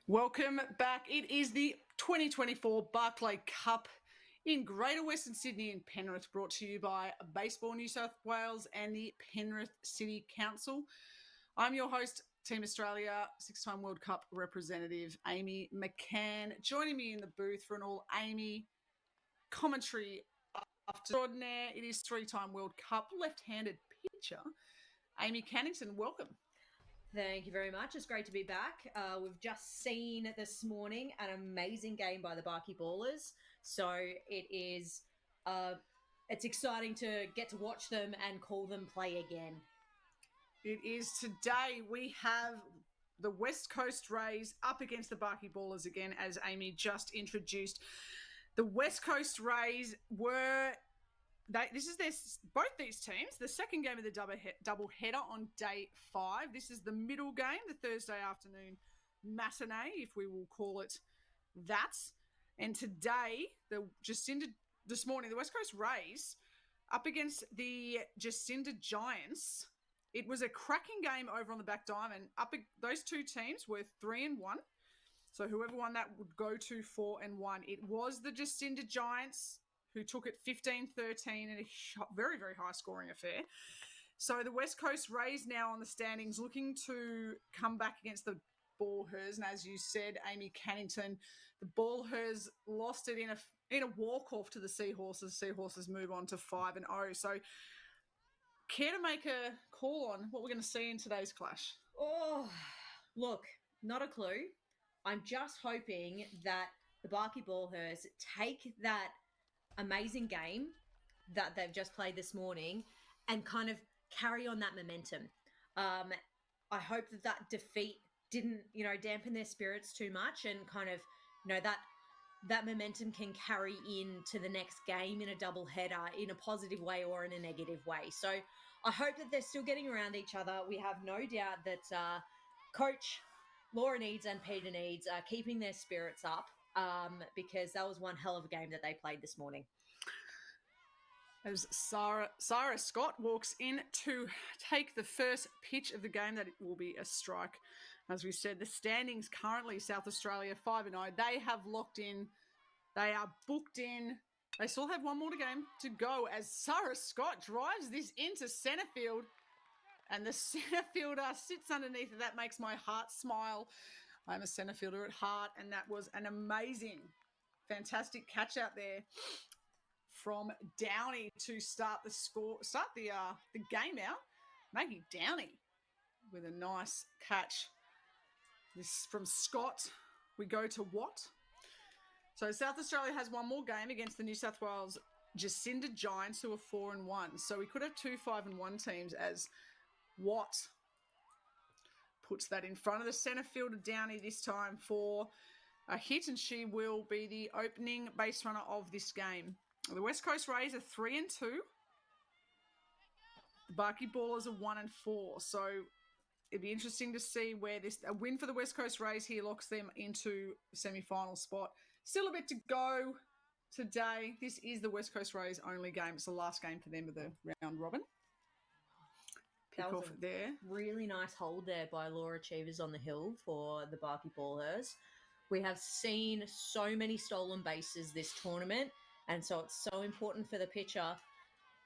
Welcome back. It is the 2024 Barclay Cup in Greater Western Sydney in Penrith, brought to you by Baseball New South Wales and the Penrith City Council. I'm your host, Team Australia, six-time World Cup representative, Amy McCann. Joining me in the booth for an all-Amy commentary extraordinaire. It is three-time World Cup left-handed pitcher, Amy Cannington. Welcome. Thank you very much. It's great to be back. We've just seen this morning an amazing game by the Barclay Ballers. So it's exciting to get to watch them and call them play again. It is today. We have the West Coast Rays up against the Barclay Ballers again, as Amy just introduced. The West Coast Rays were... This is both these teams, the second game of the double header on day 5. This is the middle game, the Thursday afternoon matinee, if we will call it that. And today, this morning, the West Coast Rays up against the Jacinda Giants. It was a cracking game over on the back diamond. Those two teams were 3-1. So whoever won that would go to 4-1. It was the Jacinda Giants who took it 15-13 in a very, very high-scoring affair. So the West Coast Rays now on the standings looking to come back against the Ballers. And as you said, Amy Cannington, the Ballers lost it in a walk-off to the Seahorses. Seahorses move on to 5-0. So care to make a call on what we're going to see in today's clash? Oh, look, not a clue. I'm just hoping that the Barclay Ballers take that amazing game that they've just played this morning and kind of carry on that momentum. I hope that defeat didn't, dampen their spirits too much and kind of, that momentum can carry into the next game in a double header in a positive way or in a negative way. So I hope that they're still getting around each other. We have no doubt that Coach Laura Needs and Peter Needs are keeping their spirits up. Because that was one hell of a game that they played this morning. As Sarah Scott walks in to take the first pitch of the game, that it will be a strike. As we said, the standings currently, South Australia 5-0. They have locked in. They are booked in. They still have one more to go as Sarah Scott drives this into centre field. And the centre fielder sits underneath it. That makes my heart smile. I'm a centre fielder at heart, and that was an amazing, fantastic catch out there from Downey to start the game out. Maggie Downey with a nice catch. This from Scott. We go to Watt. So South Australia has one more game against the New South Wales Jacinda Giants, who are 4-1. So we could have 2 5-1 teams as Watt puts that in front of the centre fielder Downey this time for a hit, and she will be the opening base runner of this game. The West Coast Rays are 3-2. The Barclay Ballers are 1-4. So it'd be interesting to see where a win for the West Coast Rays here locks them into semi-final spot. Still a bit to go today. This is the West Coast Rays only game. It's the last game for them of the round robin. That was a really nice hold there by Laura Cheevers on the hill for the Barclay Ballers. We have seen so many stolen bases this tournament, and so it's so important for the pitcher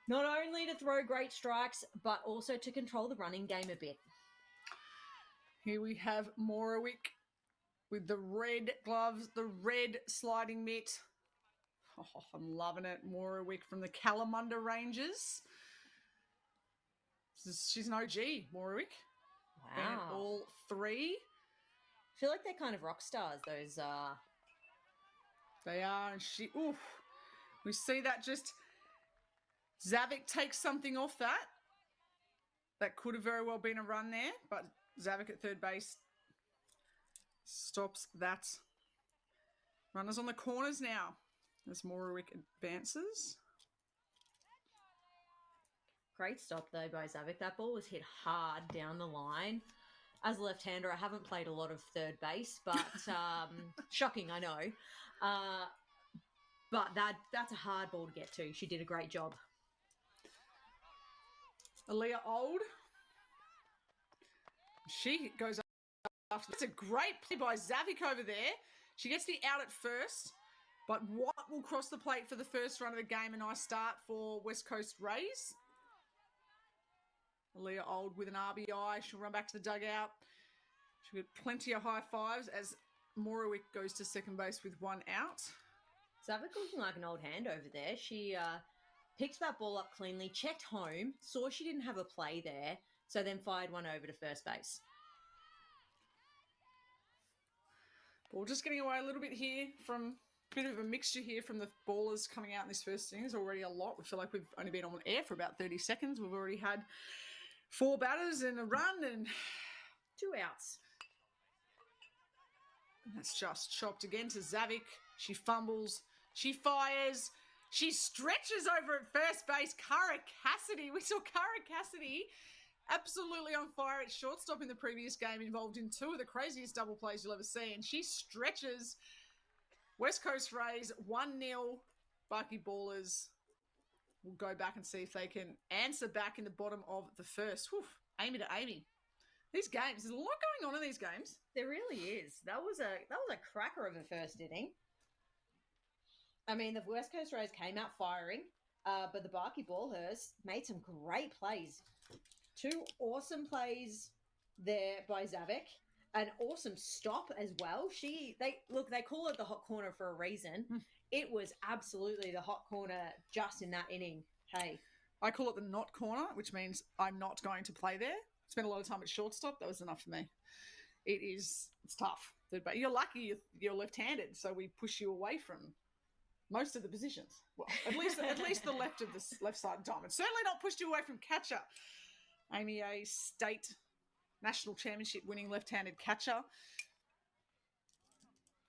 not only to throw great strikes, but also to control the running game a bit. Here we have Morawick with the red gloves, the red sliding mitt. Oh, I'm loving it. Morawick from the Kalamunda Rangers. She's an OG, Morawick. Wow. And all 3. I feel like they're kind of rock stars, those They are, and we see that just Zavik takes something off that. That could have very well been a run there, but Zavik at third base stops that. Runners on the corners now as Morawick advances. Great stop, though, by Zavik. That ball was hit hard down the line. As a left-hander, I haven't played a lot of third base, but shocking, I know. But that's a hard ball to get to. She did a great job. Aaliyah Old. She goes after. That's a great play by Zavik over there. She gets the out at first. But what will cross the plate for the first run of the game? A nice start for West Coast Rays. Leah Old with an RBI. She'll run back to the dugout. She'll get plenty of high fives as Morowick goes to second base with one out. Zavik looking like an old hand over there. She picked that ball up cleanly, checked home, saw she didn't have a play there, so then fired one over to first base. Ball just getting away a little bit here from a bit of a mixture here from the ballers coming out in this first inning. There's already a lot. We feel like we've only been on air for about 30 seconds. We've already had 4 batters and a run and 2 outs. And that's just chopped again to Zavik. She fumbles. She fires. She stretches over at first base. Cara Cassidy. We saw Cara Cassidy absolutely on fire at shortstop in the previous game, involved in 2 of the craziest double plays you'll ever see. And she stretches. West Coast Rays 1-0. Barclay Ballers will go back and see if they can answer back in the bottom of the first. Whew, Amy to Amy. These games, there's a lot going on in these games. There really is. That was a cracker of a first inning. I mean, the West Coast Rays came out firing, but the Barclay Ballers made some great plays. 2 awesome plays there by Zavik. An awesome stop as well. They call it the hot corner for a reason. It was absolutely the hot corner just in that inning. Hey. I call it the not corner, which means I'm not going to play there. Spent a lot of time at shortstop. That was enough for me. It's tough. But you're lucky you're left-handed, so we push you away from most of the positions. Well, at least the left of the left side diamond. Certainly not pushed you away from catcher. Amy, a state national championship winning left-handed catcher.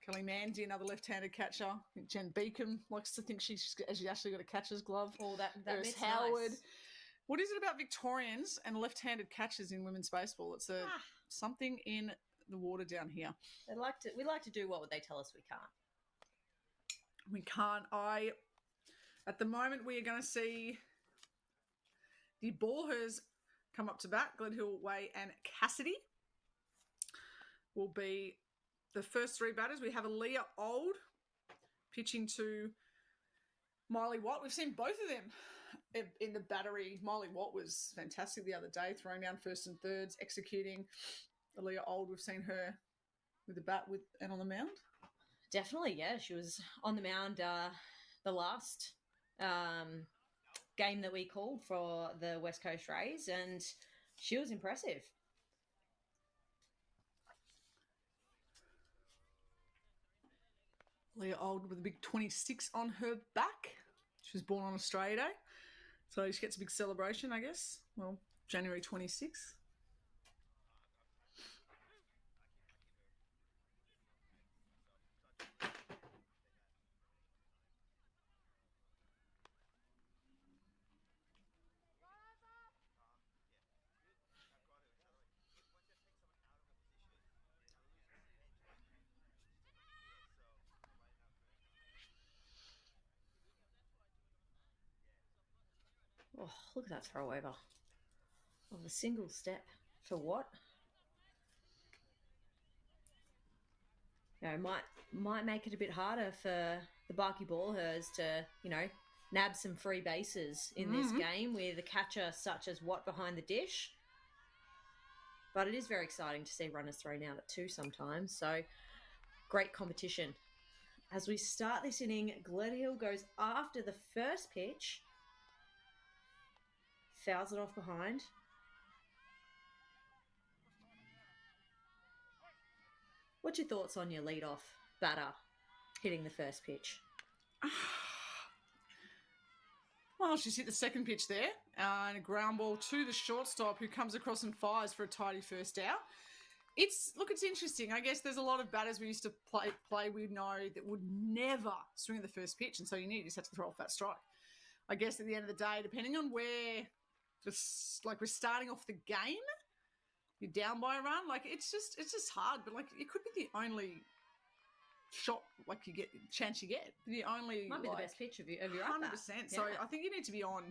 Kelly Mandy, another left-handed catcher. I think Jen Beacom likes to think she's actually got a catcher's glove. Oh, that makes Howard. nice. What is it about Victorians and left-handed catchers in women's baseball? It's something in the water down here. We like to do what they tell us we can't. We can't. At the moment, we are going to see the Ballers come up to bat. Glenhill, Way, and Cassidy will be the first 3 batters. We have Aaliyah Old pitching to Miley Watt. We've seen both of them in the battery. Miley Watt was fantastic the other day, throwing down first and thirds, executing. Aaliyah Old, we've seen her with the bat and on the mound. Definitely, yeah. She was on the mound the last game that we called for the West Coast Rays, and she was impressive. Leah Old with a big 26 on her back. She was born on Australia Day, so she gets a big celebration, I guess. Well, January 26th. Oh, look at that throw over of a single step for what? Might make it a bit harder for the Barclay Ballers to, nab some free bases in this game with a catcher such as Watt behind the dish. But it is very exciting to see runners thrown out at 2 sometimes. So great competition. As we start this inning, Glenhill goes after the first pitch. Fouls it off behind. What's your thoughts on your leadoff batter hitting the first pitch? Well, she's hit the second pitch there, and a ground ball to the shortstop, who comes across and fires for a tidy first out. It's interesting. I guess there's a lot of batters we used to play we know that would never swing at the first pitch, and so you just have to throw off that strike. I guess at the end of the day, depending on where we're starting off the game, you're down by a run. It's just hard, but it could be the only shot you get chance you get. The only might be the best pitch of your 100%. So I think you need to be on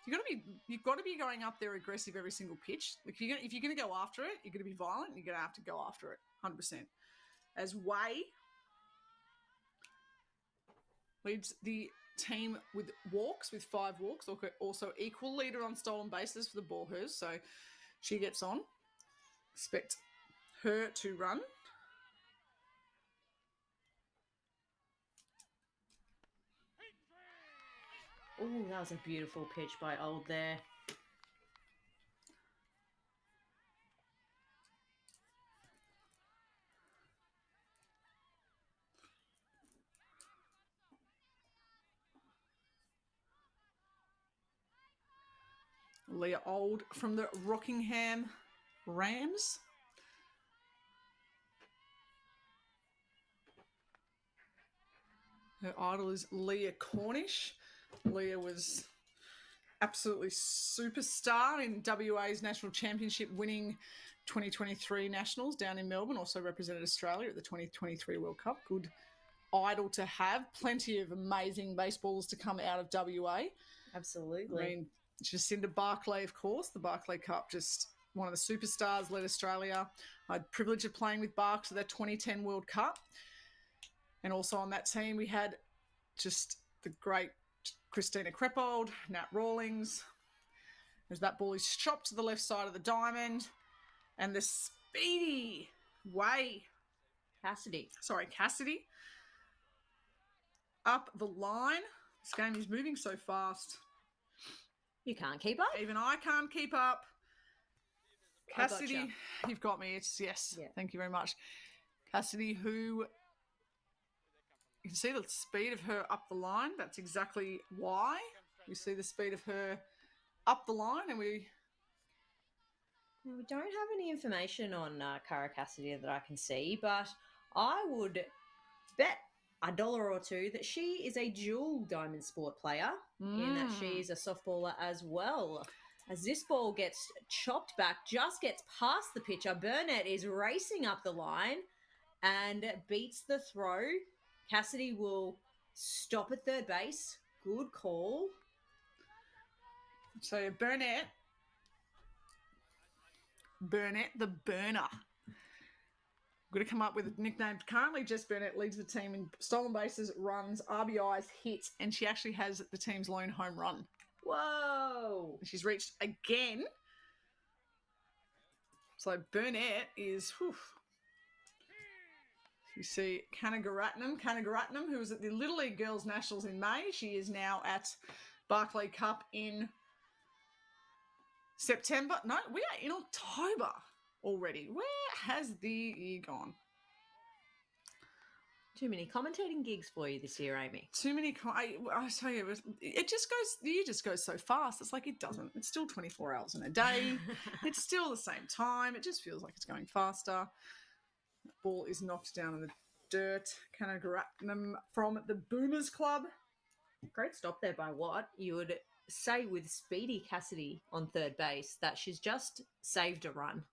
you've got to be going up there aggressive every single pitch. Like if you're going to go after it, you're going to be violent. You're going to have to go after it 100%. As Way leads the team with walks, with 5 walks, also equal leader on stolen bases for the Ballhers. So she gets on. Expect her to run. Oh, that was a beautiful pitch by Old there. Leah Old from the Rockingham Rams. Her idol is Leah Cornish. Leah was absolutely superstar in WA's National Championship, winning 2023 Nationals down in Melbourne, also represented Australia at the 2023 World Cup. Good idol to have. Plenty of amazing baseballs to come out of WA. Absolutely. I mean, Jacinda Barclay, of course, the Barclay Cup, just one of the superstars, led Australia. I had the privilege of playing with Barks at that 2010 World Cup. And also on that team, we had just the great Christina Creppold, Nat Rawlings. As that ball is chopped to the left side of the diamond. And the speedy Cassidy. Up the line. This game is moving so fast. You can't keep up? Even I can't keep up. Cassidy, Gotcha. You've got me. Yes. Yeah. Thank you very much. Cassidy, who... You can see the speed of her up the line. That's exactly why. We see the speed of her up the line, and we don't have any information on Cara Cassidy that I can see, but I would bet $1 or $2 that she is a dual diamond sport player, in that she is a softballer as well. As this ball gets chopped back, just gets past the pitcher, Burnett is racing up the line and beats the throw. Cassidy will stop at third base. Good call. So Burnett the burner. I'm going to come up with a nickname. Currently, Jess Burnett leads the team in stolen bases, runs, RBIs, hits, and she actually has the team's lone home run. Whoa! She's reached again. So Burnett is... Whew. You see Kanagaratnam, who was at the Little League Girls Nationals in May. She is now at Barclay Cup in September. No, we are in October already. Where has the year gone? Too many commentating gigs for you this year, Amy. Too many. I tell you, it just goes. The year just goes so fast. It's like it doesn't. It's still 24 hours in a day. It's still the same time. It just feels like it's going faster. Ball is knocked down in the dirt. Kanagaratnam from the Boomers Club. Great stop there by Watt. You would say with Speedy Cassidy on third base that she's just saved a run.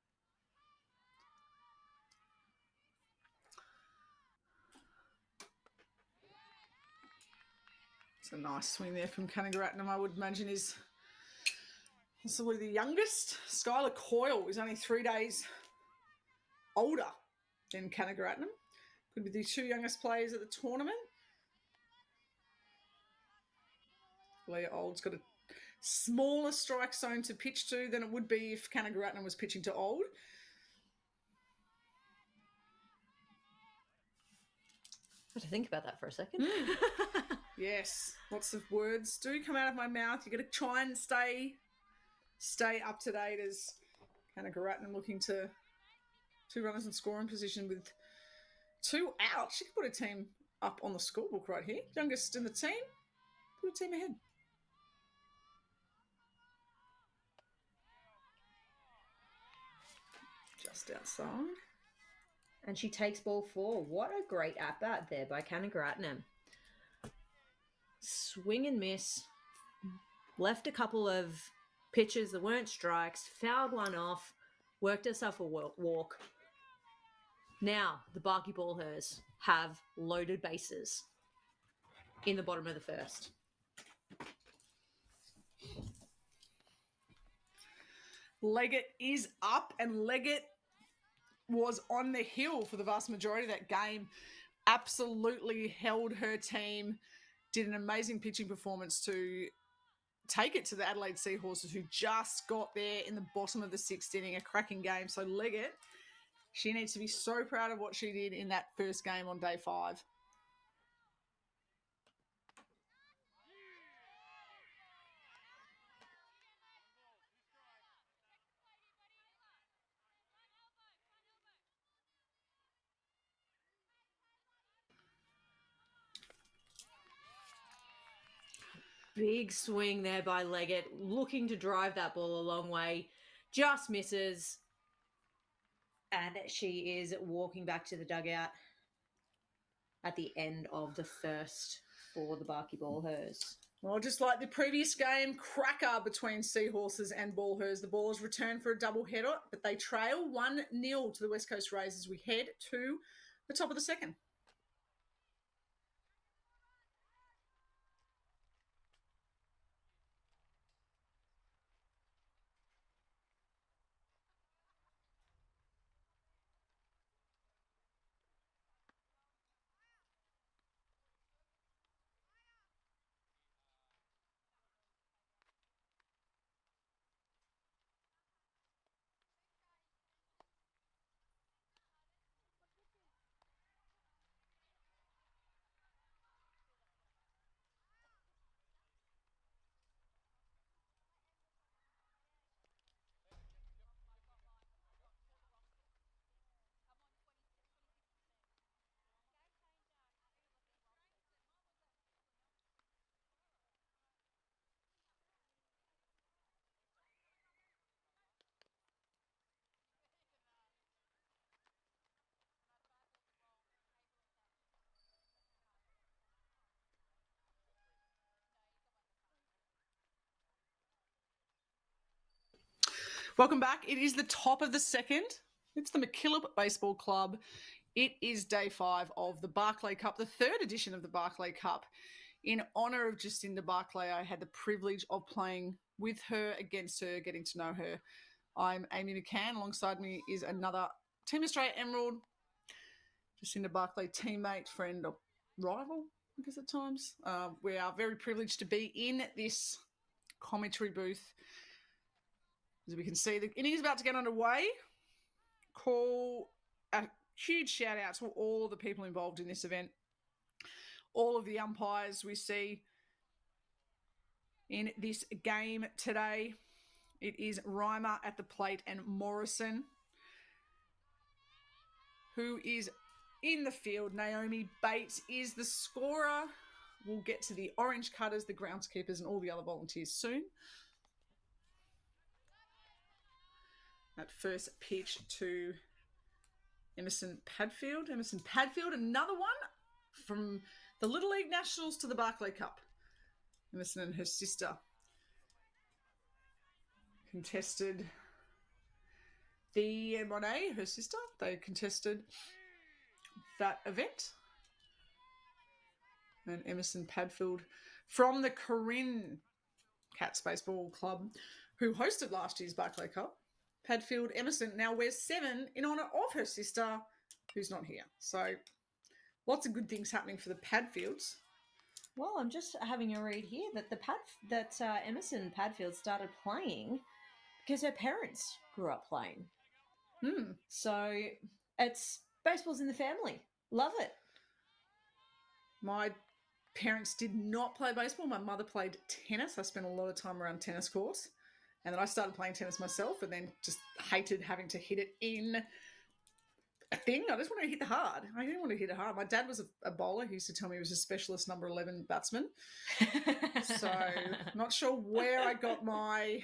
It's a nice swing there from Kanagaratnam. I would imagine is possibly the youngest. Skylar Coyle is only 3 days older than Kanagaratnam. Could be the 2 youngest players at the tournament. Leah Old's got a smaller strike zone to pitch to than it would be if Kanagaratnam was pitching to Old. I had to think about that for a second. Yes, lots of words do come out of my mouth. You've got to try and stay up to date as Kanagaratnam looking to 2 runners in scoring position with 2 out. She could put a team up on the scorebook right here. Youngest in the team, put a team ahead. Just outside. And she takes ball 4. What a great at-bat there by Kanagaratnam. Swing and miss. Left a couple of pitches that weren't strikes. Fouled one off. Worked herself a walk. Now, the Barky Ballhers have loaded bases in the bottom of the first. Leggett is up, and Leggett was on the hill for the vast majority of that game. Absolutely held her team, did an amazing pitching performance to take it to the Adelaide Seahorses, who just got there in the bottom of the sixth inning, a cracking game. So Leggett, she needs to be so proud of what she did in that first game on day 5. Big swing there by Leggett, looking to drive that ball a long way. Just misses. And she is walking back to the dugout at the end of the first for the Barky Ballhers. Well, just like the previous game, cracker between Seahorses and Ballhers. The Ballers return for a double header, but they trail 1-0 to the West Coast Rays as we head to the top of the second. Welcome back. It is the top of the second. It's the McKillop Baseball Club. It is day 5 of the Barclay Cup, the third edition of the Barclay Cup. In honour of Jacinda Barclay, I had the privilege of playing with her, against her, getting to know her. I'm Amy McCann. Alongside me is another Team Australia Emerald, Jacinda Barclay teammate, friend, or rival, I guess at times. We are very privileged to be in this commentary booth. As we can see, the inning is about to get underway. Call a huge shout out to all of the people involved in this event. All of the umpires we see in this game today. It is Reimer at the plate and Morrison, who is in the field. Naomi Bates is the scorer. We'll get to the orange cutters, the groundskeepers, and all the other volunteers soon. That first pitch to Emerson Padfield. Emerson Padfield, another one from the Little League Nationals to the Barclay Cup. Emerson and her sister contested the Monet, her sister. They contested that event. And Emerson Padfield from the Corinne Cats Baseball Club, who hosted last year's Barclay Cup. Padfield Emerson now wears 7 in honour of her sister, who's not here. So lots of good things happening for the Padfields. Well, I'm just having a read here that Emerson Padfield started playing because her parents grew up playing. So it's baseball's in the family. Love it. My parents did not play baseball. My mother played tennis. I spent a lot of time around tennis courts. And then I started playing tennis myself and then just hated having to hit it in a thing. I just want to hit it hard. I didn't want to hit it hard. My dad was a bowler. He used to tell me he was a specialist number 11 batsman. So not sure where I got my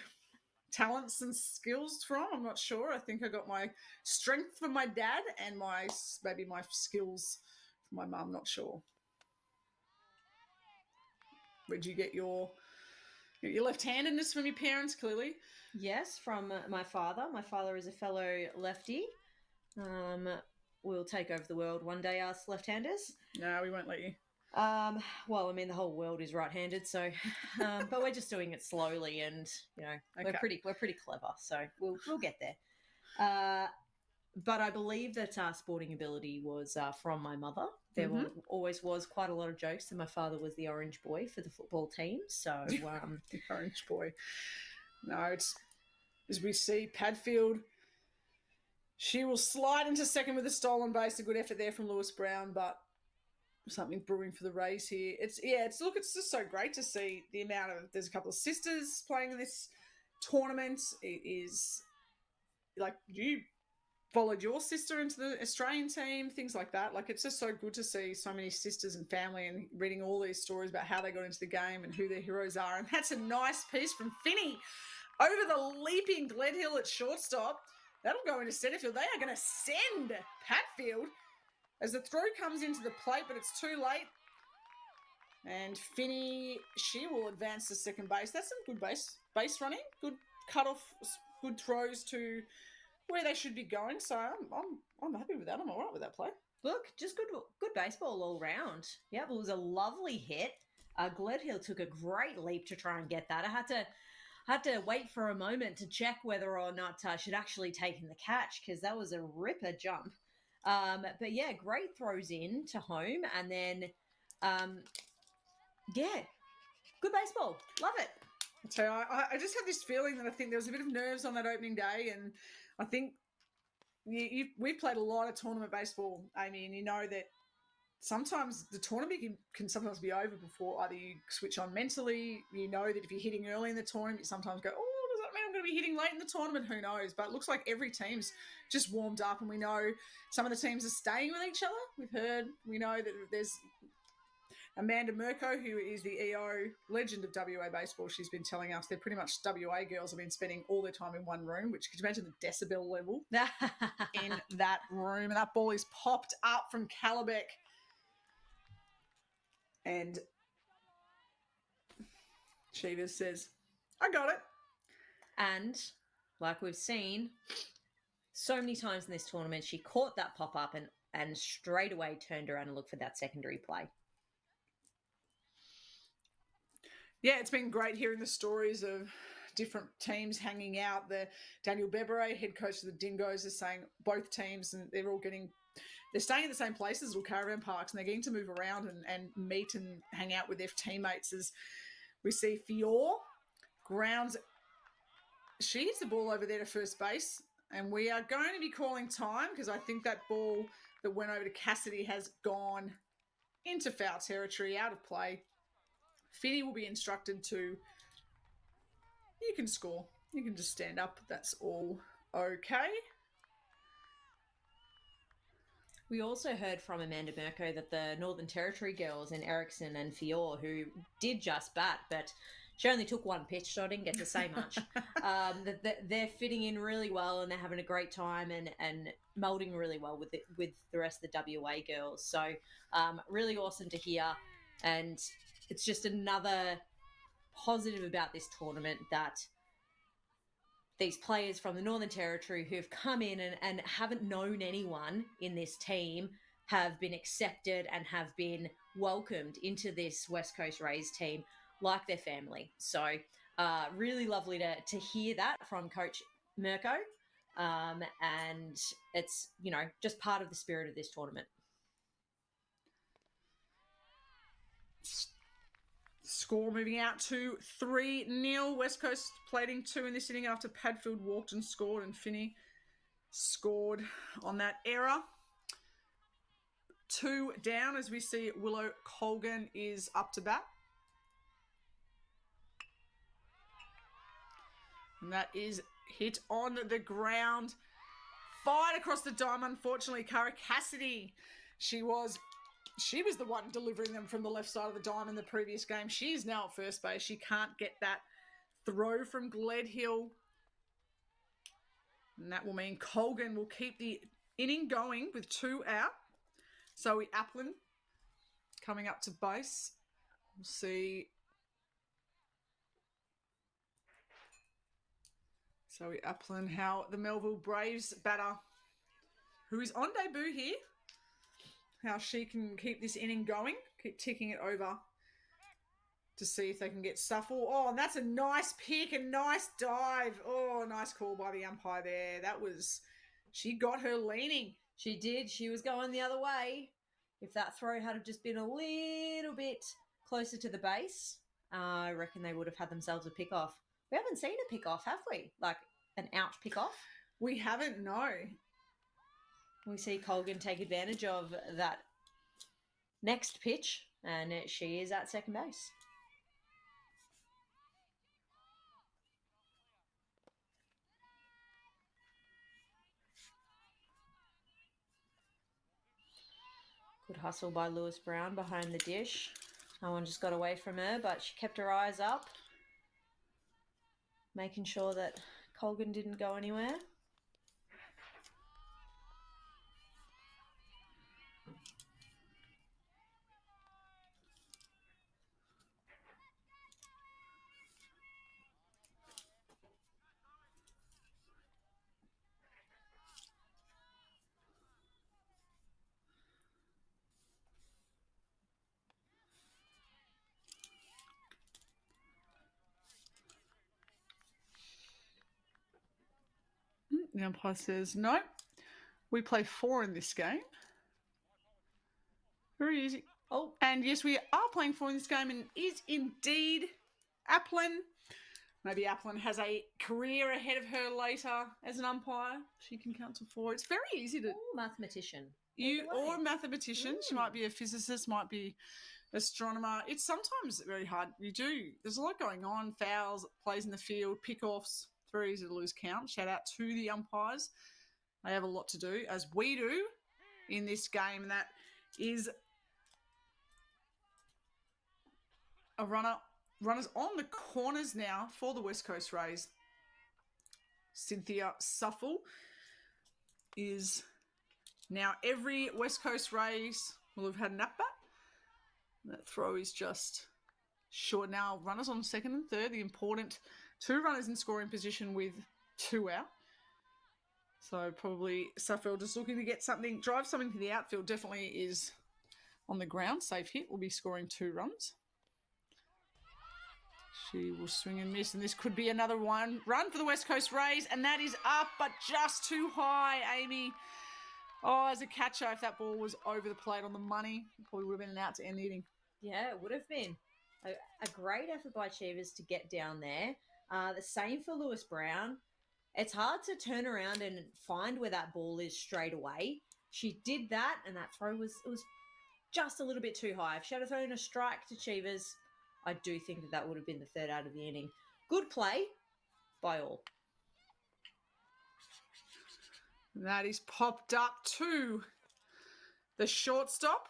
talents and skills from. I'm not sure. I think I got my strength from my dad and maybe my skills from my mum. Not sure. Where'd you get your left-handedness from your parents, clearly? Yes, from my father. My father is a fellow lefty. We'll take over the world one day, us left-handers. No, we won't let you. Well, I mean, the whole world is right-handed, so, but we're just doing it slowly, and we're pretty clever, so we'll get there. But I believe that sporting ability was from my mother. There always was quite a lot of jokes that my father was the orange boy for the football team. So the orange boy. No, it's as we see Padfield. She will slide into second with a stolen base. A good effort there from Lewis Brown, but something brewing for the Rays here. It's just so great to see the amount of. There's a couple of sisters playing in this tournament. It is like you followed your sister into the Australian team, things like that. Like, it's just so good to see so many sisters and family and reading all these stories about how they got into the game and who their heroes are. And that's a nice piece from Finney over the leaping Gledhill at shortstop. That'll go into centre field. They are going to send Padfield as the throw comes into the plate, but it's too late. And Finney, she will advance to second base. That's some good base running, good cut-off, good throws to where they should be going. So I'm happy with that. I'm all right with that play. Look, just good baseball all round. Yeah, it was a lovely hit. Gledhill took a great leap to try and get that. I had to wait for a moment to check whether or not she'd actually taken the catch, because that was a ripper jump. But yeah, great throws in to home, and then good baseball. Love it. I tell you, I just have this feeling that I think there was a bit of nerves on that opening day, and I think we've played a lot of tournament baseball, Amy, and you know that sometimes the tournament can sometimes be over before either you switch on mentally. You know that if you're hitting early in the tournament, you sometimes go, oh, does that mean I'm going to be hitting late in the tournament? Who knows? But it looks like every team's just warmed up, and we know some of the teams are staying with each other. We know that there's Amanda Mirko, who is the EO legend of WA baseball. She's been telling us they're pretty much WA girls have been spending all their time in one room, which could you imagine the decibel level in that room. And that ball is popped up from Calabec. And Chivas says, I got it. And like we've seen so many times in this tournament, she caught that pop-up and straight away turned around and looked for that secondary play. Yeah, it's been great hearing the stories of different teams hanging out. The Daniel Bebere, head coach of the Dingoes, is saying both teams, and they're staying in the same places, little caravan parks, and they're getting to move around and meet and hang out with their teammates. As we see Fior grounds, she hits the ball over there to first base, and we are going to be calling time because I think that ball that went over to Cassidy has gone into foul territory, out of play. Finney will be instructed to, you can score. You can just stand up. That's all okay. We also heard from Amanda Mirko that the Northern Territory girls in Ericsson and Fior, who did just bat, but she only took one pitch, so I didn't get to say much, that they're fitting in really well and they're having a great time and melding really well with the rest of the WA girls. So really awesome to hear. And it's just another positive about this tournament that these players from the Northern Territory who have come in and haven't known anyone in this team have been accepted and have been welcomed into this West Coast Rays team like their family. So really lovely to hear that from Coach Mirko. And it's, just part of the spirit of this tournament. Score moving out to 3-0. West Coast plating 2 in this inning after Padfield walked and scored, and Finney scored on that error. 2 down as we see Willow Colgan is up to bat. And that is hit on the ground. Fired across the diamond. Unfortunately, Cara Cassidy, she was the one delivering them from the left side of the diamond in the previous game. She is now at first base. She can't get that throw from Gledhill. And that will mean Colgan will keep the inning going with 2 out. Zoe Applin coming up to base. We'll see Zoe Applin, how the Melville Braves batter, who is on debut here, how she can keep this inning going, keep ticking it over to see if they can get Suffle. Oh, and that's a nice pick, a nice dive. Oh, nice call by the umpire there. She got her leaning. She did. She was going the other way. If that throw had just been a little bit closer to the base, I reckon they would have had themselves a pick off. We haven't seen a pick off, have we? Like an out pick off? We haven't, no. We see Colgan take advantage of that next pitch, and she is at second base. Good hustle by Lewis Brown behind the dish. No one just got away from her, but she kept her eyes up, making sure that Colgan didn't go anywhere. The umpire says, no, we play 4 in this game. Very easy. Oh, and yes, we are playing 4 in this game, and it is indeed Applin. Maybe Applin has a career ahead of her later as an umpire. She can count to 4. It's very easy to... mathematician. Or a mathematician. She might be a physicist, might be astronomer. It's sometimes very hard. There's a lot going on. Fouls, plays in the field, pick-offs. It's very easy to lose count. Shout out to the umpires. They have a lot to do, as we do in this game. And that is a runners on the corners now for the West Coast Rays. Cynthia Suffle is now every West Coast Rays will have had an at bat. That throw is just short. Now runners on second and third, the important 2 runners in scoring position with 2 out. So probably Suffield just looking to get something, drive something to the outfield. Definitely is on the ground. Safe hit. Will be scoring 2 runs. She will swing and miss, and this could be another run for the West Coast Rays, and that is up, but just too high, Amy. Oh, as a catcher, if that ball was over the plate on the money, it probably would have been an out to end the inning. Yeah, it would have been. A great effort by Cheevers to get down there. The same for Lewis Brown. It's hard to turn around and find where that ball is straight away. She did that, and that throw was just a little bit too high. If she had thrown a strike to Cheevers, I do think that would have been the 3rd out of the inning. Good play by all. That is popped up to the shortstop.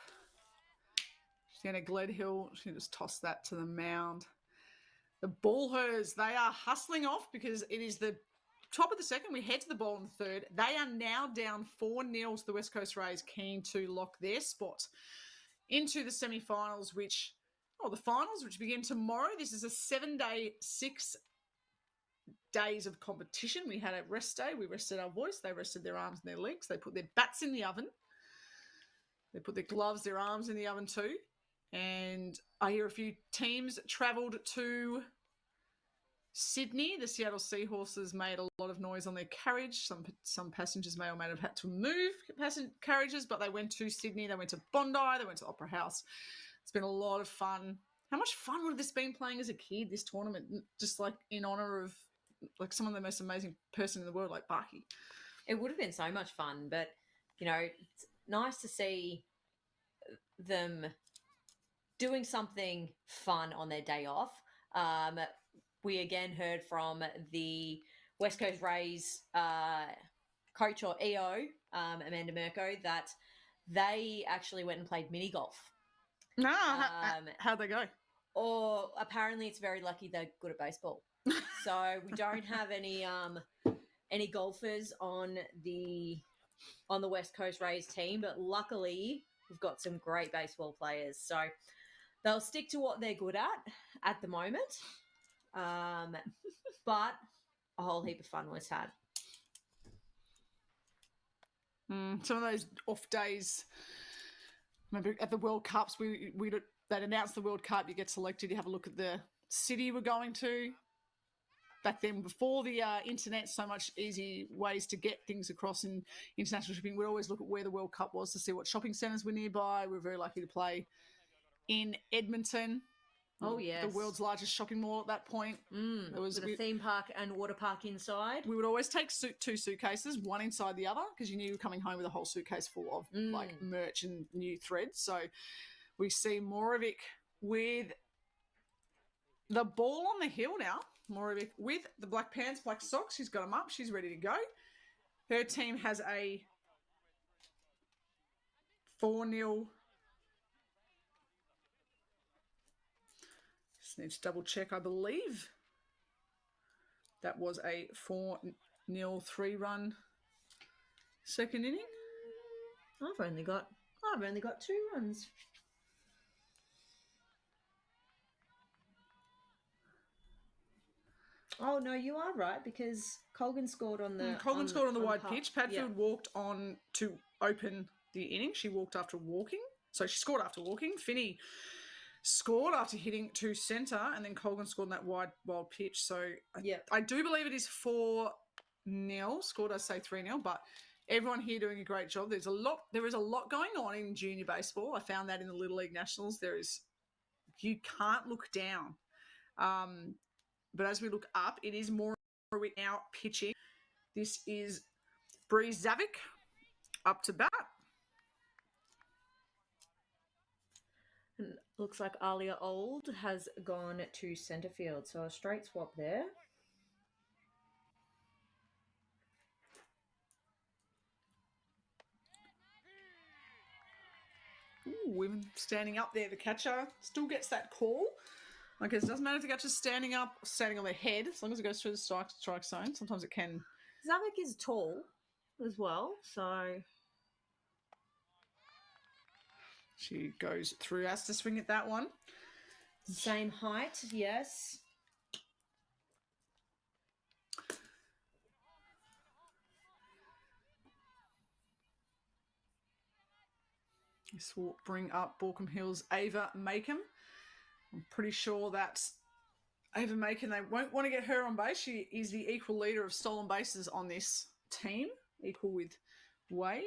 Sienna Gledhill, she just tossed that to the mound. The Bullhers, they are hustling off because it is the top of the second. We head to the ball in the 3rd. They are now down 4-0 to the West Coast Rays, keen to lock their spot into the semi-finals, the finals, which begin tomorrow. This is a 7-day, 6 days of competition. We had a rest day. We rested our voice. They rested their arms and their legs. They put their bats in the oven. They put their gloves, their arms in the oven too. And I hear a few teams travelled to Sydney. The Seattle Seahorses made a lot of noise on their carriage. Some passengers may or may have had to move carriages, but they went to Sydney. They went to Bondi. They went to Opera House. It's been a lot of fun. How much fun would have this been playing as a kid, this tournament, just like in honour of like some of the most amazing person in the world, like Barclay? It would have been so much fun, but, it's nice to see them doing something fun on their day off. We again heard from the West Coast Rays coach or EO, Amanda Mirko, that they actually went and played mini golf. No, how'd they go? Or apparently it's very lucky they're good at baseball. So we don't have any golfers on the West Coast Rays team, but luckily we've got some great baseball players. So they'll stick to what they're good at the moment. But a whole heap of fun was had. Some of those off days Remember at the World Cups, they'd announce the World Cup, you get selected, you have a look at the city we're going to. Back then, before the internet, so much easy ways to get things across in international shipping. We'd always look at where the World Cup was to see what shopping centres were nearby. We were very lucky to play in Edmonton. Oh, yes. The world's largest shopping mall at that point. With a theme park and water park inside. We would always take two suitcases, one inside the other, because you knew you were coming home with a whole suitcase full of like merch and new threads. So we see Moravik with the ball on the hill now. Moravik with the black pants, black socks. She's got them up. She's ready to go. Her team has a 4-0. Just need to double check. I believe that was a 4-0 3-run second inning. I've only got 2 runs. Oh no, you are right, because Colgan scored on the wide pitch. Padfield walked on to open the inning. She walked after walking, so she scored after walking. Finney scored after hitting to centre, and then Colgan scored on that wild pitch. So I do believe it is 4-0. Scored, I say 3-0, but everyone here doing a great job. There is a lot going on in junior baseball. I found that in the Little League Nationals. You can't look down. But as we look up, it is more now pitching. This is Bree Zavik up to bat. And looks like Alia Old has gone to centre field. So a straight swap there. Ooh, women standing up there. The catcher still gets that call. Like, it doesn't matter if the catcher's standing up or standing on their head, as long as it goes through the strike zone. Sometimes it can. Zavik is tall as well, so. She goes through, has to swing at that one. Same height, yes. This will bring up Borkham Hills' Ava Macomb. I'm pretty sure that Ava Macomb, they won't want to get her on base. She is the equal leader of stolen bases on this team, equal with Way.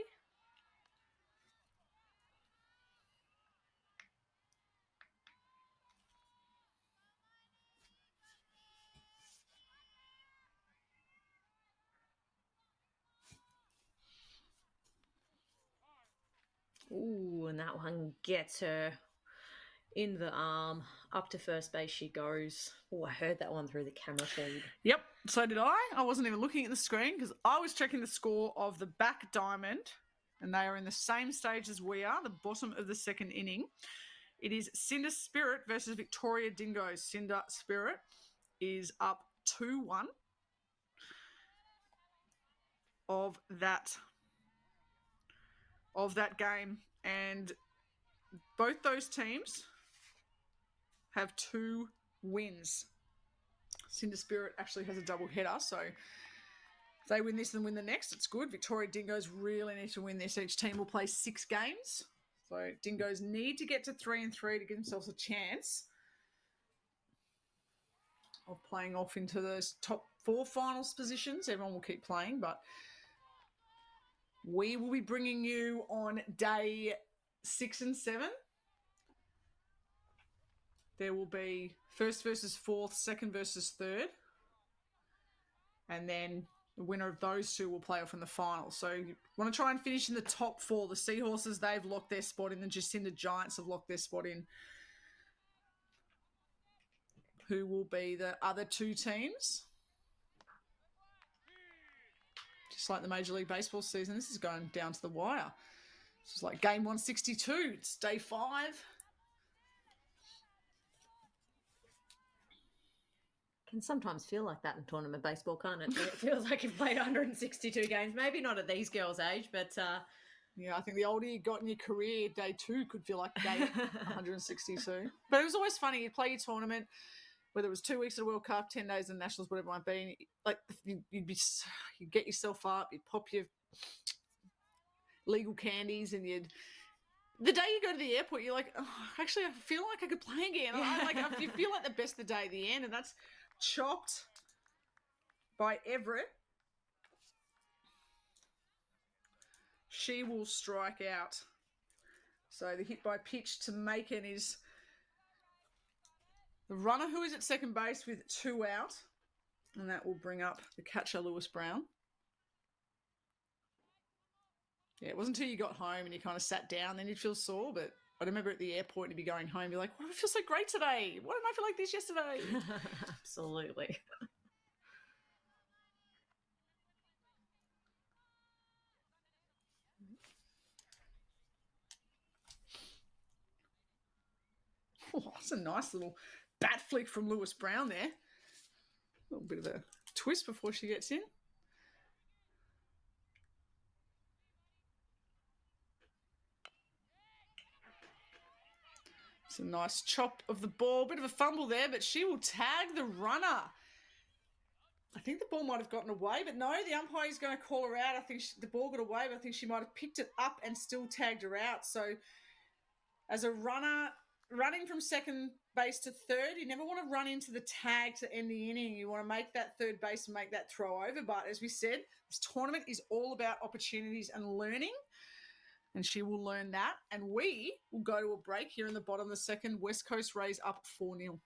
Ooh, and that one gets her in the arm. Up to first base she goes. Oh, I heard that one through the camera feed. Yep, so did I. I wasn't even looking at the screen because I was checking the score of the back diamond, and they are in the same stage as we are, the bottom of the second inning. It is Cinder Spirit versus Victoria Dingoes. Cinder Spirit is up 2-1 of that game, and both those teams have 2 wins. Cinder Spirit actually has a double header, so if they win this and win the next, it's good. Victoria Dingoes really need to win this. Each team will play 6 games, so Dingoes need to get to 3-3 to give themselves a chance of playing off into those top 4 finals positions. Everyone will keep playing, but we will be bringing you on day 6 and 7. There will be first versus fourth, second versus third. And then the winner of those 2 will play off in the final. So you want to try and finish in the top 4. The Seahorses, they've locked their spot in. The Jacinda Giants have locked their spot in. Who will be the other 2 teams? Just like the Major League Baseball season, this is going down to the wire. This is like game 162. It's day 5. Can sometimes feel like that in tournament baseball, can't it? It feels like you've played 162 games. Maybe not at these girls' age, but yeah, I think the older you got in your career, day 2 could feel like day 162. But it was always funny. You'd play your tournament, whether it was 2 weeks at the World Cup, 10 days in the Nationals, whatever it might be. Like you'd get yourself up, you'd pop your legal candies, and you'd the day you go to the airport, you're like, oh, actually, I feel like I could play again. You feel like the best the day at the end, and that's chopped by Everett. She will strike out. So the hit by pitch to Macon is the runner who is at second base with 2 out, and that will bring up the catcher, Lewis Brown. Yeah, it wasn't until you got home and you kind of sat down, then you'd feel sore, but I remember at the airport and you'd be going home, you're like, why do I feel so great today? Why didn't I feel like this yesterday? Absolutely. Oh, that's a nice little bat flick from Lewis Brown there. A little bit of a twist before she gets in. It's a nice chop of the ball. Bit of a fumble there, but she will tag the runner. I think the ball might have gotten away, but no, the umpire is going to call her out. I think the ball got away, but I think she might have picked it up and still tagged her out. So as a runner, running from second base to third, you never want to run into the tag to end the inning. You want to make that third base and make that throw over. But as we said, this tournament is all about opportunities and learning. And she will learn that. And we will go to a break here in the bottom of the second. West Coast Rays up 4-0.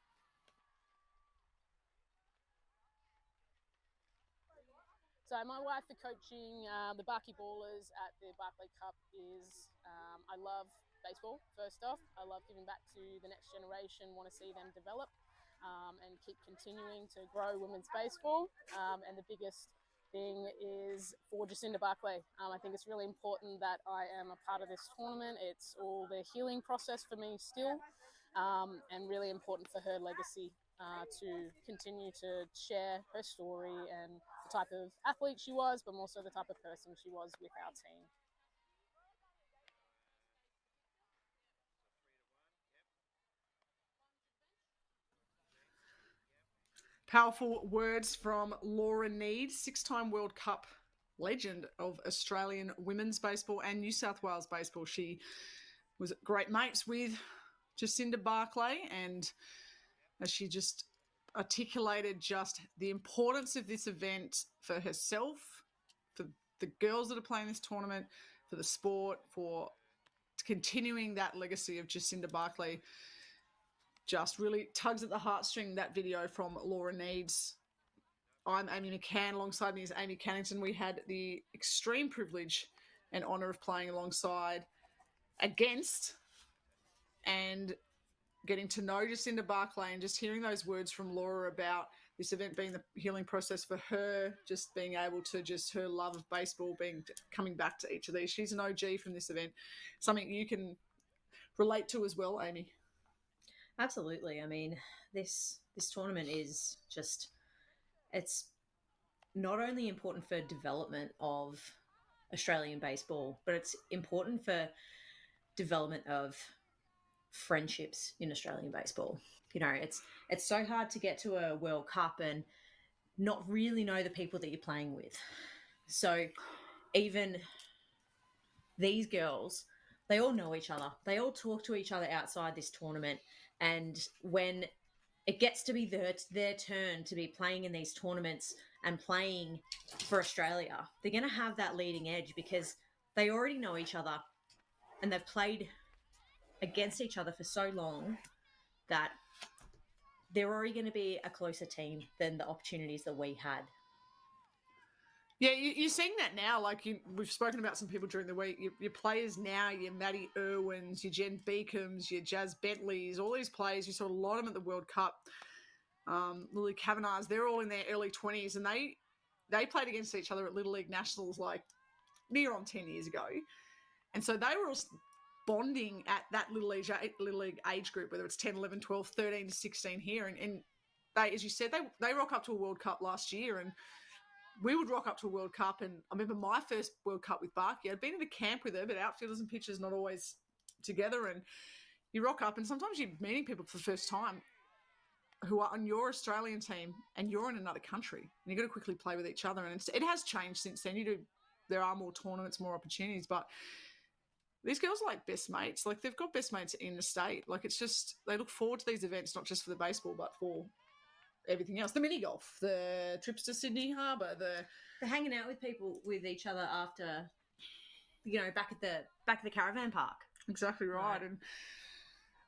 So my wife for coaching the Barclay Ballers at the Barclay Cup is I love baseball, first off. I love giving back to the next generation, want to see them develop and keep continuing to grow women's baseball. And the biggest thing is for Jacinda Barclay. I think it's really important that I am a part of this tournament. It's all the healing process for me still, and really important for her legacy to continue to share her story and the type of athlete she was, but also the type of person she was with our team. Powerful words from Laura Need, 6-time World Cup legend of Australian women's baseball and New South Wales baseball. She was great mates with Jacinda Barclay, and as she just articulated just the importance of this event for herself, for the girls that are playing this tournament, for the sport, for continuing that legacy of Jacinda Barclay. Just really tugs at the heartstring, that video from Laura Needs. I'm Amy McCann. Alongside me is Amy Cannington. We had the extreme privilege and honour of playing alongside, against, and getting to know Jacinda Barclay, and just hearing those words from Laura about this event being the healing process for her, just being able to, just her love of baseball being coming back to each of these. She's an OG from this event, something you can relate to as well, Amy. Absolutely. I mean, this tournament is just, it's not only important for development of Australian baseball, but it's important for development of friendships in Australian baseball. You know, it's so hard to get to a World Cup and not really know the people that you're playing with. So even these girls, they all know each other. They all talk to each other outside this tournament. And when it gets to be their turn to be playing in these tournaments and playing for Australia, they're going to have that leading edge because they already know each other and they've played against each other for so long that they're already going to be a closer team than the opportunities that we had. Yeah, you're seeing that now. Like, we've spoken about some people during the week. Your players now, your Maddie Irwins, your Jen Beacom's, your Jazz Bentleys, all these players, you saw a lot of them at the World Cup. Lily Kavanagh's, they're all in their early 20s, and they played against each other at Little League Nationals like near on 10 years ago. And so they were all bonding at that Little League age group, whether it's 10, 11, 12, 13 to 16 here. And they, as you said, they rock up to a World Cup last year, and we would rock up to a World Cup. And I remember my first World Cup with Barky, I'd been in a camp with her, but outfielders and pitchers not always together. And you rock up, and sometimes you're meeting people for the first time who are on your Australian team, and you're in another country, and you've got to quickly play with each other. And it has changed since then. There are more tournaments, more opportunities, but these girls are like best mates. Like, they've got best mates in the state. Like, it's just, they look forward to these events, not just for the baseball, but for everything else. The mini golf, the trips to Sydney Harbour, They're hanging out with people, with each other after, back at the caravan park. Exactly right. And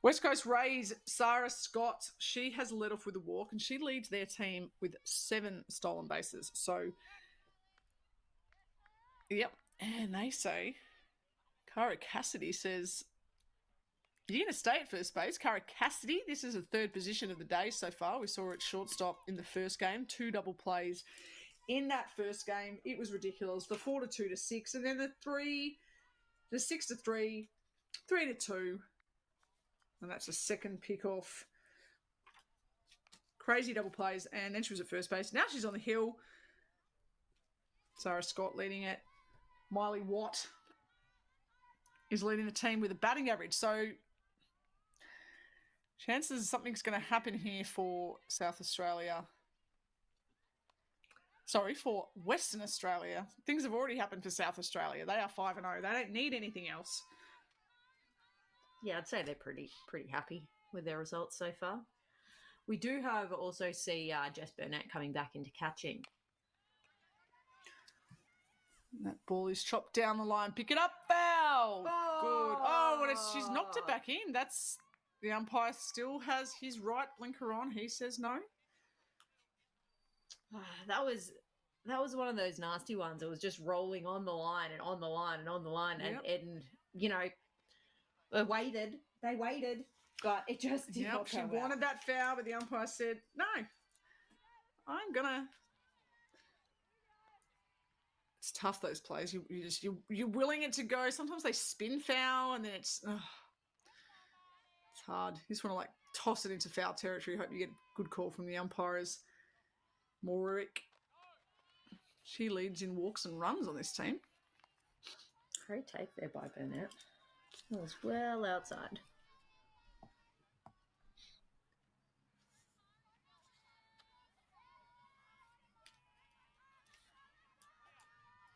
West Coast Rays, Sarah Scott, she has led off with a walk, and she leads their team with 7 stolen bases. So, yep. And they say, Cara Cassidy says, you're going to stay at first base. Cara Cassidy, this is the 3rd position of the day so far. We saw her at shortstop in the first game, 2 double plays in that first game. It was ridiculous. The 4-2 to 6, and then the 6-3, 3-2, and that's a second pickoff. Crazy double plays, and then she was at first base. Now she's on the hill. Sarah Scott leading it. Miley Watt is leading the team with a batting average. So chances something's going to happen here for South Australia. Sorry, for Western Australia. Things have already happened for South Australia. They are 5-0. They don't need anything else. Yeah, I'd say they're pretty happy with their results so far. We do, however, also see Jess Burnett coming back into catching. That ball is chopped down the line. Pick it up, foul. Oh. Good. Oh, and she's knocked it back in. That's, the umpire still has his right blinker on. He says no. That was one of those nasty ones. It was just rolling on the line and on the line and on the line, Yep. and they waited, but it just did not She go wanted out. that foul, but the umpire said no. I'm gonna. It's tough, those plays. You're willing it to go. Sometimes they spin foul, and then it's hard. You just want to like toss it into foul territory. Hope you get a good call from the umpires. Morwick. She leads in walks and runs on this team. Great take there by Burnett. That was well outside.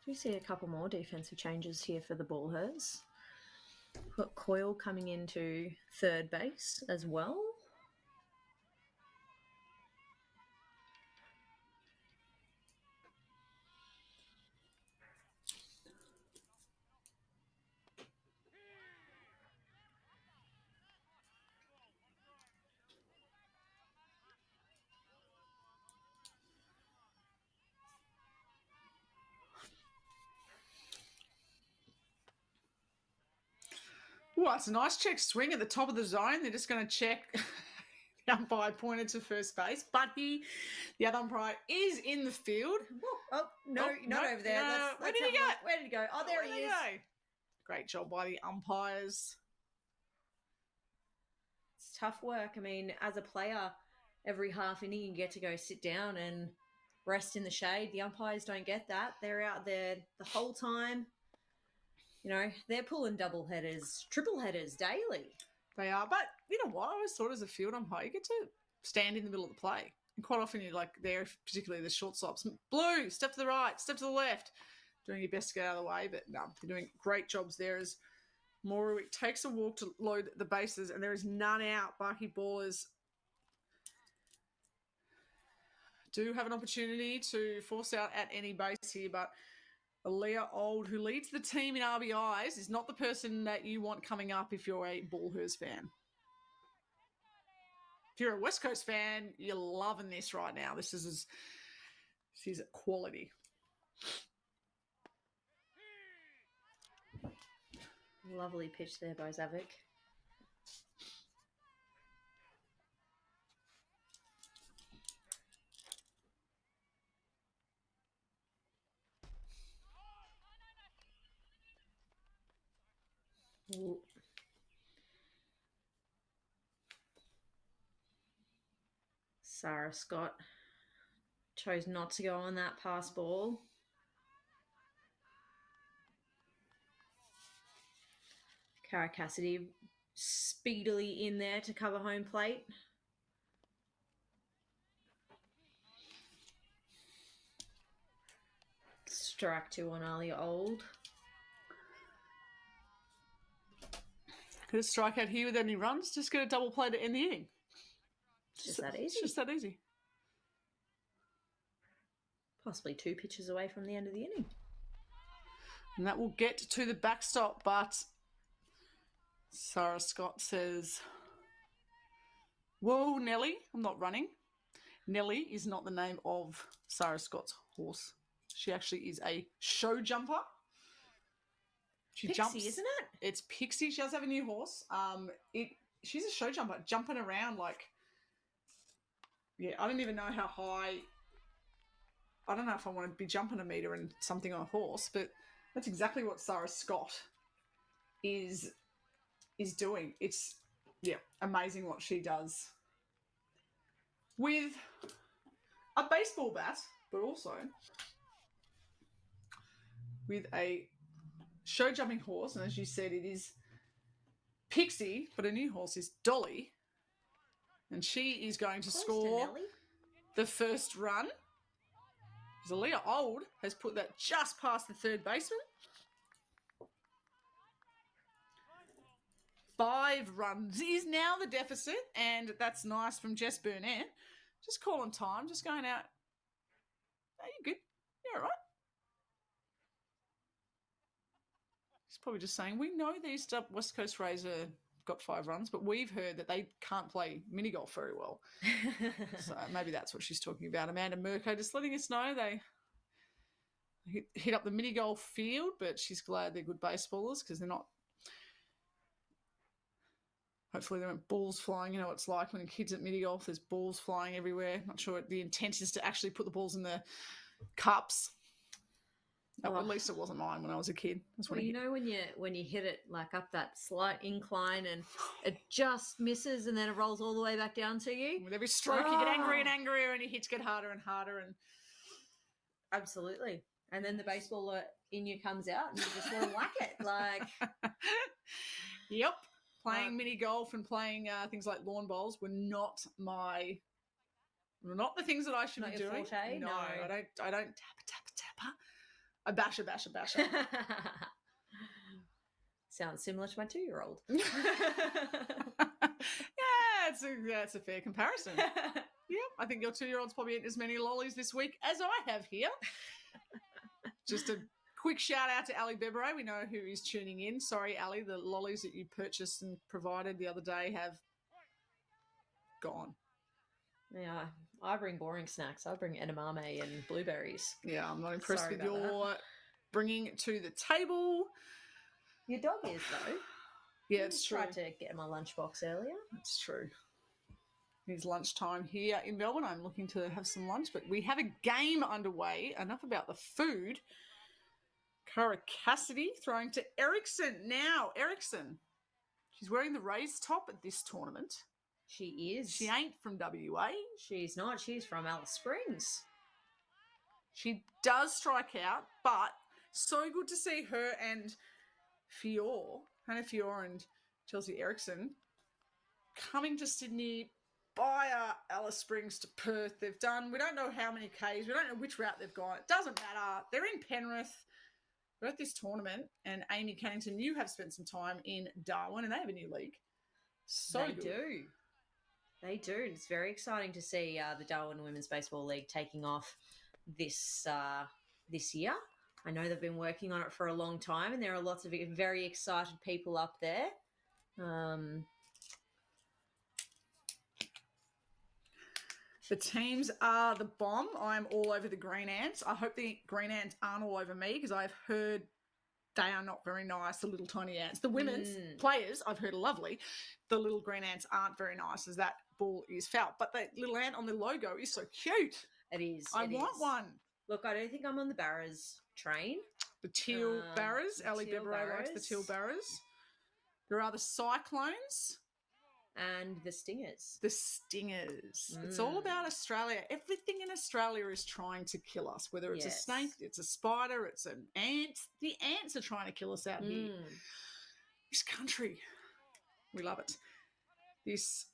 We see a couple more defensive changes here for the Bullhers. We've got Coyle coming into 3rd base as well. Oh, that's a nice check swing at the top of the zone. They're just going to check. The umpire pointed to first base, but the other umpire is in the field. Oh, no, not over there. Where did he go? Where did he go? Oh, there he is. Great job by the umpires. It's tough work. I mean, as a player, every half inning you get to go sit down and rest in the shade. The umpires don't get that. They're out there the whole time. They're pulling double headers, triple headers daily. They are. But you know what? I always thought as a field umpire, you get to stand in the middle of the play. And quite often you're like there, particularly the shortstops. Blue, step to the right, step to the left. Doing your best to get out of the way. But no, they're doing great jobs there as Morwick takes a walk to load the bases, and there is none out. Barclay Ballers do have an opportunity to force out at any base here, but Aaliyah Old, who leads the team in RBIs, is not the person that you want coming up if you're a Bullhers fan. If you're a West Coast fan, you're loving this right now. This is quality. Lovely pitch there by Zavik. Ooh. Sarah Scott chose not to go on that pass ball. Cara Cassidy speedily in there to cover home plate. Strike 2 on Alia Old. Could a strikeout here with any runs? Just get a double play to end the inning. Just that easy. It's just that easy. Possibly 2 pitches away from the end of the inning. And that will get to the backstop, but Sarah Scott says, whoa, Nellie, I'm not running. Nellie is not the name of Sarah Scott's horse. She actually is a show jumper. She Pixie, jumps, isn't it? It's Pixie. She does have a new horse. She's a show jumper, jumping around like, yeah, I don't even know how high. I don't know if I want to be jumping a meter and something on a horse, but that's exactly what Sarah Scott is doing. It's, yeah, amazing what she does with a baseball bat, but also with a show jumping horse. And as you said, it is Pixie, but a new horse is Dolly. And she is going to score the first run. Zalia Old has put that just past the third baseman. 5 runs is now the deficit, and that's nice from Jess Burnett. Just calling time, just going out. Are you good? You're all right. He's probably just saying, we know these West Coast Rays got 5 runs, but we've heard that they can't play mini golf very well. So maybe that's what she's talking about. Amanda Mirko just letting us know they hit up the mini golf field, but she's glad they're good baseballers because they're not. Hopefully there weren't balls flying. You know what it's like when kids at mini golf, there's balls flying everywhere. Not sure the intent is to actually put the balls in the cups. At least it wasn't mine when I was a kid. Well, you know when you hit it like up that slight incline and it just misses and then it rolls all the way back down to you? With every stroke you get angrier and angrier and your hits get harder and harder. And absolutely. And then the baseballer in you comes out and you just want to whack it. Like, yep. Playing mini golf and playing things like lawn bowls were not the things that I should be doing. Forte? No, I don't tapper. I basher. Sounds similar to my 2-year-old. Yeah, it's a fair comparison. Yeah, I think your 2-year-old's probably eaten as many lollies this week as I have here. Just a quick shout out to Ali Bebre. We know who is tuning in. Sorry, Ali, the lollies that you purchased and provided the other day have gone. Yeah, I bring boring snacks. I bring edamame and blueberries. Yeah, I'm not impressed with your bringing to the table. Your dog is, though. Yeah, it's true. I tried to get my lunchbox earlier. It's true. It's lunchtime here in Melbourne. I'm looking to have some lunch, but we have a game underway. Enough about the food. Cara Cassidy throwing to Erickson. Now, Erickson. She's wearing the Rays top at this tournament. She is. She ain't from WA. She's not. She's from Alice Springs. She does strike out, but so good to see her and Hannah Fior and Chelsea Erickson coming to Sydney via Alice Springs to Perth. We don't know how many Ks. We don't know which route they've gone. It doesn't matter. They're in Penrith. We're at this tournament, and Amy Cannington, you have spent some time in Darwin, and they have a new league. They do. They do. It's very exciting to see the Darwin Women's Baseball League taking off this year. I know they've been working on it for a long time, and there are lots of very excited people up there. The teams are the bomb. I'm all over the Green Ants. I hope the Green Ants aren't all over me because I've heard they are not very nice, the little tiny ants. The women's players, I've heard are lovely. The little green ants aren't very nice as that ball is foul. But the little ant on the logo is so cute. It is. I want one. Look, I don't think I'm on the Barras train. The teal Barras. Ali Bebre likes the teal Barras. There are the Cyclones. And the Stingers. The Stingers. It's all about Australia. Everything in Australia is trying to kill us, whether it's a snake, it's a spider, it's an ant. The ants are trying to kill us out here. This country. We love it. This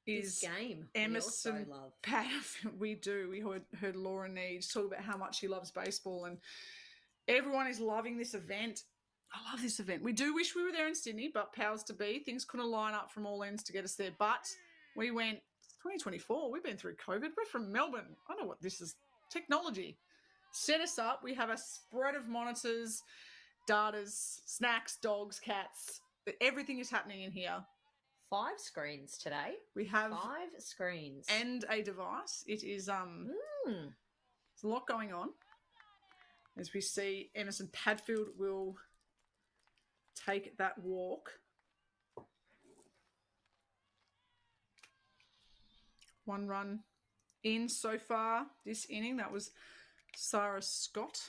game. Emerson Patterson. We do. We heard Laura Needs talk about how much she loves baseball, and everyone is loving this event. I love this event. We do wish we were there in Sydney, but powers to be. Things couldn't line up from all ends to get us there. But we went 2024. We've been through COVID. We're from Melbourne. I know what this is. Technology. Set us up. We have a spread of monitors, datas, snacks, dogs, cats. Everything is happening in here. 5 screens today. We have 5 screens. and a device. It is there's a lot going on. As we see, Emerson Padfield will take that walk. One run in so far this inning. That was Sarah Scott.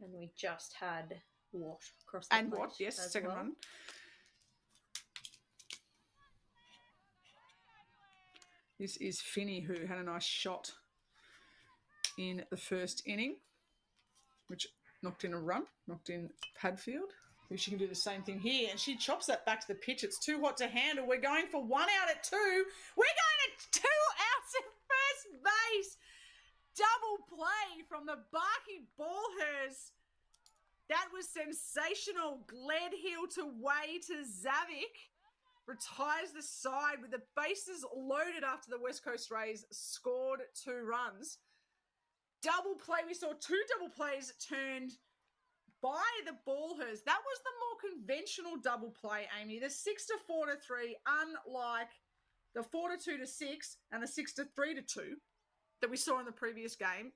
And we just had Watt across the And plate. Watt, yes, second run. This is Finney, who had a nice shot in the first inning, which knocked in a run, knocked in Padfield. If she can do the same thing here, and she chops that back to the pitch. It's too hot to handle. We're going for 1 out at 2. We're going at 2 outs at first base. Double play from the Barclay Ballhurst. That was sensational. Gledhill to Way to Zavik. Retires the side with the bases loaded after the West Coast Rays scored 2 runs. Double play. We saw 2 double plays turned by the Ballhurst. That was the more conventional double play, Amy. The 6 to 4 to 3, unlike the 4 to 2 to 6 and the 6 to 3 to 2 that we saw in the previous game.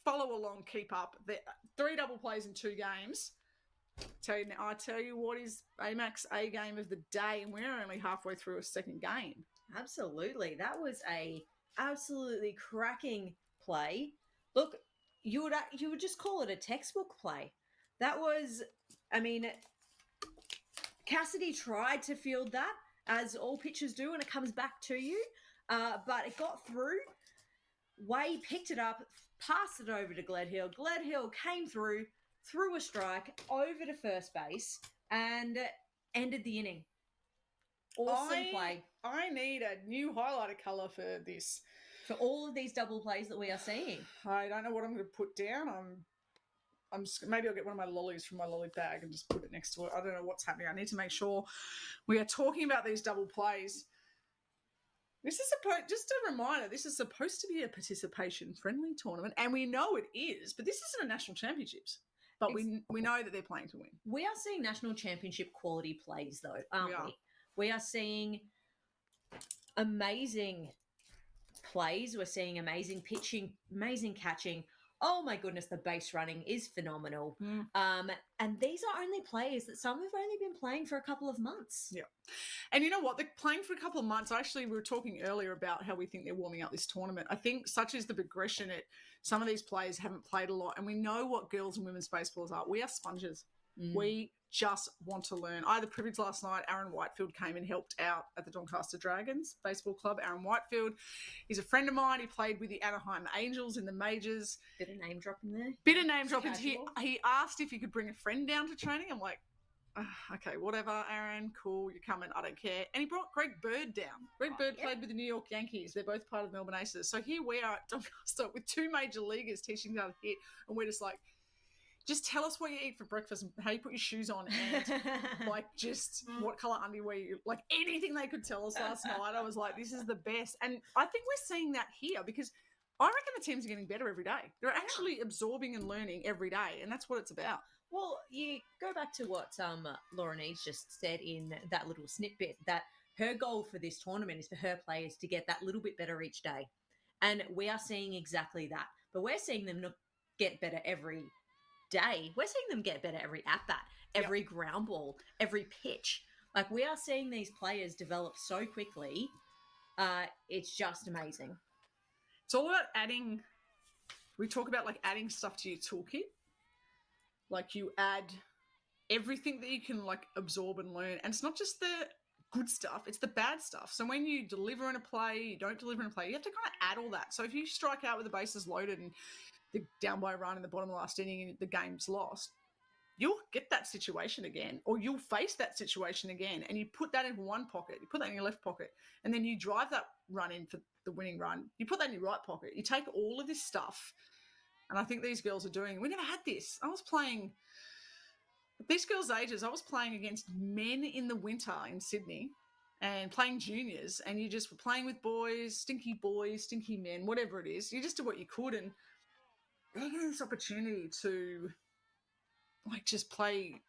Follow along, keep up. The 3 double plays in 2 games. I tell you what is AMAC's A game of the day, and we're only halfway through a second game. Absolutely. That was a absolutely cracking play. Look, you would just call it a textbook play. That was, I mean, Cassidy tried to field that, as all pitchers do, and it comes back to you. But it got through. Way picked it up, passed it over to Gledhill. Gledhill came through, threw a strike over to first base, and ended the inning. Awesome play. I need a new highlighter colour for this. For all of these double plays that we are seeing. I don't know what I'm going to put down. I'm just, maybe I'll get one of my lollies from my lolly bag and just put it next to it. I don't know what's happening. I need to make sure we are talking about these double plays. This is just a reminder, this is supposed to be a participation-friendly tournament, and we know it is, but this isn't a national championships. But we know that they're playing to win. We are seeing national championship quality plays, though, aren't we? We are seeing amazing plays. We're seeing amazing pitching, amazing catching. Oh my goodness, the base running is phenomenal. And these are only players that some have only been playing for a couple of months. Yeah. And you know what? They're playing for a couple of months. Actually, we were talking earlier about how we think they're warming up this tournament. I think such is the progression. Some of these players haven't played a lot, and we know what girls and women's baseballs are. We are sponges. We just want to learn. I had the privilege last night. Aaron Whitefield came and helped out at the Doncaster Dragons Baseball Club. Aaron Whitefield, he's a friend of mine. He played with the Anaheim Angels in the majors. Bit of name dropping there. Bit of name dropping. He asked if he could bring a friend down to training. I'm like, okay, whatever, Aaron, cool, you're coming, I don't care. And he brought Greg Bird down. Greg Bird played with the New York Yankees. They're both part of the Melbourne Aces. So here we are at Doncaster with 2 major leaguers teaching how to hit, and we're just like, just tell us what you eat for breakfast and how you put your shoes on, and like just what colour underwear you, like anything they could tell us last night. I was like, this is the best. And I think we're seeing that here because I reckon the teams are getting better every day. They're actually absorbing and learning every day, and that's what it's about. Well, you go back to what Lauren Eads just said in that little snippet, that her goal for this tournament is for her players to get that little bit better each day. And we are seeing exactly that. But we're seeing them not get better every day. We're seeing them get better every at-bat, every ground ball, every pitch. Like, we are seeing these players develop so quickly. It's just amazing. It's all about adding, we talk about like adding stuff to your toolkit. Like you add everything that you can like absorb and learn. And it's not just the good stuff, it's the bad stuff. So when you deliver in a play, you don't deliver in a play, you have to kind of add all that. So if you strike out with the bases loaded and the down by a run in the bottom of the last inning and the game's lost, you'll get that situation again, or you'll face that situation again. And you put that in one pocket, you put that in your left pocket, and then you drive that run in for the winning run. You put that in your right pocket. You take all of this stuff. And I think these girls are doing, we never had this. I was playing But these girls' ages, I was playing against men in the winter in Sydney and playing juniors, and you just were playing with boys, stinky men, whatever it is. You just did what you could, and they get this opportunity to like just play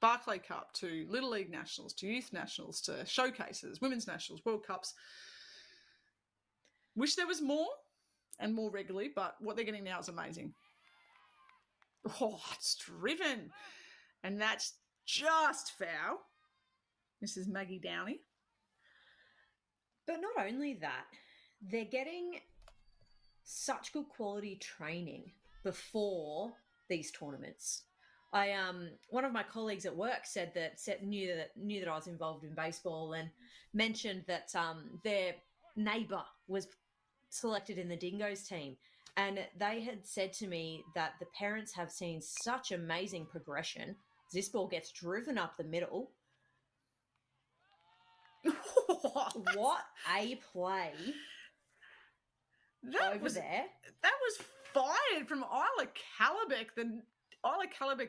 Barclay Cup, to Little League Nationals, to Youth Nationals, to showcases, Women's Nationals, World Cups. Wish there was more and more regularly, but what they're getting now is amazing. Oh, it's driven. And that's just foul. This is Maggie Downey. But not only that, they're getting such good quality training before these tournaments. One of my colleagues at work knew that I was involved in baseball and mentioned that their neighbour was selected in the Dingoes team, and they had said to me that the parents have seen such amazing progression. This ball gets driven up the middle. What a play over there. That was fired from Isla Calabeck,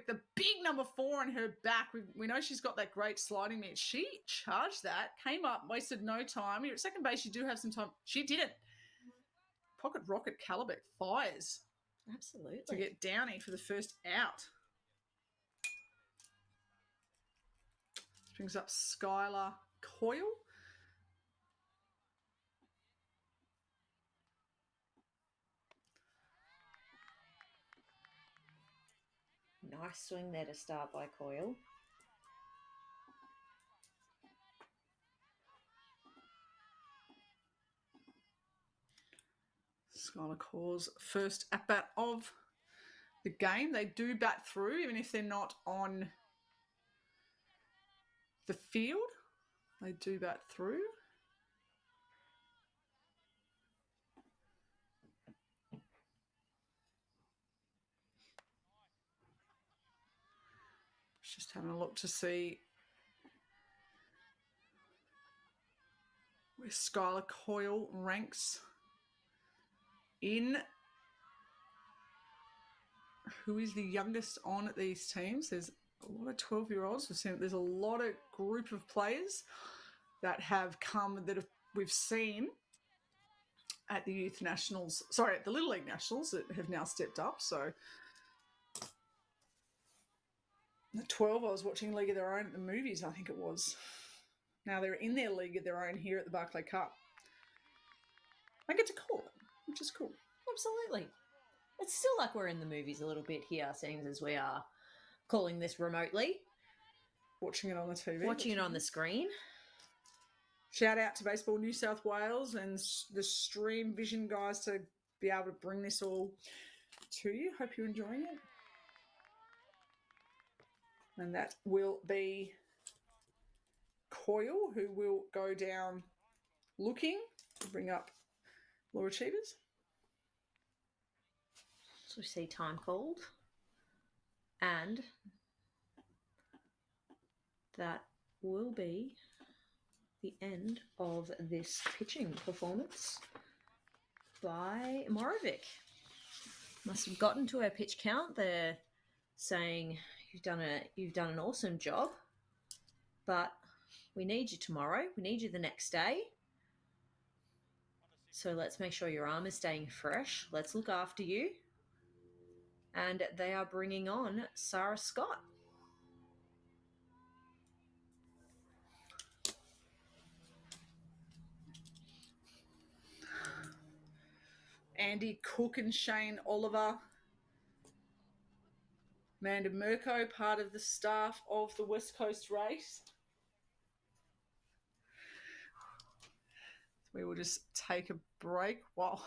the big number 4 on her back. We know she's got that great sliding mitt. She charged that, came up, wasted no time. You're at second base, you do have some time. She didn't. Pocket rocket Calabeck fires. Absolutely. To get Downey for the first out. This brings up Skylar Coyle. Nice swing there to start by Coyle. Skylar Coyle's first at bat of the game. They do bat through, even if they're not on the field. They do bat through. Just having a look to see where Skylar Coyle ranks in who is the youngest on these teams. There's a lot of 12-year-olds. There's a lot of group of players that have come that we've seen at the Youth Nationals, at the Little League Nationals that have now stepped up. So the 12, I was watching League of Their Own at the movies, I think it was. Now they're in their League of Their Own here at the Barclay Cup. I get to call it, which is cool. Absolutely. It's still like we're in the movies a little bit here, seeing as we are calling this remotely. Watching it on the TV. Watching it on the screen. Shout out to Baseball New South Wales and the Stream Vision guys to be able to bring this all to you. Hope you're enjoying it. And that will be Coyle, who will go down looking to bring up Laura Cheevers. So we see time called. And that will be the end of this pitching performance by Morovic. Must have gotten to our pitch count. They're saying you've done an awesome job, but we need you tomorrow. We need you the next day. So let's make sure your arm is staying fresh. Let's look after you. And they are bringing on Sarah Scott. Andy Cook and Shane Oliver. Amanda Mirko, part of the staff of the West Coast race. We will just take a break while...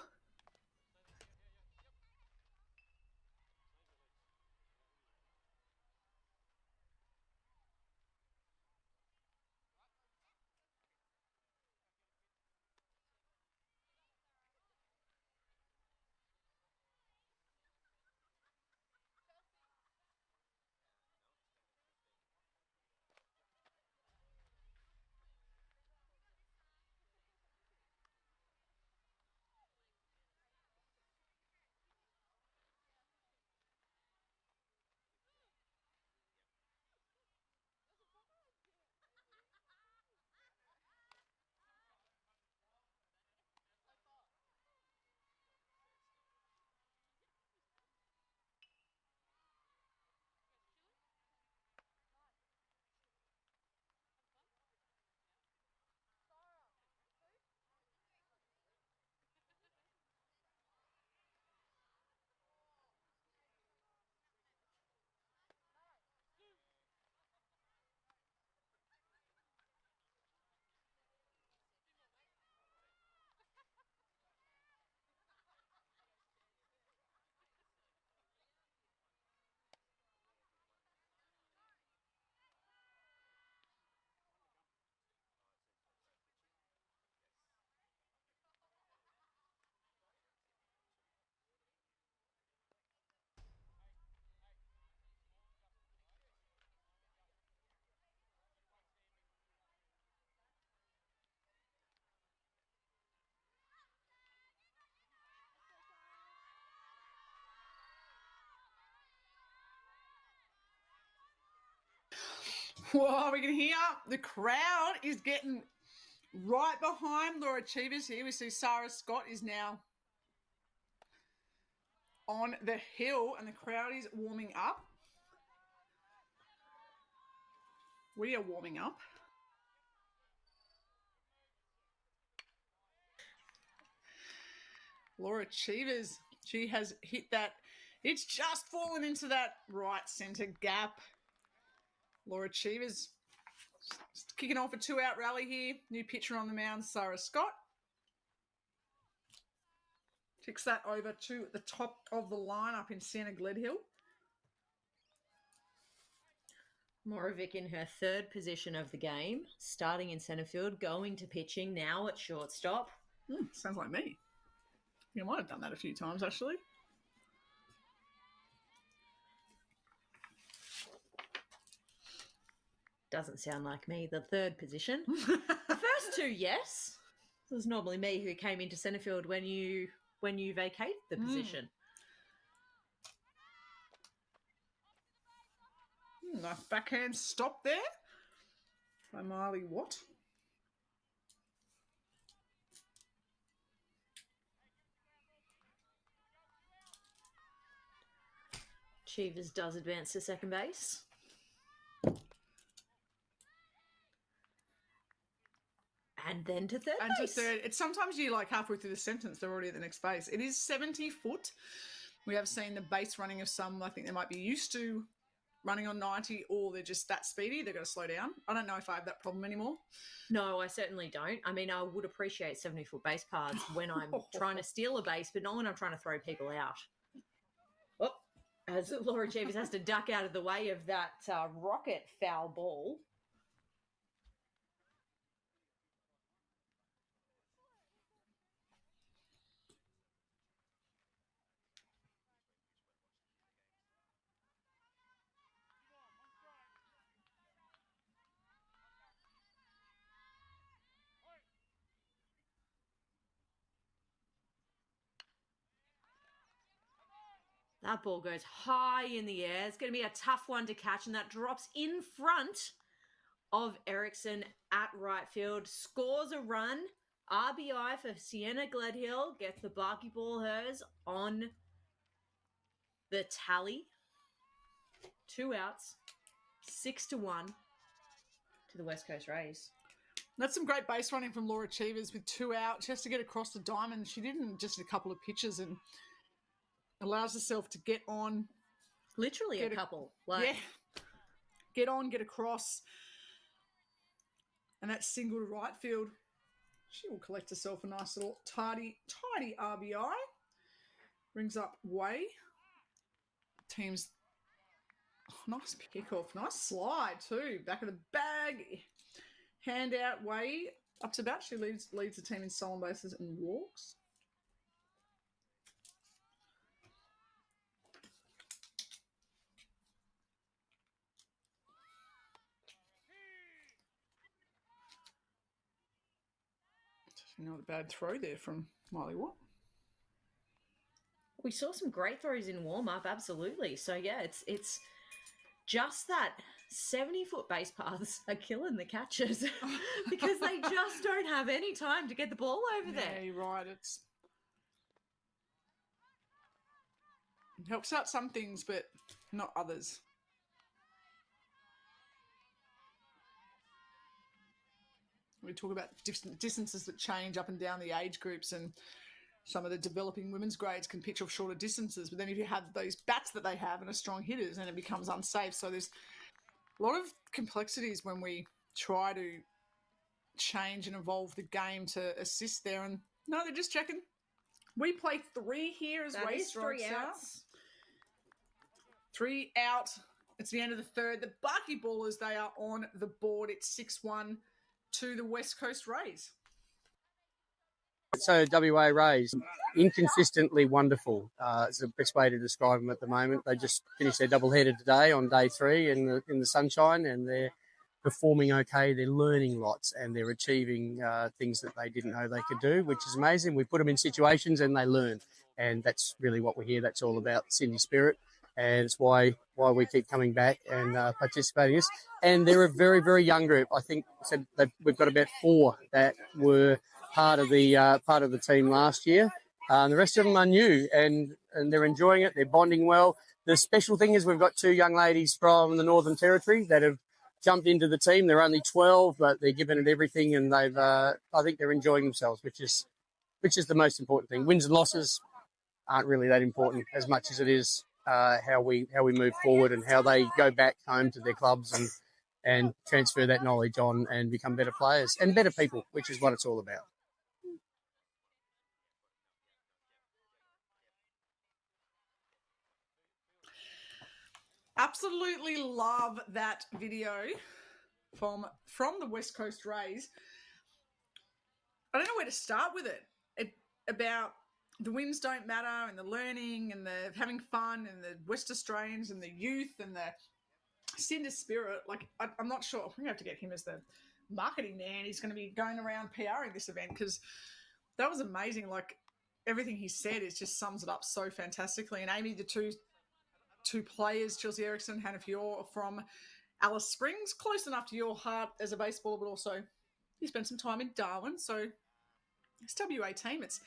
Whoa, we can hear the crowd is getting right behind Laura Cheevers here. We see Sarah Scott is now on the hill and the crowd is warming up. We are warming up. Laura Cheevers, she has hit that. It's just fallen into that right centre gap. Laura Cheevers kicking off a 2-out rally here. New pitcher on the mound, Sarah Scott. Kicks that over to the top of the lineup in Santa Gledhill. Morovic in her third position of the game, starting in centre field, going to pitching now at shortstop. Sounds like me. I might have done that a few times, actually. Doesn't sound like me, the third position. The first two, yes. It was normally me who came into centre field when you vacated the position. Nice backhand stop there by Marley Watt. Cheevers does advance to second base. And then to third base. To third. It's sometimes you like halfway through the sentence, they're already at the next base. It is 70 foot. We have seen the base running of some. I think they might be used to running on 90, or they're just that speedy. They're going to slow down. I don't know if I have that problem anymore. No, I certainly don't. I mean, I would appreciate 70-foot base paths when I'm trying to steal a base, but not when I'm trying to throw people out. Oh, as Laura Cheevers has to duck out of the way of that rocket foul ball. That ball goes high in the air. It's going to be a tough one to catch, and that drops in front of Erickson at right field. Scores a run. RBI for Sienna Gledhill. Gets the Barclay ball hers on the tally. 2 outs. 6-1 to the West Coast Rays. That's some great base running from Laura Cheevers with 2 out. She has to get across the diamond. She did in just a couple of pitches and allows herself to get on. Literally a couple. Yeah. Get on, get across. And that single to right field. She will collect herself a nice little tidy RBI. Brings up Way. Team's nice pick-off. Nice slide too. Back of the bag. Hand out Way up to bat. She leads the team in stolen bases and walks. Not a bad throw there from Miley Watt. We saw some great throws in warm-up, absolutely. So, yeah, it's just that 70-foot base paths are killing the catchers because they just don't have any time to get the ball over there. Yeah, you're right. It helps out some things, but not others. We talk about distances that change up and down the age groups, and some of the developing women's grades can pitch off shorter distances. But then if you have those bats that they have and are strong hitters, then it becomes unsafe. So there's a lot of complexities when we try to change and evolve the game to assist there. And no, they're just checking. We play 3 here as Way strikes out. 3 out. It's the end of the third. The Barclay Ballers, they are on the board. It's 6-1 to the West Coast Rays. So WA Rays, inconsistently wonderful. It's the best way to describe them at the moment. They just finished their doubleheader today on day 3 in the sunshine, and they're performing okay. They're learning lots, and they're achieving things that they didn't know they could do, which is amazing. We put them in situations and they learn, and that's really what we're here. That's all about Sydney spirit, and it's why why we keep coming back and participating in this. And they're a very, very young group. I think we've got about 4 that were part of the team last year. The rest of them are new, and they're enjoying it. They're bonding well. The special thing is we've got 2 young ladies from the Northern Territory that have jumped into the team. They're only 12, but they're giving it everything, and I think they're enjoying themselves, which is the most important thing. Wins and losses aren't really that important as much as it is how we move forward and how they go back home to their clubs and transfer that knowledge on and become better players and better people, which is what it's all about. Absolutely love that video from the West Coast Rays. I don't know where to start with it. About the wins don't matter and the learning and the having fun and the West Australians and the youth and the Cinder spirit. Like, I'm not sure. We're going to have to get him as the marketing man. He's going to be going around PRing this event because that was amazing. Like, everything he said just sums it up so fantastically. And Amy, the two players, Chelsea Erickson, Hannah Fiore from Alice Springs, close enough to your heart as a baseballer, but also you spent some time in Darwin. So it's WA team. It's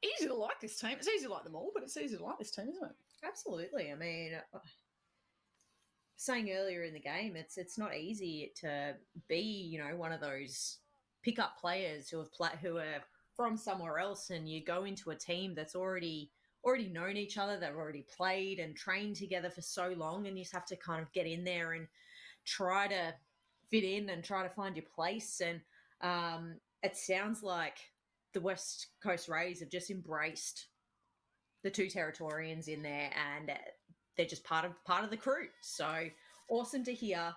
easy to like this team. It's easy to like them all, but it's easy to like this team, isn't it? Absolutely. I mean, saying earlier in the game, it's not easy to be, one of those pickup players who are from somewhere else, and you go into a team that's already known each other, they've already played and trained together for so long, and you just have to kind of get in there and try to fit in and try to find your place. And it sounds like the West Coast Rays have just embraced the 2 Territorians in there, and they're just part of the crew. So awesome to hear,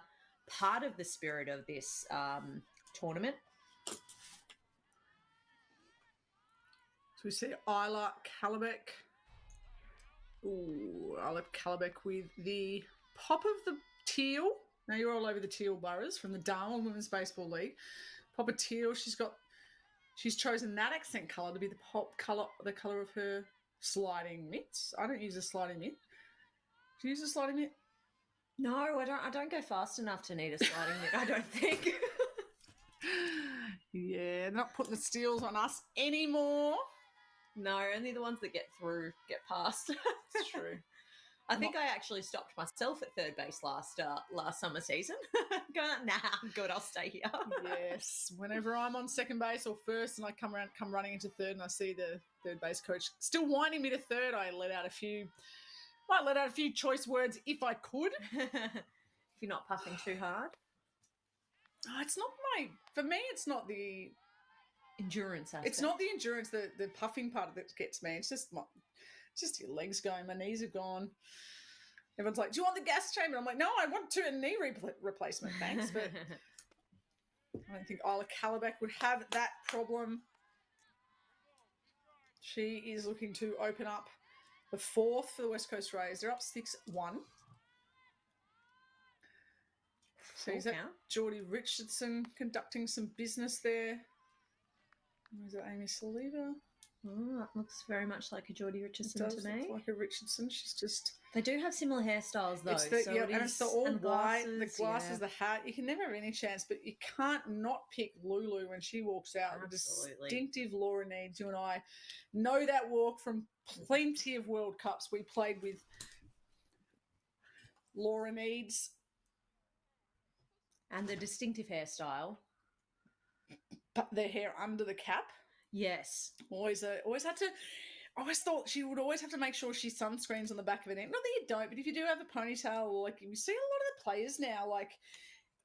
part of the spirit of this tournament. So we see Isla Calabeck. Ooh, Isla Calabeck with the pop of the teal. Now you're all over the teal boroughs from the Darwin Women's Baseball League. Pop of teal. She's chosen that accent colour to be the pop colour, the colour of her sliding mitts. I don't use a sliding mitt. Do you use a sliding mitt? No, I don't go fast enough to need a sliding mitt, I don't think. Yeah, they're not putting the steals on us anymore. No, only the ones that get past. That's true. I think I actually stopped myself at third base last summer season. Going, nah, I'm good, I'll stay here. Yes, whenever I'm on second base or first and I come running into third and I see the third base coach still winding me to third, I might let out a few choice words if I could. If you're not puffing too hard. Oh, for me, it's not the endurance aspect. It's not the endurance, the puffing part that gets me. It's just your legs going. My knees are gone. Everyone's like, do you want the gas chamber? I'm like, no, I want a knee replacement, thanks. But I don't think Isla Calabeck would have that problem. She is looking to open up the 4th for the West Coast Rays. They're up 6-1. So is that Geordie Richardson conducting some business there? Or is it Amy Saliba? Oh, that looks very much like a Geordie Richardson to me. Look like a Richardson. She's just... They do have similar hairstyles, though. It's the all white, the glasses, the hat. You can never have any chance, but you can't not pick Lulu when she walks out. Absolutely. The distinctive Laura Needs. You and I know that walk from plenty of World Cups we played with Laura Needs. And the distinctive hairstyle. But the hair under the cap. Yes. Always had to... I always thought she would always have to make sure she sunscreens on the back of her neck. Not that you don't, but if you do have a ponytail, like you see a lot of the players now, like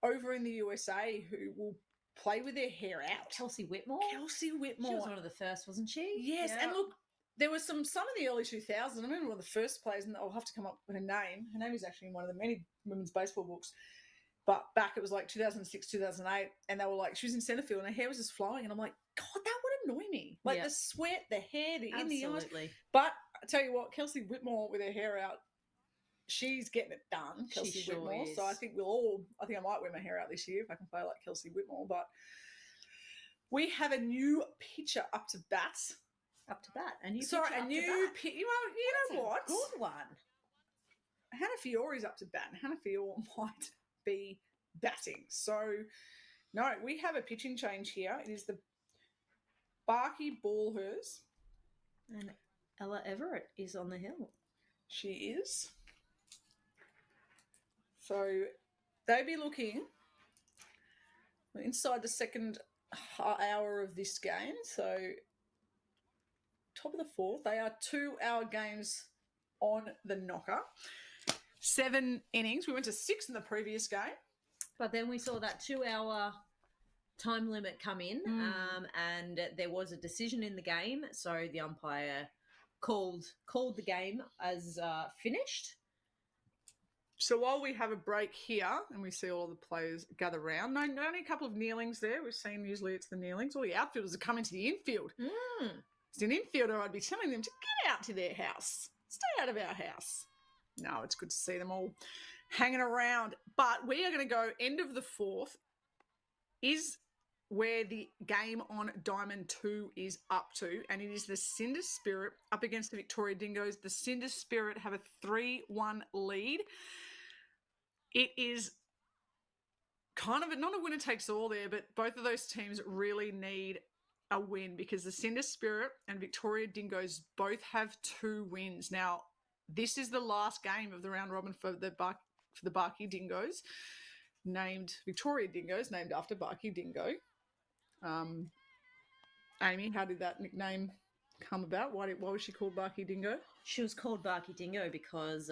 over in the USA, who will play with their hair out. Kelsey Whitmore? She was one of the first, wasn't she? Yes, yeah. And look, there was some of the early 2000s. I remember one of the first players, and I'll have to come up with her name. Her name is actually in one of the many women's baseball books. But back it was like 2006, 2008, and they were like, she was in centre field and her hair was just flowing, and I'm like, God, that would annoy me. Like the sweat, the hair, the in the eyes. But I tell you what, Kelsey Whitmore with her hair out, she's getting it done. Kelsey Whitmore. Is. So I think I might wear my hair out this year if I can play like Kelsey Whitmore. But we have a new pitcher up to bat. Up to bat. A new pitcher. You know what? Good one. Hannah Fiore's up to bat, and Hannah Fiore might be batting. So, no, we have a pitching change here. It is the Barky Ballhers. And Ella Everett is on the hill. She is. So, they'll be looking inside the second hour of this game. So, top of the fourth. They are 2-hour games on the knocker. 7 innings. We went to 6 in the previous game. But then we saw that 2-hour time limit come in, and there was a decision in the game. So the umpire called the game as finished. So while we have a break here and we see all the players gather round, only a couple of kneelings there. We've seen usually it's the kneelings. All the outfielders are coming to the infield. It's an infielder, I'd be telling them to get out to their house. Stay out of our house. No, it's good to see them all hanging around. But we are going to go end of the fourth is where the game on Diamond 2 is up to, and it is the Cinder Spirit up against the Victoria Dingoes. The Cinder Spirit have a 3-1 lead. It is kind of not a winner takes all there, but both of those teams really need a win because the Cinder Spirit and Victoria Dingoes both have 2 wins. Now, this is the last game of the round robin for the Barclay Dingoes, named Victoria Dingoes, named after Barclay Dingo. Amy, how did that nickname come about? Why was she called Barclay Dingo? She was called Barky Dingo because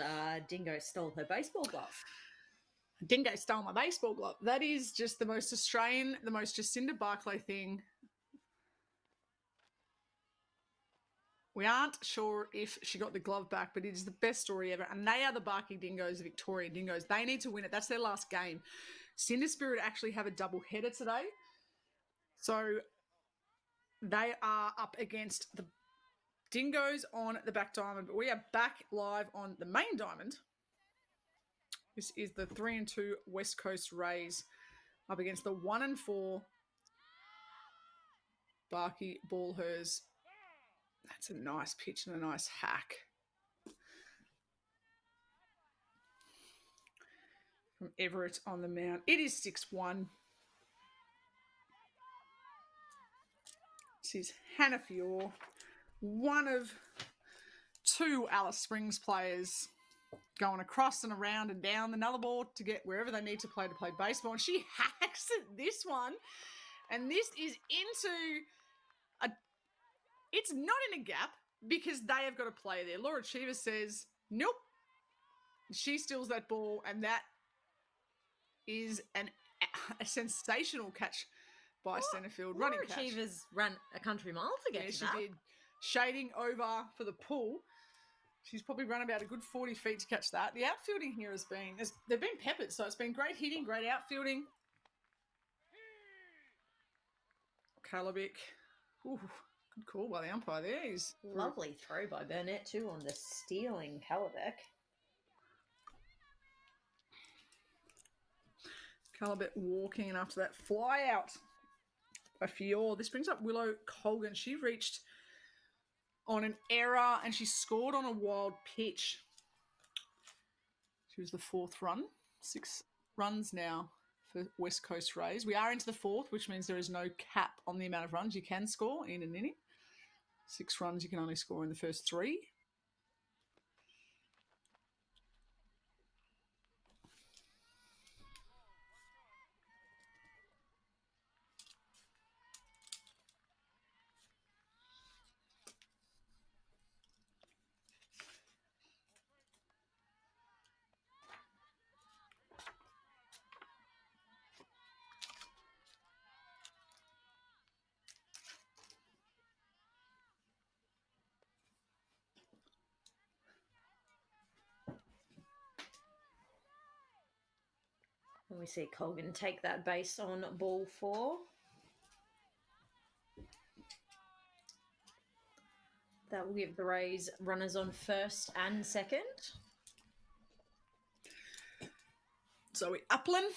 Dingo stole her baseball glove. Dingo stole my baseball glove. That is just the most Australian, the most Jacinda Barclay thing. We aren't sure if she got the glove back, but it is the best story ever. And they are the Barclay Dingoes, the Victoria Dingoes. They need to win it. That's their last game. Cinder Spirit actually have a double header today. So they are up against the Dingoes on the back diamond, but we are back live on the main diamond. This is the 3-2 West Coast Rays up against the 1-4 Barclay Ballhers. That's a nice pitch and a nice hack. From Everett on the mound. It is 6-1. This is Hannah Fiore, one of 2 Alice Springs players going across and around and down the nullarbor to get wherever they need to play baseball. And she hacks at this one. And this is it's not in a gap because they have got a player there. Laura Cheever says, nope. She steals that ball, and that is a sensational catch by Centerfield. Laura Running catch. Cheever's ran a country mile to get to that. She did. Shading over for the pull. She's probably run about a good 40 feet to catch that. The outfielding here they've been peppered, so it's been great hitting, great outfielding. Kalabic. Ooh, good call by the umpire there. He's Lovely throw by Burnett too on the stealing Kalabic. Kalabic walking, and after that fly out by Fiore. This brings up Willow Colgan. She reached on an error and she scored on a wild pitch. She was the 4th run. 6 runs now for West Coast Rays. We are into the 4th, which means there is no cap on the amount of runs you can score in an inning. 6 runs you can only score in the first 3. And we see Colgan take that base on ball 4. That will give the Rays runners on first and second. Zoe Upland.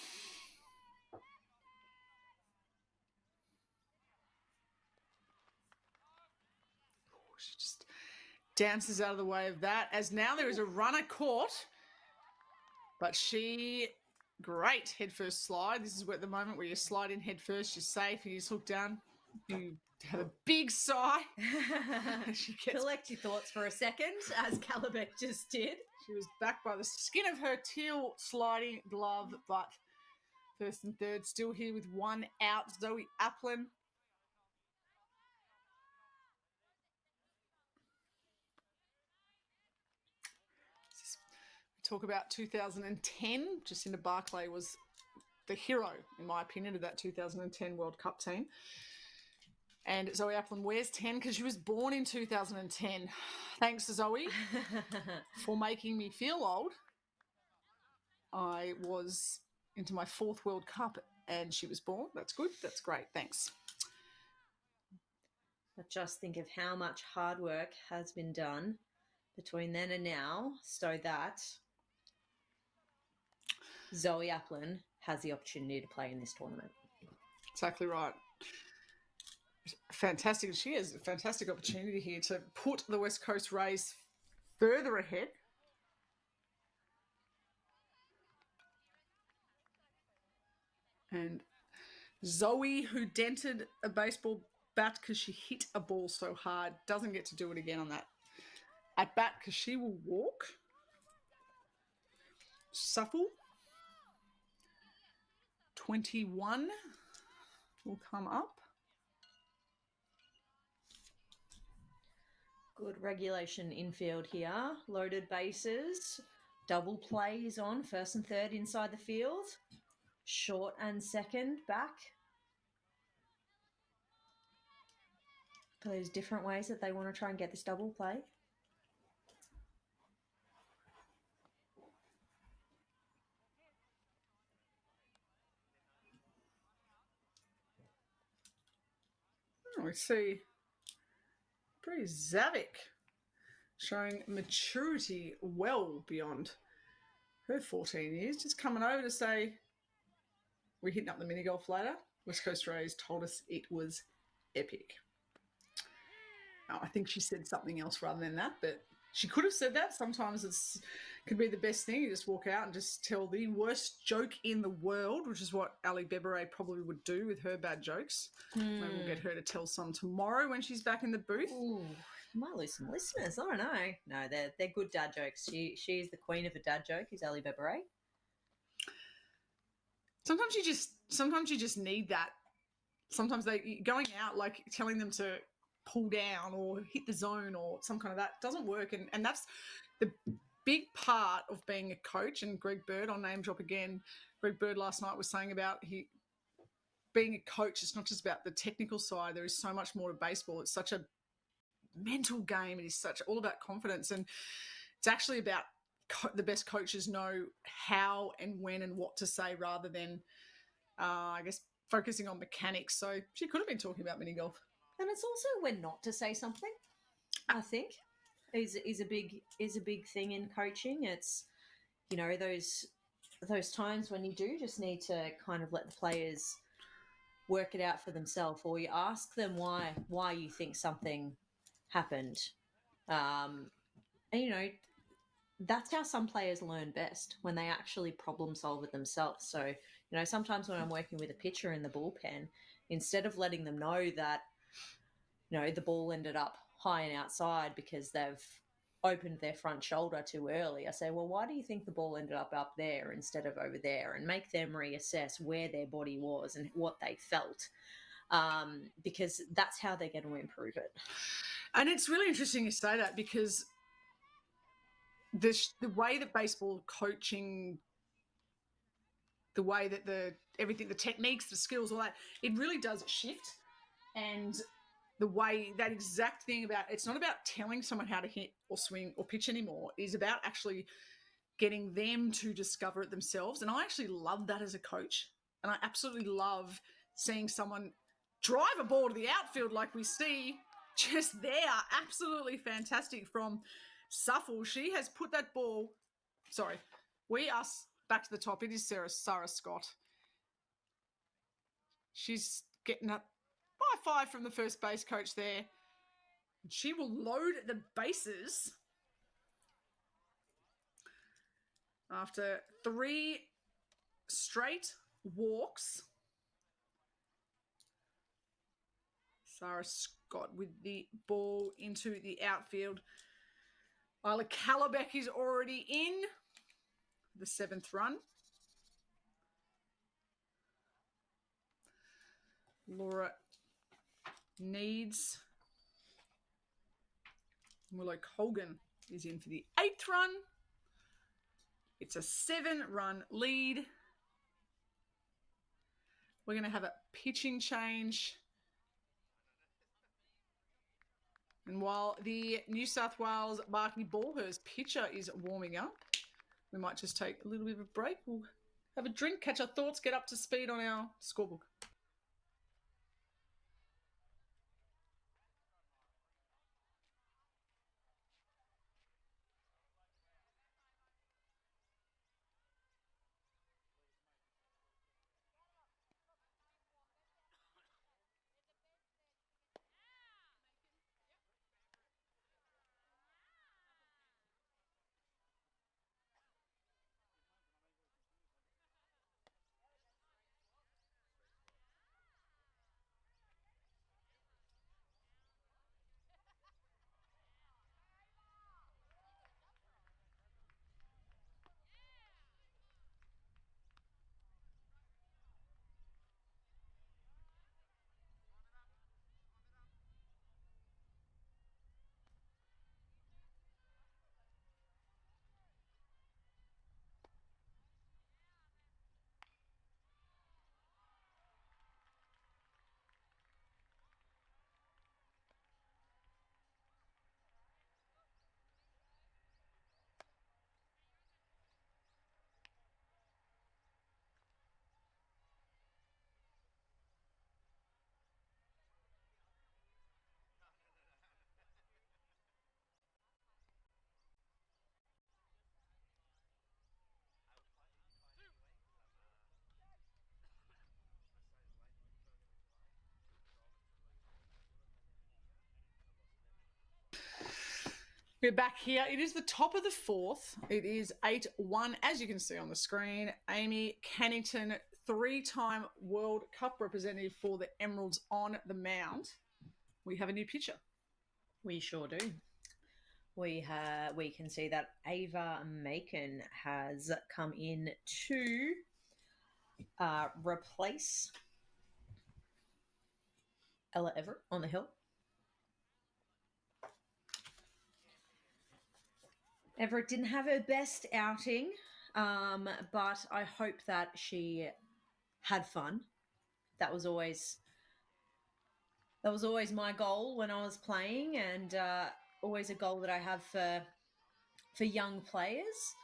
She just dances out of the way of that, as now there is a runner caught But great head first slide. This is where, at the moment where you slide in head first, you're safe. You just hook down. You have a big sigh. Collect your thoughts for a second, as Calabec just did. She was back by the skin of her teal sliding glove, but first and third still here with one out. Zoe Applin. We talk about 2010. Jacinda Barclay was the hero, in my opinion, of that 2010 World Cup team. And Zoe Applin wears 10 because she was born in 2010. Thanks, Zoe, for making me feel old. I was into my 4th World Cup and she was born. That's good. That's great. Thanks. But just think of how much hard work has been done between then and now so that Zoe Applin has the opportunity to play in this tournament. Exactly right. Fantastic. She has a fantastic opportunity here to put the West Coast Rays further ahead. And Zoe, who dented a baseball bat because she hit a ball so hard, doesn't get to do it again on that at bat because she will walk. Shuffle. 21 will come up. Good regulation infield here. Loaded bases. Double plays on first and third inside the field. Short and second back. For those different ways that they want to try and get this double play. We see pretty Zavik showing maturity well beyond her 14 years. Just coming over to say, we're hitting up the mini golf later. West Coast Rays told us it was epic. Now, I think she said something else rather than that, but she could have said that. Sometimes it could be the best thing. You just walk out and just tell the worst joke in the world, which is what Ali Beberay probably would do with her bad jokes. Maybe we'll get her to tell some tomorrow when she's back in the booth. Ooh, might lose some listeners. I don't know. No, they're good dad jokes. She's the queen of a dad joke, is Ali Beberay. Sometimes you just need that. Sometimes going out, like telling them to pull down or hit the zone or some kind of that doesn't work. And that's the big part of being a coach. And Greg Bird, I'll name drop again, Greg Bird last night was saying about being a coach, it's not just about the technical side. There is so much more to baseball. It's such a mental game. It is all about confidence. And it's actually about the best coaches know how and when and what to say rather than, I guess, focusing on mechanics. So she could have been talking about mini golf. And it's also when not to say something, I think, is a big thing in coaching. It's, those times when you do just need to kind of let the players work it out for themselves, or you ask them why you think something happened. And, that's how some players learn best, when they actually problem solve it themselves. So, sometimes when I'm working with a pitcher in the bullpen, instead of letting them know that, the ball ended up high and outside because they've opened their front shoulder too early, I say, well, why do you think the ball ended up there instead of over there? And make them reassess where their body was and what they felt, because that's how they're going to improve it. And it's really interesting you say that, because the way that baseball coaching, the way that everything, the techniques, the skills, all that, it really does shift. And the way, that exact thing about, it's not about telling someone how to hit or swing or pitch anymore. It is about actually getting them to discover it themselves. And I actually love that as a coach. And I absolutely love seeing someone drive a ball to the outfield like we see just there. Absolutely fantastic from Suffle. She has put that ball, back to the top. It is Sarah Scott. She's getting up by 5 from the first base coach there. She will load the bases. after 3 straight walks. Sarah Scott with the ball into the outfield. Isla Calabeck is already in the 7th run. Laura Needs. Willow Colgan is in for the 8th run. It's a 7-run lead. We're going to have a pitching change. And while the New South Wales Barclay Ballhurst pitcher is warming up, we might just take a little bit of a break. We'll have a drink, catch our thoughts, get up to speed on our scorebook. We're back here. It is the top of the 4th. It is 8-1, as you can see on the screen. Amy Cannington, 3-time World Cup representative for the Emeralds on the mound. We have a new pitcher. We sure do. We can see that Ava Macon has come in to replace Ella Everett on the hill. Everett didn't have her best outing, but I hope that she had fun. That was always my goal when I was playing, and always a goal that I have for young players.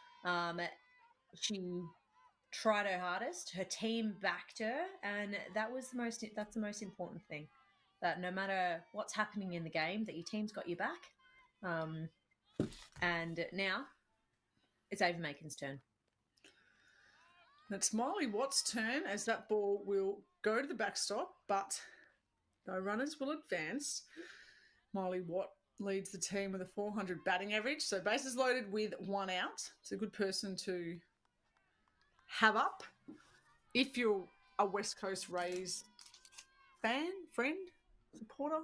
She tried her hardest. Her team backed her, and that's the most important thing. That no matter what's happening in the game, that your team's got your back. And now it's Ava Macon's turn. It's Miley Watt's turn, as that ball will go to the backstop, but no runners will advance. Miley Watt leads the team with a 400 batting average, so bases loaded with 1 out. It's a good person to have up if you're a West Coast Rays fan, friend, supporter.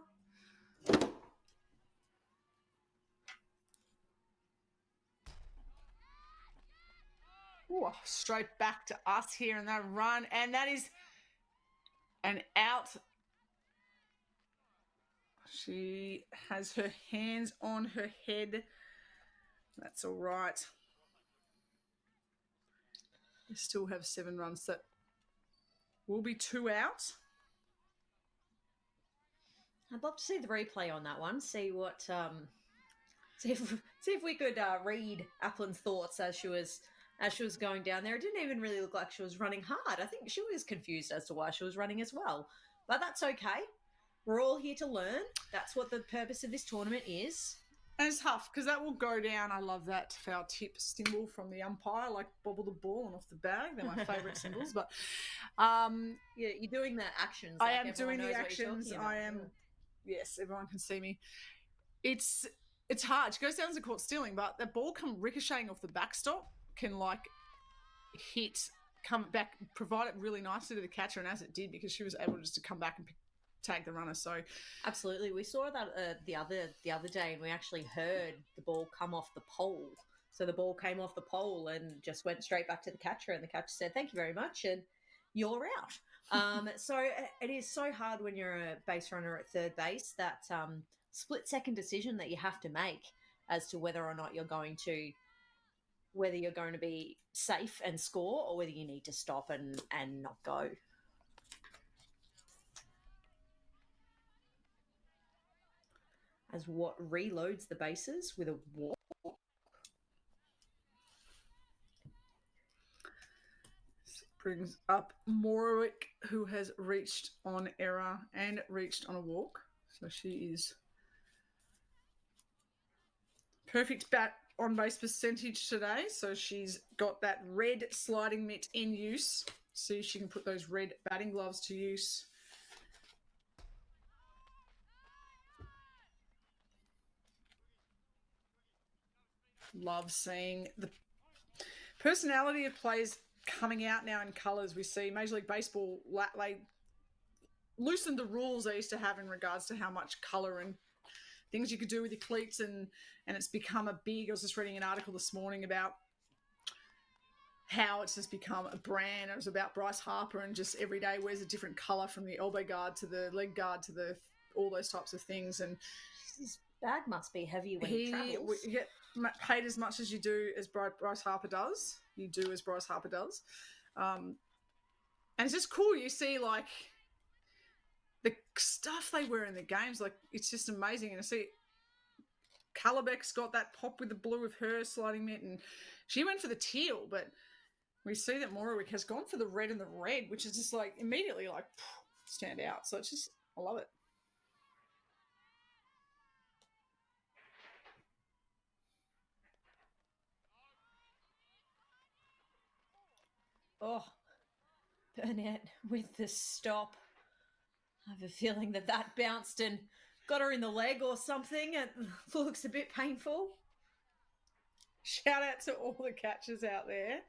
Ooh, straight back to us here in that run, and that is an out. She has her hands on her head. That's all right. We still have 7 runs that will be 2 out. I'd love to see the replay on that one. See what see if we could read Applin's thoughts as she was going down there. It didn't even really look like she was running hard. I think she was confused as to why she was running as well. But that's okay. We're all here to learn. That's what the purpose of this tournament is. And it's tough because that will go down. I love that foul tip symbol from the umpire, like bobble the ball and off the bag. They're my favourite symbols. But yeah, you're doing the actions. I am doing the actions. I am. Yes, everyone can see me. It's hard. She goes down as a caught stealing, but the ball come ricocheting off the backstop. can like hit, come back, provide it really nicely to the catcher, and as it did, because she was able just to come back and take the runner. So absolutely, we saw that the other day, and we actually heard the ball come off the pole. So the ball came off the pole and just went straight back to the catcher, and the catcher said, "Thank you very much," and you're out. So it is so hard when you're a base runner at third base, that split-second decision that you have to make as to whether or not you're going to be safe and score, or whether you need to stop and not go. As what reloads the bases with a walk. Brings up Morwick, who has reached on error and reached on a walk. So she is perfect bat on base percentage today. So she's got that red sliding mitt in use. See if she can put those red batting gloves to use. Love seeing the personality of players coming out now in colours. We see Major League Baseball, they loosened the rules they used to have in regards to how much colour and things you could do with your cleats, and it's become a big, I was just reading an article this morning about how it's just become a brand. It was about Bryce Harper, and just every day wears a different colour, from the elbow guard to the leg guard to the all those types of things. And his bag must be heavy when he travels. You get paid as much as you do as Bryce Harper does. You do as Bryce Harper does. And it's just cool. You see, like, the stuff they wear in the games, like, it's just amazing. And I see Calabeck's got that pop with the blue of her sliding mitt, and she went for the teal, but we see that Morwick has gone for the red and the red, which is just like immediately like stand out. So it's just, I love it. Oh, Burnett with the stop. I have a feeling that bounced and got her in the leg or something. It looks a bit painful. Shout out to all the catchers out there.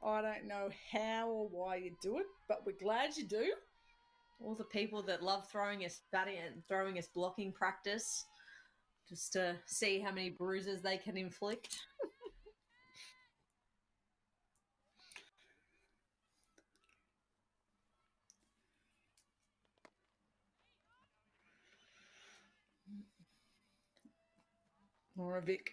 I don't know how or why you do it, but we're glad you do. All the people that love throwing us batting and throwing us blocking practice, just to see how many bruises they can inflict. Moravik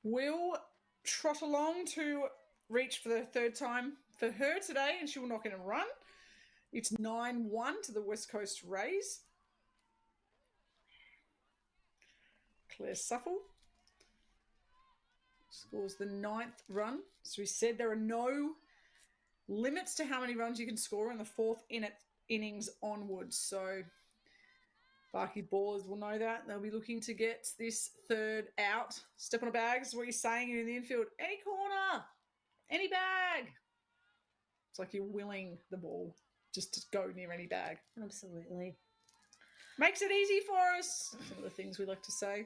will trot along to reach for the third time for her today, and she will knock in a run. It's 9-1 to the West Coast Rays. Claire Suffle scores the 9th run. So we said there are no limits to how many runs you can score in the 4th innings onwards. So Barclay ballers will know that. They'll be looking to get this third out. Step on a bag is what you're saying in the infield. Any corner, any bag. It's like you're willing the ball just to go near any bag. Absolutely. Makes it easy for us. Some of the things we like to say.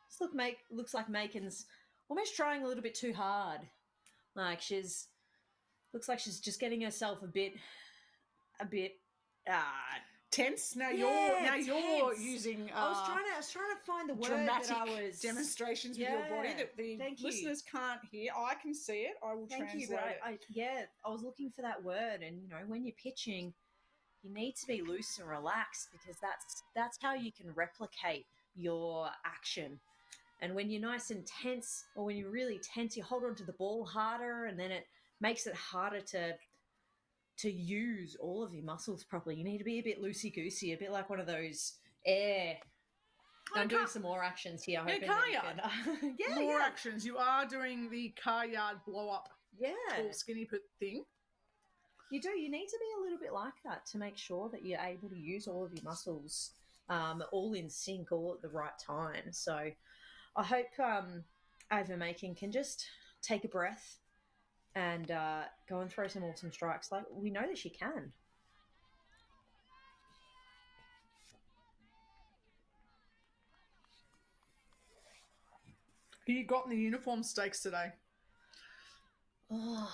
This looks like Macon's almost trying a little bit too hard. Like looks like she's just getting herself a bit tense. Now tense. You're using. I was trying to find the word dramatic that I was demonstrations with your body that the listeners can't hear. I can see it. I will translate it. I was looking for that word, and when you're pitching, you need to be loose and relaxed, because that's how you can replicate your action. And when you're nice and tense, or when you're really tense, you hold on to the ball harder, and then it makes it harder to use all of your muscles properly. You need to be a bit loosey-goosey, a bit like one of those air. I'm doing some more actions here. Car yard. More actions. You are doing the car yard blow-up. Yeah. Tall, skinny thing. You do. You need to be a little bit like that to make sure that you're able to use all of your muscles all in sync, all at the right time. So I hope Ava Macon can just take a breath and go and throw some awesome strikes. Like, we know that she can. Who you got in the uniform stakes today? Oh.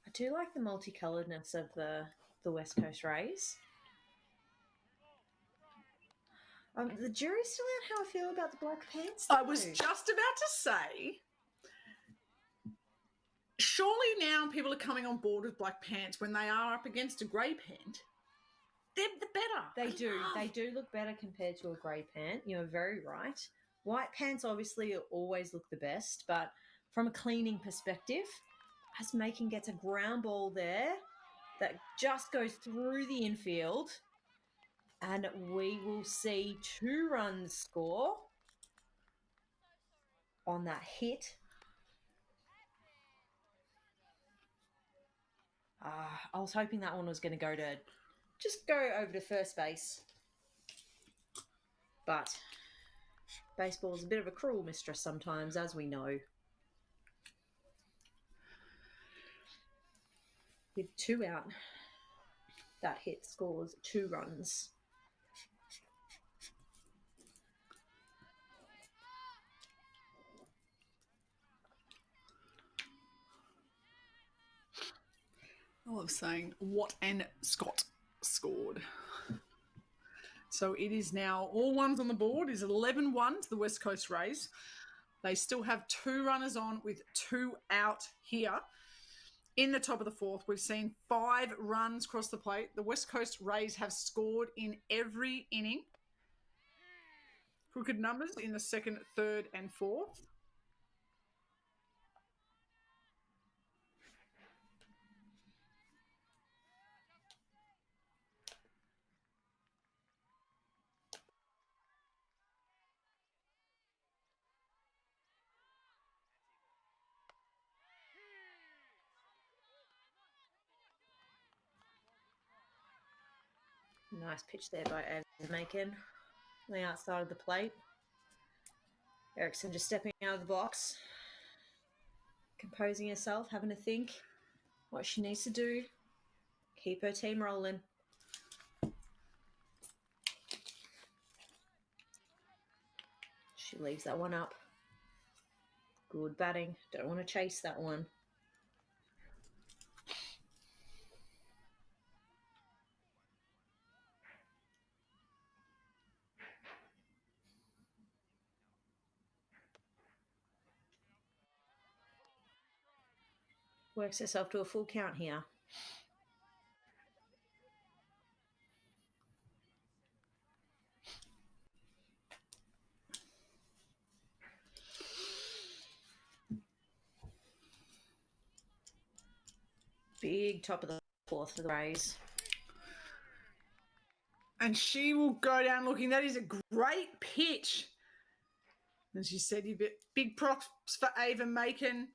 I do like the multicoloredness of the West Coast Rays. The jury's still out how I feel about the Black Pants. I was just about to say, surely now people are coming on board with Black Pants when they are up against a grey pant. They're the better. They do look better compared to a grey pant. You're very right. White pants obviously always look the best, but from a cleaning perspective, as Macon gets a ground ball there that just goes through the infield, and we will see 2 runs score on that hit. I was hoping that one was going to go over to first base. But baseball is a bit of a cruel mistress sometimes, as we know. With 2 out, that hit scores 2 runs. I love saying, what and Scott scored. So it is now all ones on the board, is 11-1 to the West Coast Rays. They still have 2 runners on with 2 out here. In the top of the 4th, we've seen 5 runs cross the plate. The West Coast Rays have scored in every inning. Crooked numbers in the 2nd, 3rd, and 4th. Nice pitch there by Macon on the outside of the plate. Erickson just stepping out of the box, composing herself, having to think what she needs to do. Keep her team rolling. She leaves that one up. Good batting. Don't want to chase that one. Works herself to a full count here. Big top of the 4th for the Rays. And she will go down looking. That is a great pitch. As you said, you big props for Ava Macon.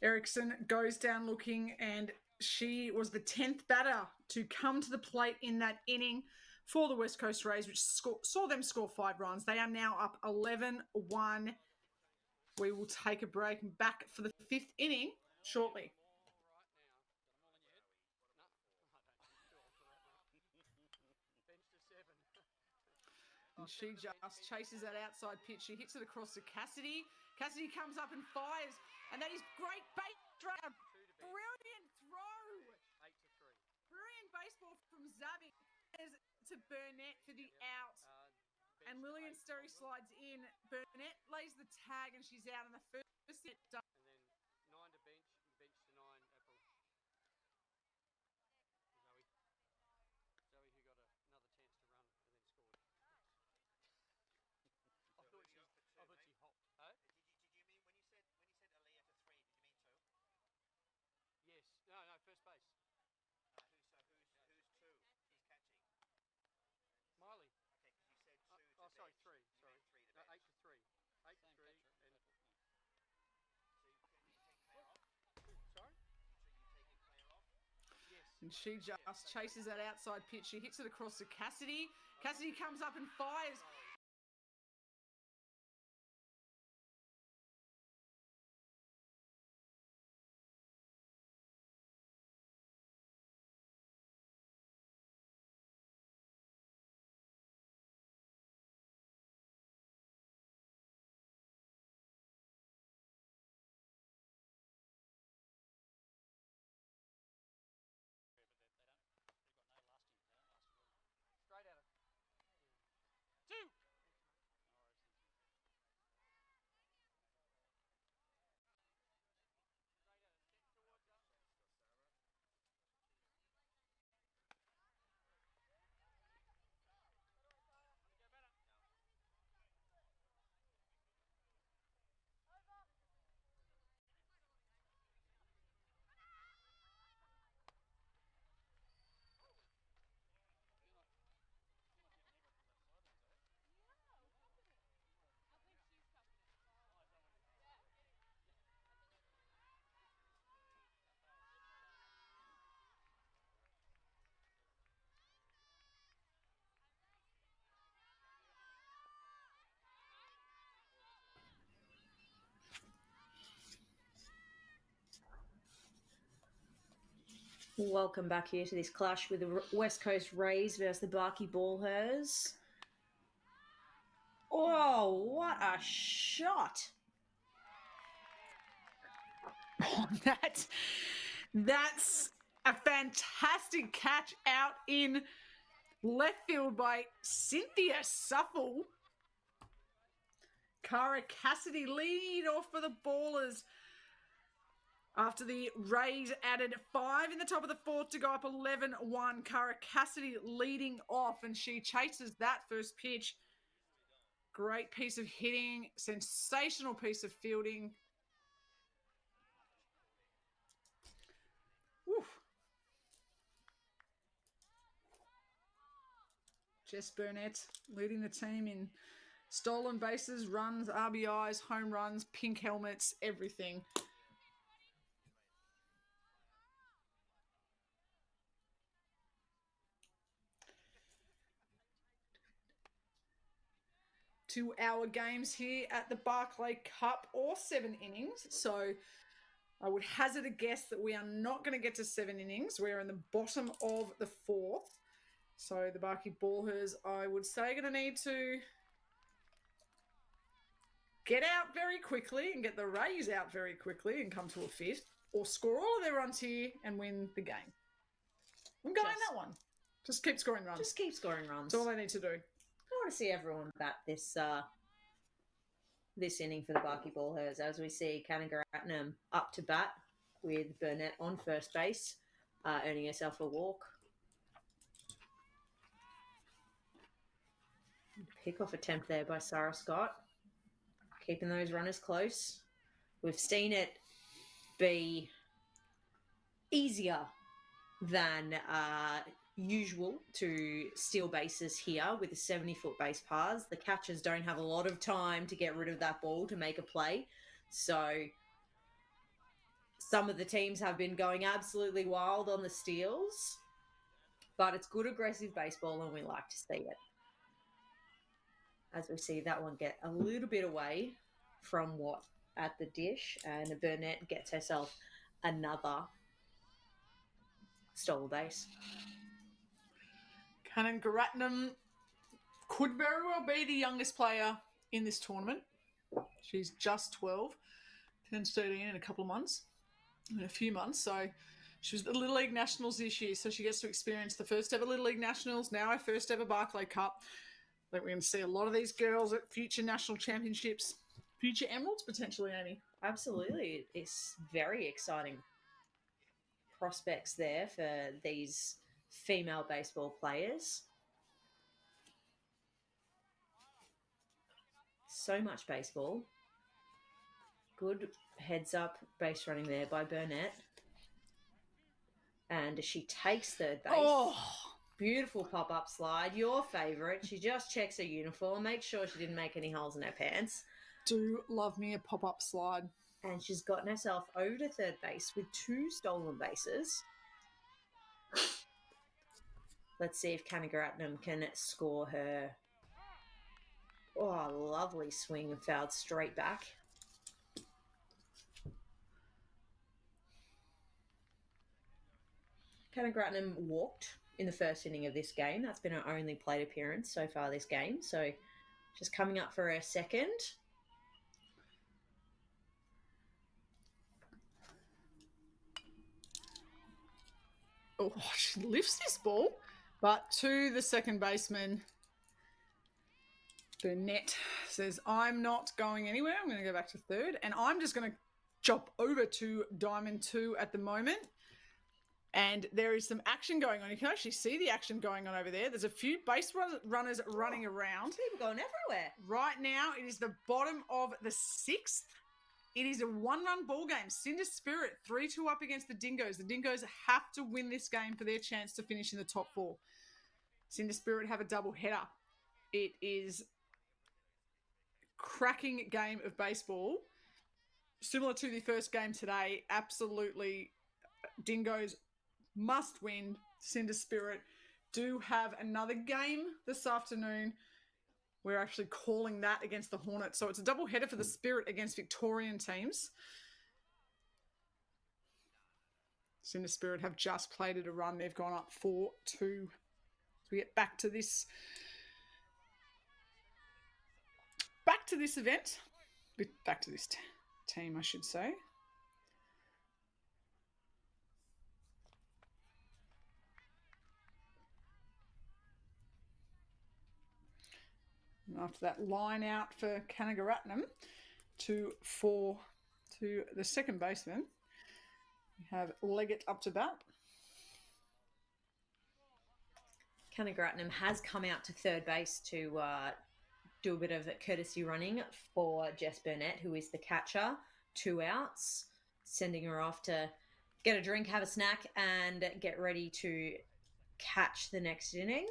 Erickson goes down looking, and she was the 10th batter to come to the plate in that inning for the West Coast Rays, which saw them score 5 runs. They are now up 11-1. We will take a break and back for the 5th inning shortly. And she just chases that outside pitch. She hits it across to Cassidy. Cassidy comes up and fires. And that is great bait. Brilliant throw. 8-3. Brilliant baseball from Zabi to Burnett for the out. And Lillian Sterry slides in. Burnett lays the tag and she's out in the first hit. And then 9 to bench, bench to 9, Apple. Zoe who got another chance to run and then scored. I thought she hopped. Oh? Did you mean when you said Aaliyah for 3? Did you mean 2? Yes. No, first base. Who's 2? Who's catching? Miley. Okay, because you said 2 to Sorry, bench. 3. You Sorry. meant 3 to No, bench. 8-3. 8-3 and. So you take Claire off? Sorry. You taking Claire off? Yes. And she just chases that outside pitch. She hits it across to Cassidy. Cassidy comes up and fires. Welcome back here to this clash with the West Coast Rays versus the Barkly Ballhers. Oh, what a shot! Oh, that's a fantastic catch out in left field by Cynthia Suffle. Cara Cassidy lead off for the Ballers after the Rays added 5 in the top of the fourth to go up 11-1. Cara Cassidy leading off, and she chases that first pitch. Great piece of hitting, sensational piece of fielding. Woo. Jess Burnett leading the team in stolen bases, runs, RBIs, home runs, pink helmets, everything. Two-hour games here at the Barclay Cup, or 7 innings. So I would hazard a guess that we are not going to get to 7 innings. We're in the bottom of the fourth. So the Barkly Ballhers, I would say, are going to need to get out very quickly and get the Rays out very quickly and come to a fifth, or score all of their runs here and win the game. I'm going that one. Just keep scoring runs. Just keep scoring runs. That's all they need to do. I want to see everyone bat this this inning for the Barkly Ballhers, as we see Kanagaratnam up to bat with Burnett on first base, earning herself a walk. Pick-off attempt there by Sarah Scott, keeping those runners close. We've seen it be easier than usual to steal bases here with the 70-foot base paths. The catchers don't have a lot of time to get rid of that ball to make a play. So some of the teams have been going absolutely wild on the steals, but it's good aggressive baseball and we like to see it. As we see that one get a little bit away from what at the dish, and Burnett gets herself another stolen base. Kanagaratnam could very well be the youngest player in this tournament. She's just 12, turns 13 in a couple of months, in a few months. So she was at the Little League Nationals this year, so she gets to experience the first ever Little League Nationals, now our first ever Barclay Cup. I think we're going to see a lot of these girls at future national championships, future Emeralds potentially, Amy. Absolutely. It's very exciting prospects there for these female baseball players. So much baseball. Good heads up base running there by Burnett. And she takes third base. Oh, beautiful pop-up slide, your favourite. She just checks her uniform, makes sure she didn't make any holes in her pants. Do love me a pop-up slide. And she's gotten herself over to third base with 2 stolen bases. Let's see if Kanagaratnam can score her. Oh, lovely swing and fouled straight back. Kanagaratnam walked in the first inning of this game. That's been her only plate appearance so far this game. So she's coming up for her second. Oh, she lifts this ball, but to the second baseman, Burnett says, I'm not going anywhere. I'm going to go back to third, and I'm just going to jump over to Diamond 2 at the moment. And there is some action going on. You can actually see the action going on over there. There's a few base runners running around. People going everywhere. Right now, it is the bottom of the 6th. It is a 1-run ball game. Cinder Spirit 3-2 up against the Dingoes. The Dingoes have to win this game for their chance to finish in the top 4. Cinder Spirit have a double header. It is a cracking game of baseball. Similar to the first game today, absolutely Dingoes must win. Cinder Spirit do have another game this afternoon. We're actually calling that against the Hornets. So it's a double header for the Spirit against Victorian teams. Cinder Spirit have just played at a run. They've gone up 4-2. So we get back to this event. Back to this team, I should say. And after that line out for Kanagaratnam to the second baseman, we have Leggett up to bat. Kanagaratnam has come out to third base to do a bit of courtesy running for Jess Burnett, who is the catcher. 2 outs, sending her off to get a drink, have a snack, and get ready to catch the next inning.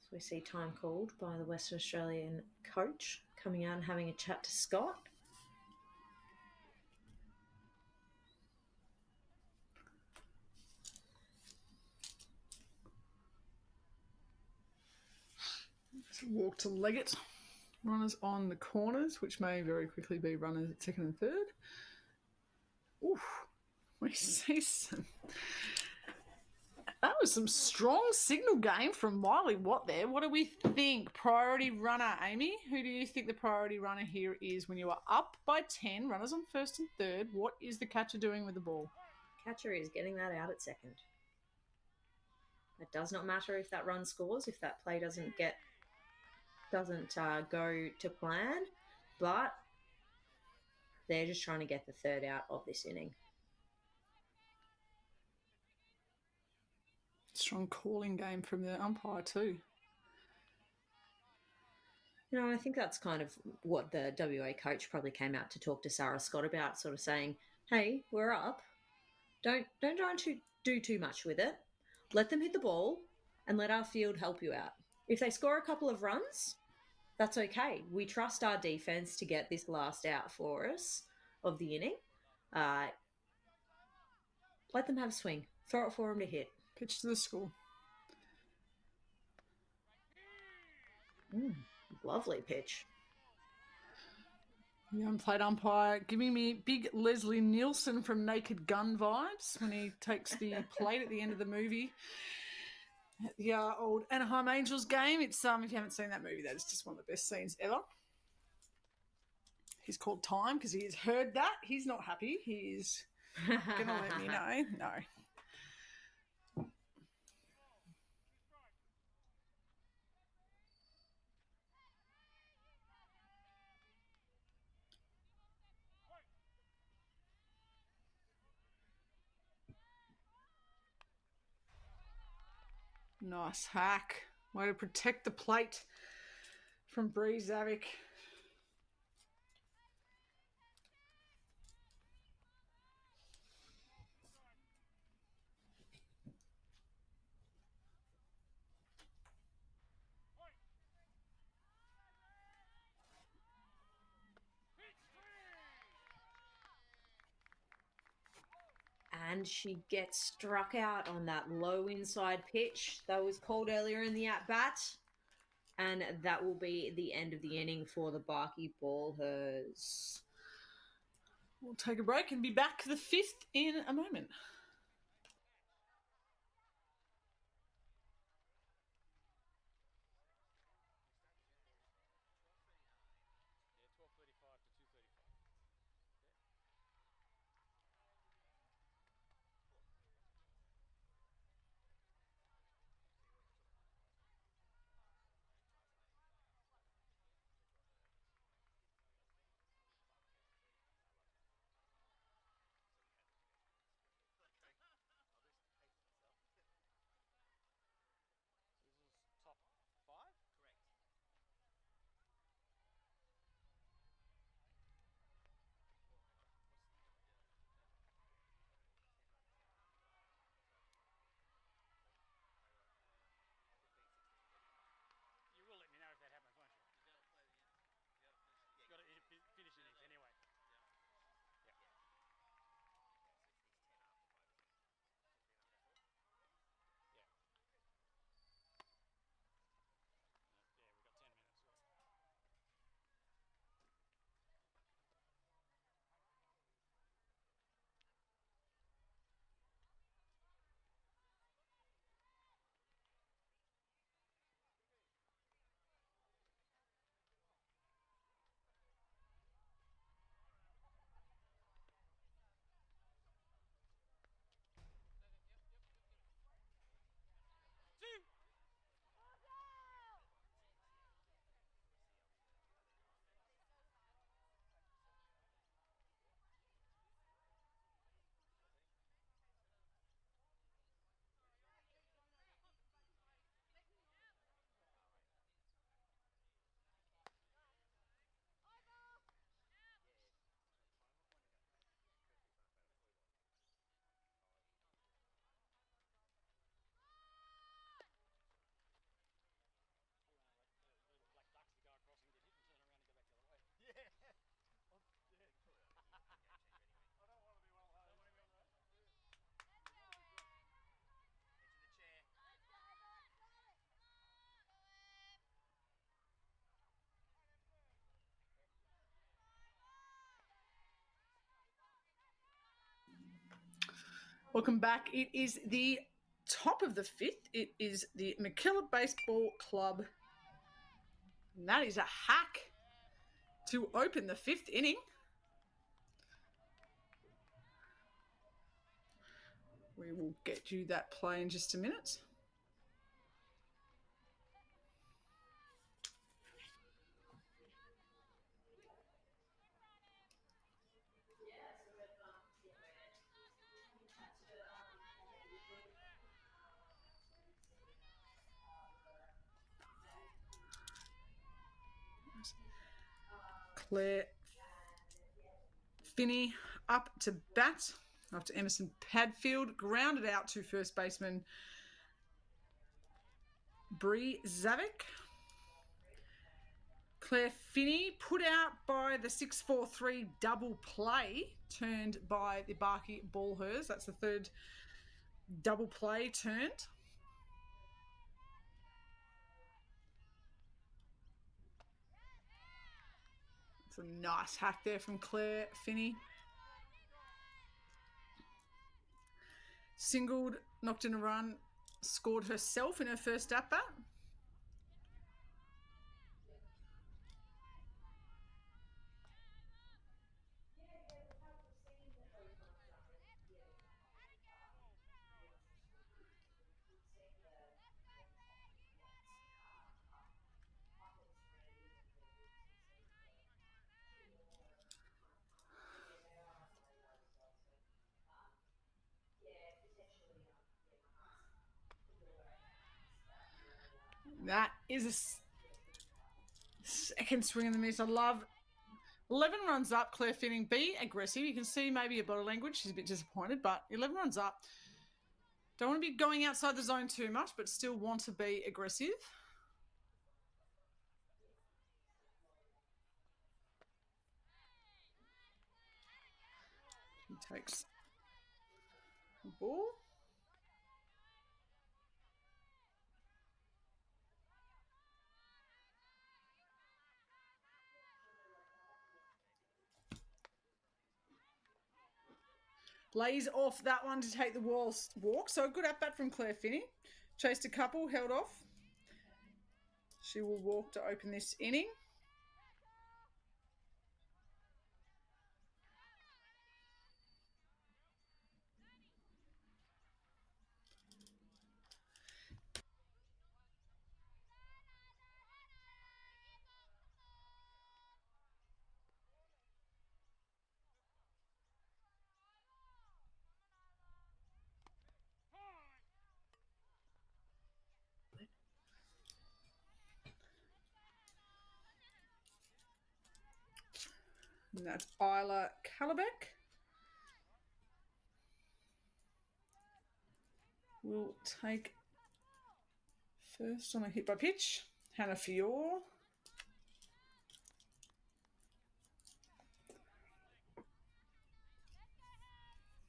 So we see time called by the Western Australian coach coming out and having a chat to Scott. So walk to Leggett. Runners on the corners, which may very quickly be runners at second and third. Oof. We see some... That was some strong signal game from Wiley Watt there. What do we think? Priority runner, Amy? Who do you think the priority runner here is when you are up by 10, runners on first and third? What is the catcher doing with the ball? Catcher is getting that out at second. It does not matter if that run scores, if that play doesn't go to plan, but they're just trying to get the third out of this inning. Strong calling game from the umpire too. You know, I think that's kind of what the WA coach probably came out to talk to Sarah Scott about, sort of saying, hey, we're up. Don't try to do too much with it. Let them hit the ball and let our field help you out. If they score a couple of runs, that's okay. We trust our defense to get this last out for us of the inning. Let them have a swing. Throw it for them to hit. Pitch to the school. Lovely pitch. Young plate umpire giving me big Leslie Nielsen from Naked Gun vibes when he takes the plate at the end of the movie. The old Anaheim Angels game. It's if you haven't seen that movie, that is just one of the best scenes ever. He's called Time because he has heard that. He's not happy. He's going to let me know. No. Nice hack. Way to protect the plate from Bree Zavik. And she gets struck out on that low inside pitch that was called earlier in the at-bat. And that will be the end of the inning for the Barclay Ballhers. We'll take a break and be back for the fifth in a moment. Welcome back. It is the top of the fifth. It is the McKillop Baseball Club. And that is a hack to open the fifth inning. We will get you that play in just a minute. Claire Finney up to bat after Emerson Padfield grounded out to first baseman Bree Zavik. Claire Finney put out by the 6-4-3 double play turned by the Barclay Ballhers. That's the third double play turned. It's a nice hack there from Claire Finney. Singled, knocked in a run, scored herself in her first at bat. That is a second swing and a miss. I love 11 runs up, Claire Finney. Be aggressive. You can see maybe her body language. She's a bit disappointed, but 11 runs up. Don't want to be going outside the zone too much, but still want to be aggressive. He takes the ball. Lays off that one to take the walk. So a good at bat from Claire Finney. Chased a couple, held off. She will walk to open this inning. And that's Isla Calabeck. We'll take first on a hit by pitch. Hannah Fior.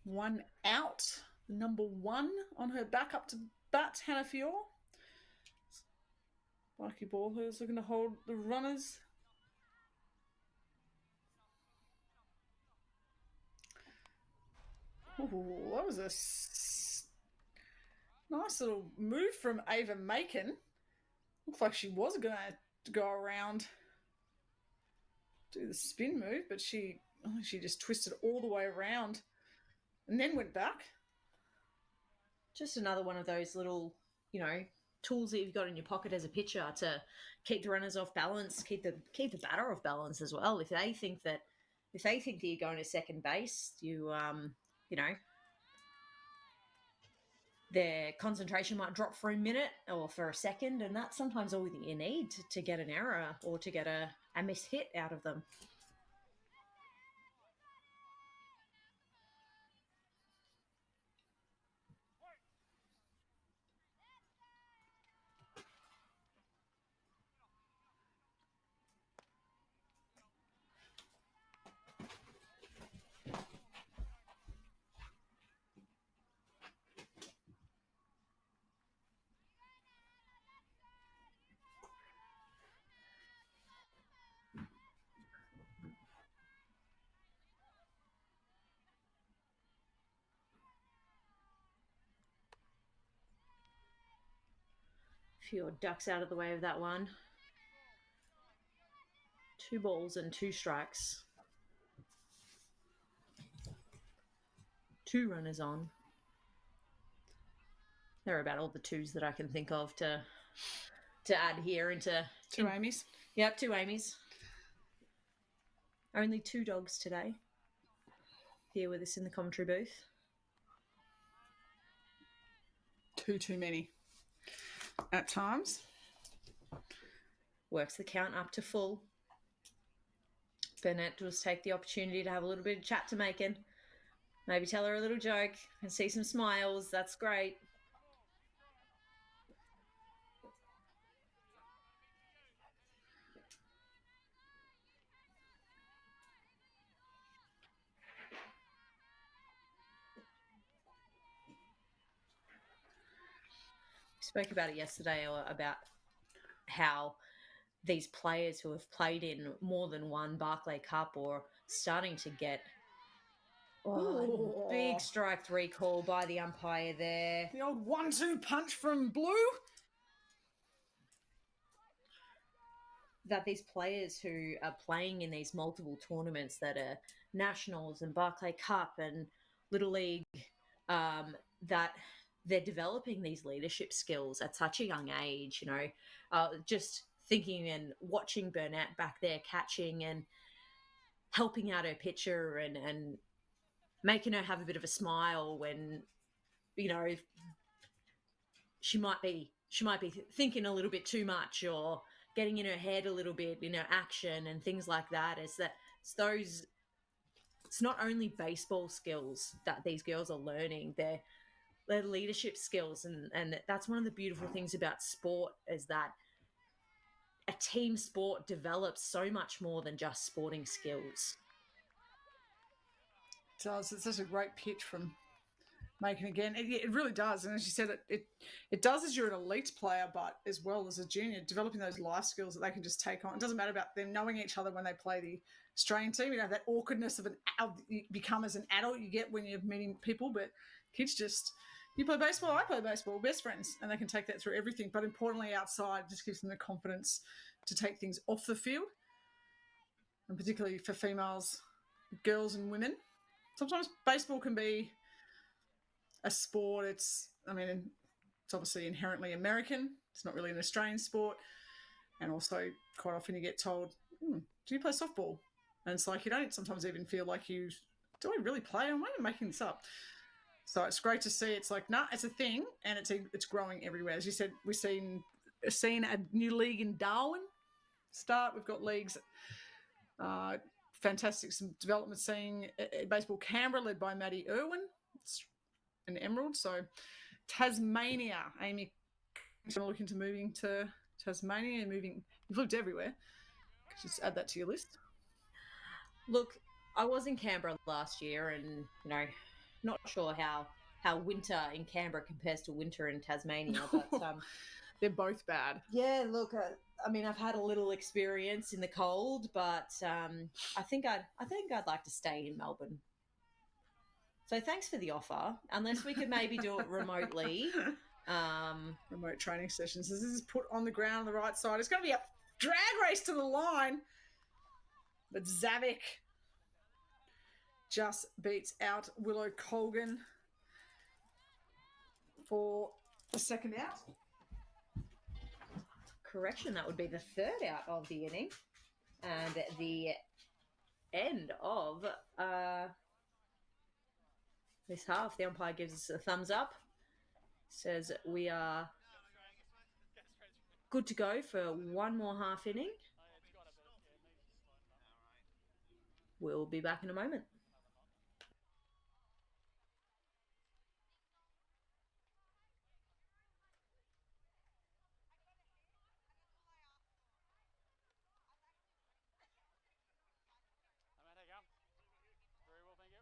One out. Number one on her back up to bat, Hannah Fior. Barclay Ballhers looking to hold the runners. Ooh, that was a nice little move from Ava Macon. Looks like she was going to go around, do the spin move, but she just twisted all the way around and then went back. Just another one of those little, tools that you've got in your pocket as a pitcher to keep the runners off balance, keep the batter off balance as well. If they think that you're going to second base, their concentration might drop for a minute or for a second, and that's sometimes all that you need to get an error or to get a miss hit out of them. Few ducks out of the way of that one. 2 balls and 2 strikes. 2 runners on. They're about all the 2s that I can think of to add here into 2 Amy's. Yep, 2 Amy's. Only 2 dogs today here with us in the commentary booth. 2 too many at times. Works the count up to full. Burnett just take the opportunity to have a little bit of chat to Macon. Maybe tell her a little joke and see some smiles. That's great. We spoke about it yesterday, about how these players who have played in more than one Barclay Cup or starting to get big strike 3 call by the umpire there. The old 1-2 punch from Blue. That these players who are playing in these multiple tournaments that are Nationals and Barclay Cup and Little League, that they're developing these leadership skills at such a young age, you know, just thinking and watching Burnett back there catching and helping out her pitcher and making her have a bit of a smile when, you know, she might be thinking a little bit too much or getting in her head a little bit, you know, action and things like that. It's not only baseball skills that these girls are learning, they're leadership skills. And that's one of the beautiful things about sport, is that a team sport develops so much more than just sporting skills. It does. It's such a great pitch from Macon again. It really does. And as you said, it does as you're an elite player, but as well as a junior, developing those life skills that they can just take on. It doesn't matter about them knowing each other when they play the Australian team. You know, that awkwardness of you become as an adult you get when you're meeting people, but kids just, you play baseball, I play baseball, best friends, and they can take that through everything. But importantly, outside, just gives them the confidence to take things off the field, and particularly for females, girls and women. Sometimes baseball can be a sport. It's obviously inherently American. It's not really an Australian sport. And also quite often you get told, do you play softball? And it's like, you don't sometimes even feel like do I really play? Am I making this up? So it's great to see. It's like, nah, it's a thing, and it's growing everywhere. As you said, we've seen a new league in Darwin start. We've got leagues, fantastic, some development seeing baseball Canberra led by Maddie Irwin. It's an Emerald. So Tasmania, Amy, going to look into moving to Tasmania and moving. You've lived everywhere. Just add that to your list. Look, I was in Canberra last year, and you know, not sure how winter in Canberra compares to winter in Tasmania, but they're both bad. Yeah, look, I mean, I've had a little experience in the cold, but I think I'd like to stay in Melbourne. So thanks for the offer. Unless we could maybe do it remotely. Remote training sessions. This is put on the ground on the right side. It's going to be a drag race to the line. But Zavik just beats out Willow Colgan for the second out. Correction, that would be the third out of the inning. And the end of this half. The umpire gives us a thumbs up. Says we are good to go for one more half inning. We'll be back in a moment. Very well, thank you.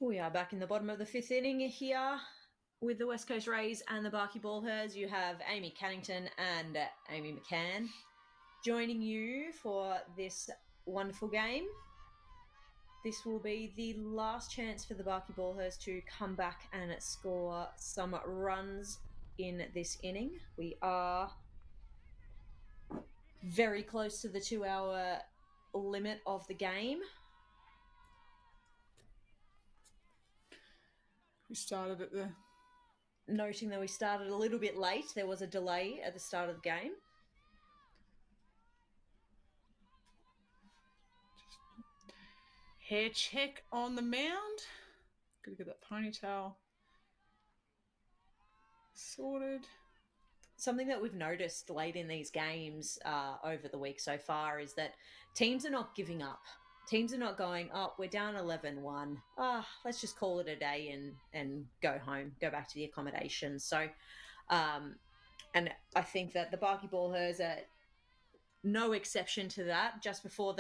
We are back in the bottom of the 5th inning here with the West Coast Rays and the Barkey Ballhers. You have Amy Cannington and Amy McCann joining you for this wonderful game. This will be the last chance for the Barkey Ballhers to come back and score some runs in this inning. We are very close to the 2-hour limit of the game. We started at the... Noting that we started a little bit late. There was a delay at the start of the game. Hair check on the mound. Gotta get that ponytail sorted. Something that we've noticed late in these games over the week so far is that teams are not giving up. Teams are not going, oh, we're down 11-1. Let's just call it a day and go home, go back to the accommodation. So, and I think that the Barkey Ballhers are no exception to that. Just before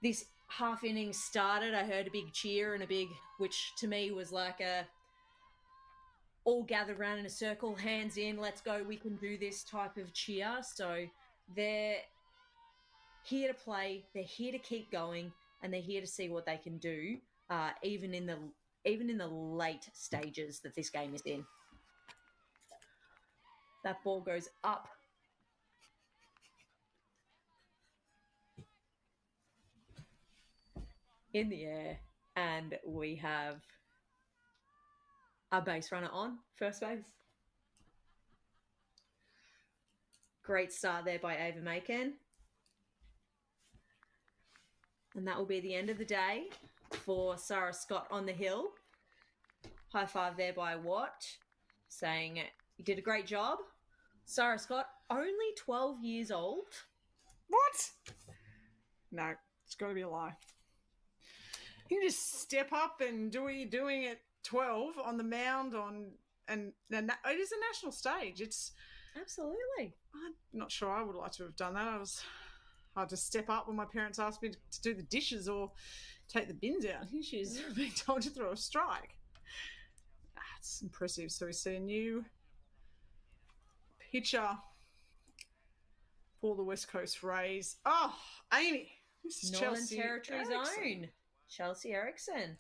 this half inning started, I heard a big cheer and which to me was like all gathered around in a circle, hands in, let's go, we can do this type of cheer. So they're here to play, they're here to keep going, and they're here to see what they can do, even in the late stages that this game is in. That ball goes up. In the air, and we have a base runner on first base. Great start there by Ava Macon. And that will be the end of the day for Sarah Scott on the hill. High five there by Watt, saying you did a great job. Sarah Scott, only 12 years old. What? No, it's got to be a lie. You just step up and do what you're doing at 12 on the mound and it is a national stage. It's absolutely. I'm not sure I would like to have done that. I had to step up when my parents asked me to do the dishes or take the bins out. Here she is being told to throw a strike. It's impressive. So we see a new pitcher for the West Coast Rays. Oh, Amy. This is Northern Chelsea Territory's Erickson. own Chelsea Erickson.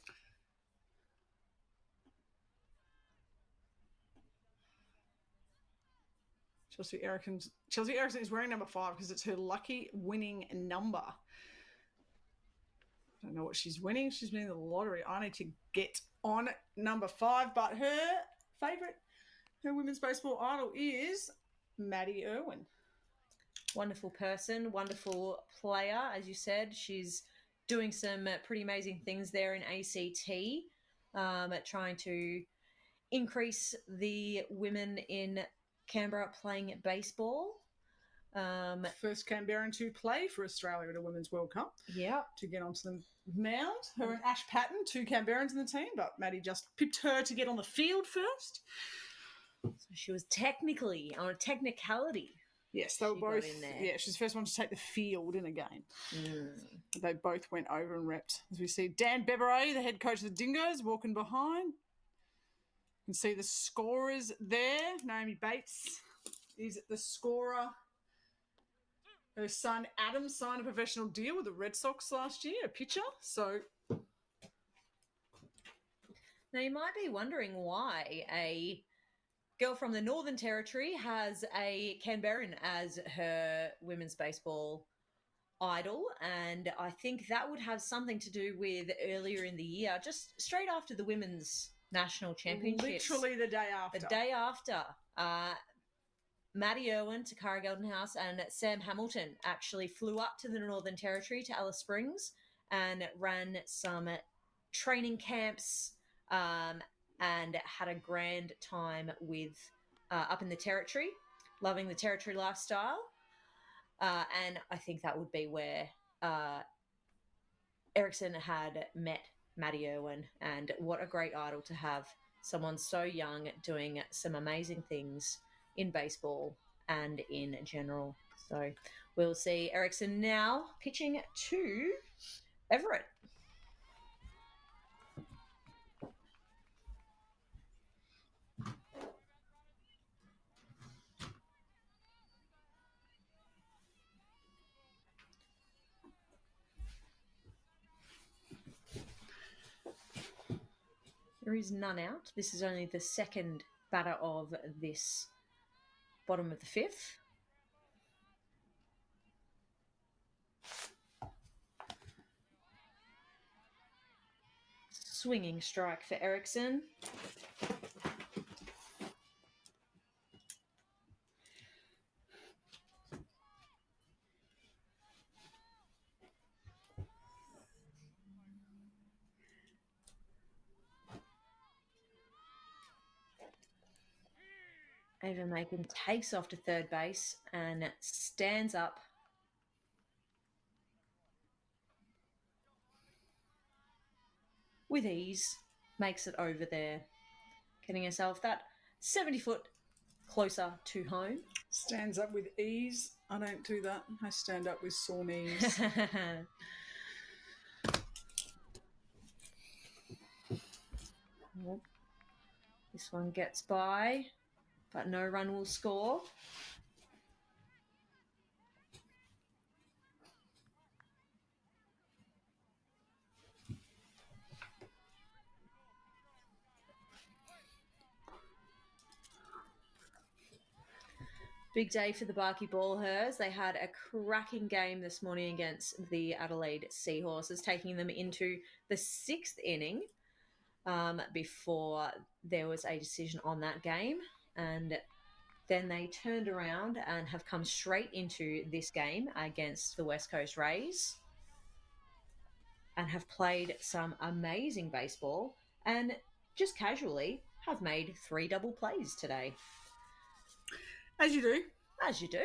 Chelsea Erickson is wearing number 5 because it's her lucky winning number. I don't know what she's winning. She's winning the lottery. I need to get on number 5, but her women's baseball idol is Maddie Irwin. Wonderful person, wonderful player. As you said, she's doing some pretty amazing things there in ACT, trying to increase the women in Canberra playing baseball. First Canberran to play for Australia at a Women's World Cup. Yeah. To get onto the mound. Her and Ash Patton, 2 Canberrans in the team, but Maddie just pipped her to get on the field first. So she was technically on a technicality. Yes, they were both in there. Yeah, she's the first one to take the field in a game. They both went over and repped. As we see Dan Beberay, the head coach of the Dingoes, walking behind. You can see the scorers there. Naomi Bates is the scorer. Her son Adam signed a professional deal with the Red Sox last year, a pitcher. So now you might be wondering why a girl from the Northern Territory has a Canberran as her women's baseball idol, and I think that would have something to do with earlier in the year, just straight after the women's national championships. Literally the day after. The day after. Maddie Irwin, Takara Geldenhouse, and Sam Hamilton actually flew up to the Northern Territory to Alice Springs and ran some training camps and had a grand time with up in the Territory, loving the Territory lifestyle. And I think that would be where Erickson had met Maddie Irwin, and what a great idol to have someone so young doing some amazing things in baseball and in general. So we'll see Erickson now pitching to Everett. There is none out. This is only the second batter of this bottom of the fifth. Swinging strike for Ericsson. Ava Macon takes off to third base and stands up. With ease, makes it over there, getting herself that 70 foot closer to home. Stands up with ease. I don't do that. I stand up with sore knees. This one gets by, but no run will score. Big day for the Barkly Ballhers. They had a cracking game this morning against the Adelaide Seahorses, taking them into the 6th inning before there was a decision on that game. And then they turned around and have come straight into this game against the West Coast Rays and have played some amazing baseball and just casually have made 3 double plays today. As you do. As you do.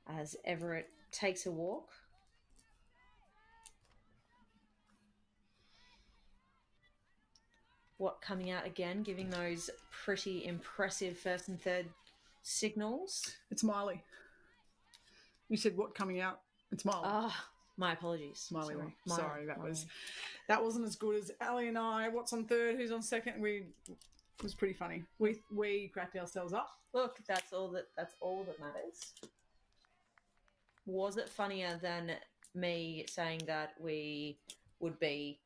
As Everett takes a walk. Watt coming out again, giving those pretty impressive first and third signals. It's Miley. You said what coming out? It's Miley. Ah, my apologies. Smiley one. Sorry, that wasn't as good as Ali and I. What's on third? Who's on second? It was pretty funny. We cracked ourselves up. Look, that's all that matters. Was it funnier than me saying that we would be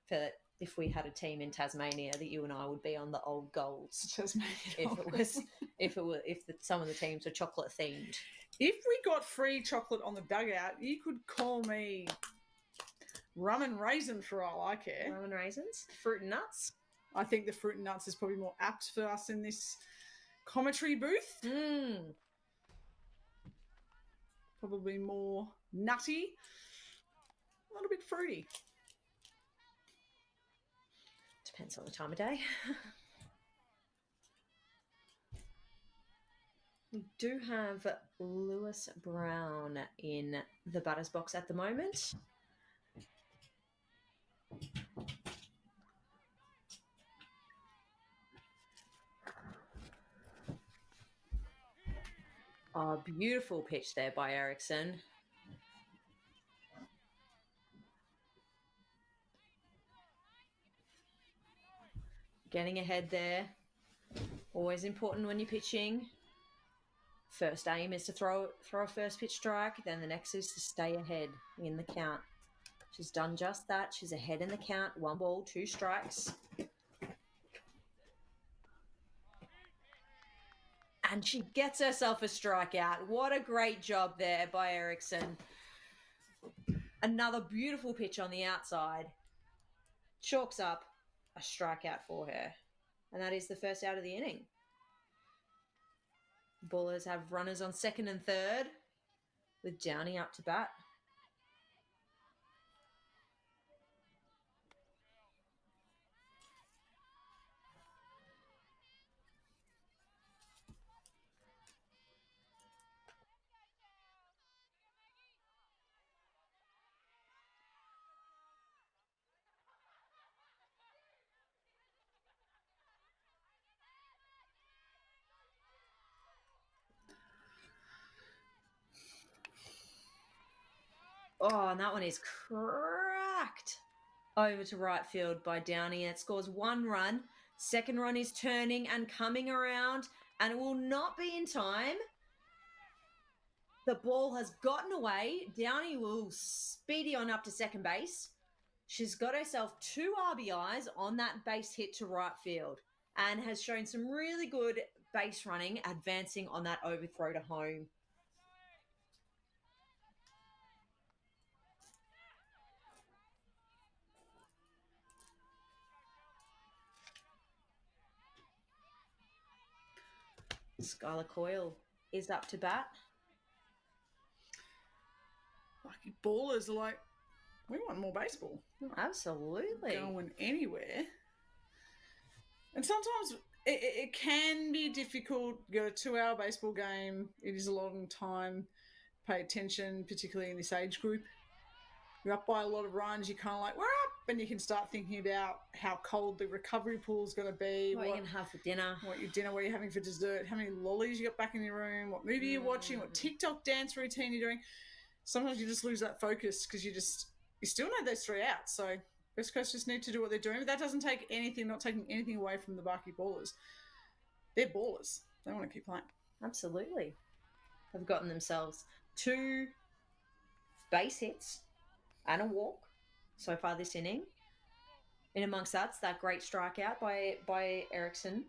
if we had a team in Tasmania that you and I would be on the old golds? Tasmania. If some of the teams were chocolate themed. If we got free chocolate on the dugout, you could call me rum and raisin for all I care. Rum and raisins? Fruit and nuts? I think the fruit and nuts is probably more apt for us in this commentary booth. Probably more nutty, a little bit fruity. Depends on the time of day. We do have Lewis Brown in the batter's box at the moment. Oh, beautiful pitch there by Ericsson. Getting ahead there. Always important when you're pitching. First aim is to throw a first pitch strike. Then the next is to stay ahead in the count. She's done just that. She's ahead in the count. 1 ball, 2 strikes. And she gets herself a strikeout. What a great job there by Ericsson. Another beautiful pitch on the outside. Chalks up a strikeout for her. And that is the first out of the inning. Bullers have runners on second and third with Downey up to bat. Oh, and that one is cracked over to right field by Downey. It scores 1 run. Second run is turning and coming around, and it will not be in time. The ball has gotten away. Downey will speedy on up to second base. She's got herself 2 RBIs on that base hit to right field and has shown some really good base running, advancing on that overthrow to home. Skylar Coyle is up to bat. Lucky ballers are like, we want more baseball. Absolutely. Going anywhere. And sometimes it can be difficult. You got a 2-hour baseball game. It is a long time. Pay attention, particularly in this age group. You're up by a lot of runs. You're kind of like, we're up. And you can start thinking about how cold the recovery pool is going to be. What you're going to have for dinner. What you're having for dessert. How many lollies you got back in your room. What movie you're watching. What TikTok dance routine you're doing. Sometimes you just lose that focus because you still know those 3 outs. So West Coast just need to do what they're doing. But that doesn't take anything, not taking anything away from the Barclay ballers. They're ballers. They want to keep playing. Absolutely. They've gotten themselves 2 base hits and a walk so far this inning. In amongst that's that great strikeout by Erickson.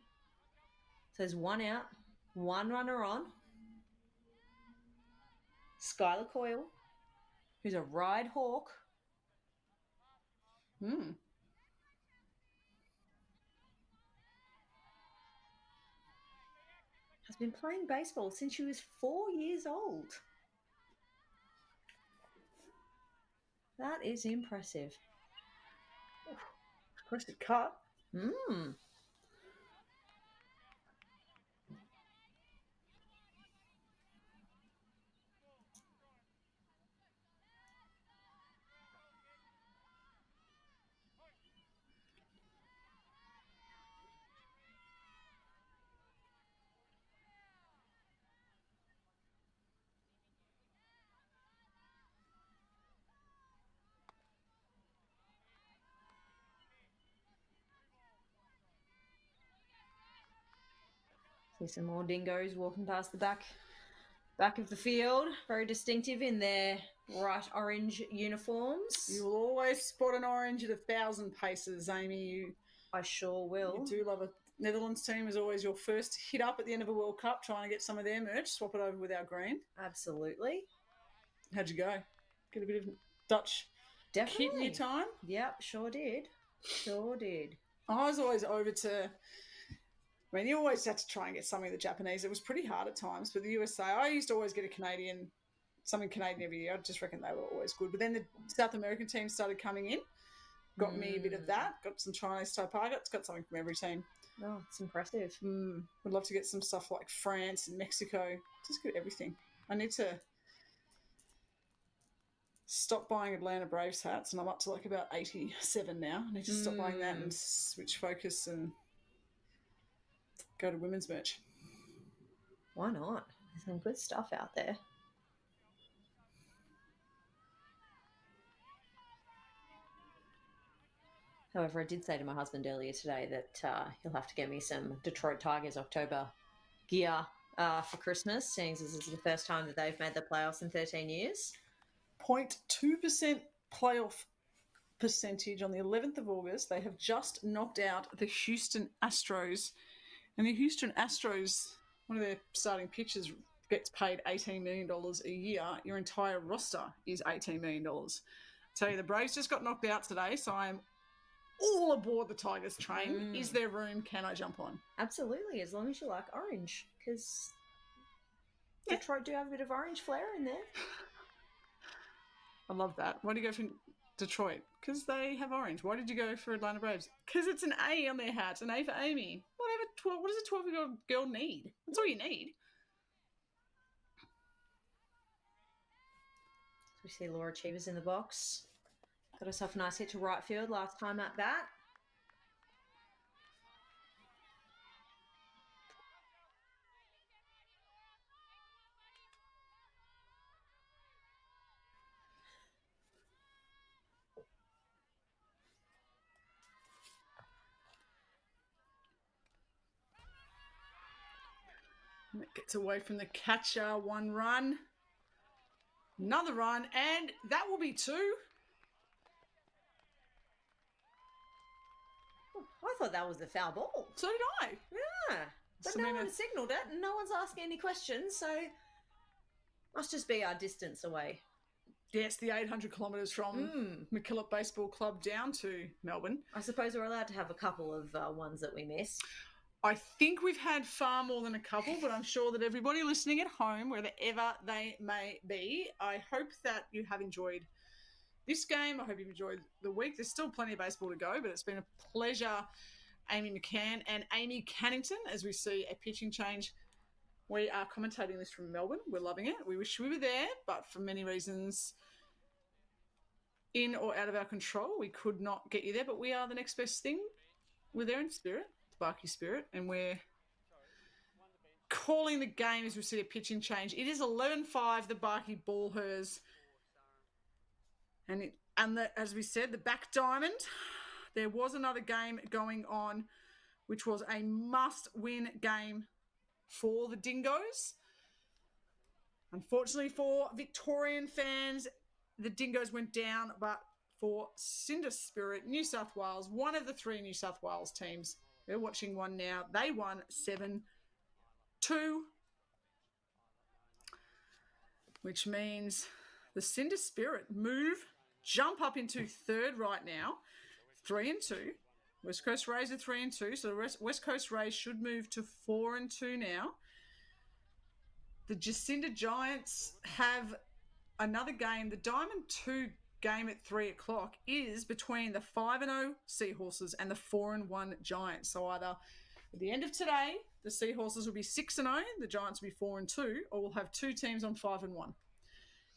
So there's 1 out, 1 runner on. Skylar Coyle, who's a ride hawk. Has been playing baseball since she was 4 years old. That is impressive. Impressive cut. See some more dingoes walking past the back of the field. Very distinctive in their bright orange uniforms. You will always spot an orange at 1,000 paces, Amy. I sure will. You do love it. Netherlands team is always your first hit up at the end of a World Cup, trying to get some of their merch, swap it over with our green. Absolutely. How'd you go? Get a bit of Dutch Definitely. kit in your time? Yep, sure did. Sure did. I was always over to... I mean, you always had to try and get something of the Japanese. It was pretty hard at times, but the USA, I used to always get something Canadian every year. I just reckon they were always good. But then the South American team started coming in, got me a bit of that, got some Chinese tarpagas, got something from every team. Oh, it's impressive. Would love to get some stuff like France and Mexico. Just get everything. I need to stop buying Atlanta Braves hats, and I'm up to like about 87 now. I need to stop buying that and switch focus and go to women's merch. Why not? There's some good stuff out there. However, I did say to my husband earlier today that he'll have to get me some Detroit Tigers October gear for Christmas, seeing as this is the first time that they've made the playoffs in 13 years. 0.2% playoff percentage on the 11th of August. They have just knocked out the Houston Astros. And the Houston Astros, one of their starting pitchers gets paid $18 million a year. Your entire roster is $18 million. I tell you, the Braves just got knocked out today, so I'm all aboard the Tigers train. Is there room? Can I jump on? Absolutely, as long as you like orange, because Detroit do have a bit of orange flair in there. I love that. Why do you go for Detroit? Because they have orange. Why did you go for Atlanta Braves? Because it's an A on their hat, an A for Amy. Whatever. What does a 12-year-old girl need? That's all you need. We see Laura Cheevers in the box. Got herself a nice hit to right field last time at bat. And it gets away from the catcher. 1 run. Another run, and that will be 2. I thought that was the foul ball. So did I. Yeah. But no one signalled it, and no one's asking any questions, so must just be our distance away. Yes, the 800 kilometres from McKillop Baseball Club down to Melbourne. I suppose we're allowed to have a couple of ones that we miss. I think we've had far more than a couple, but I'm sure that everybody listening at home, wherever they may be, I hope that you have enjoyed this game. I hope you've enjoyed the week. There's still plenty of baseball to go, but it's been a pleasure, Amy McCann and Amy Cannington, as we see a pitching change. We are commentating this from Melbourne. We're loving it. We wish we were there, but for many reasons in or out of our control, we could not get you there, but we are the next best thing. We're there in spirit, the Barclay spirit, and we're calling the game as we see a pitching change. It is 11-5, the Barclay Ballhers. And as we said, the back diamond, there was another game going on, which was a must-win game for the Dingoes. Unfortunately for Victorian fans, the Dingoes went down, but for Cinder Spirit, New South Wales, one of the 3 New South Wales teams, we're watching one now, they won 7-2, which means the Cinder Spirit jump up into 3rd right now, 3-2. West Coast Rays are 3-2, so the West Coast Rays should move to 4-2 now. The Jacinda Giants have another game. The Diamond 2 game at 3 o'clock is between the 5-0 Seahorses and the 4-1 Giants. So either at the end of today, the Seahorses will be 6-0, the Giants will be 4-2, or we'll have 2 teams on 5-1.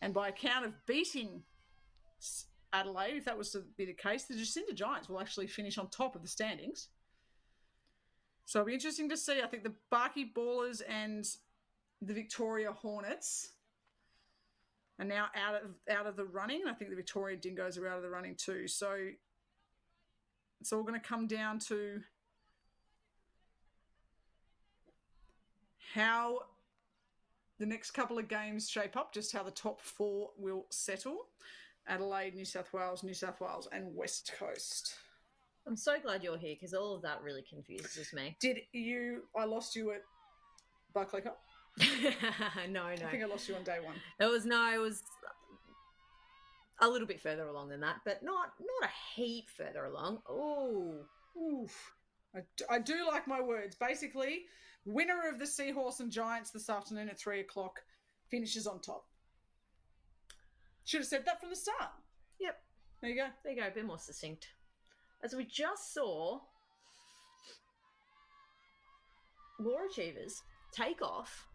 And by account of beating Adelaide, if that was to be the case, the Jacinda Giants will actually finish on top of the standings. So it'll be interesting to see. I think the Barclay Ballers and the Victoria Hornets are now out of the running. I think the Victoria Dingoes are out of the running too. So it's all going to come down to how the next couple of games shape up, just how the top 4 will settle. Adelaide, New South Wales, and West Coast. I'm so glad you're here because all of that really confuses me. I lost you at Barclay Cup? No. I think I lost you on day 1. It was a little bit further along than that, but not a heap further along. Oof. I do like my words. Basically, winner of the Seahorse and Giants this afternoon at 3 o'clock finishes on top. Should have said that from the start. Yep. There you go. A bit more succinct. As we just saw, Laura Cheevers take off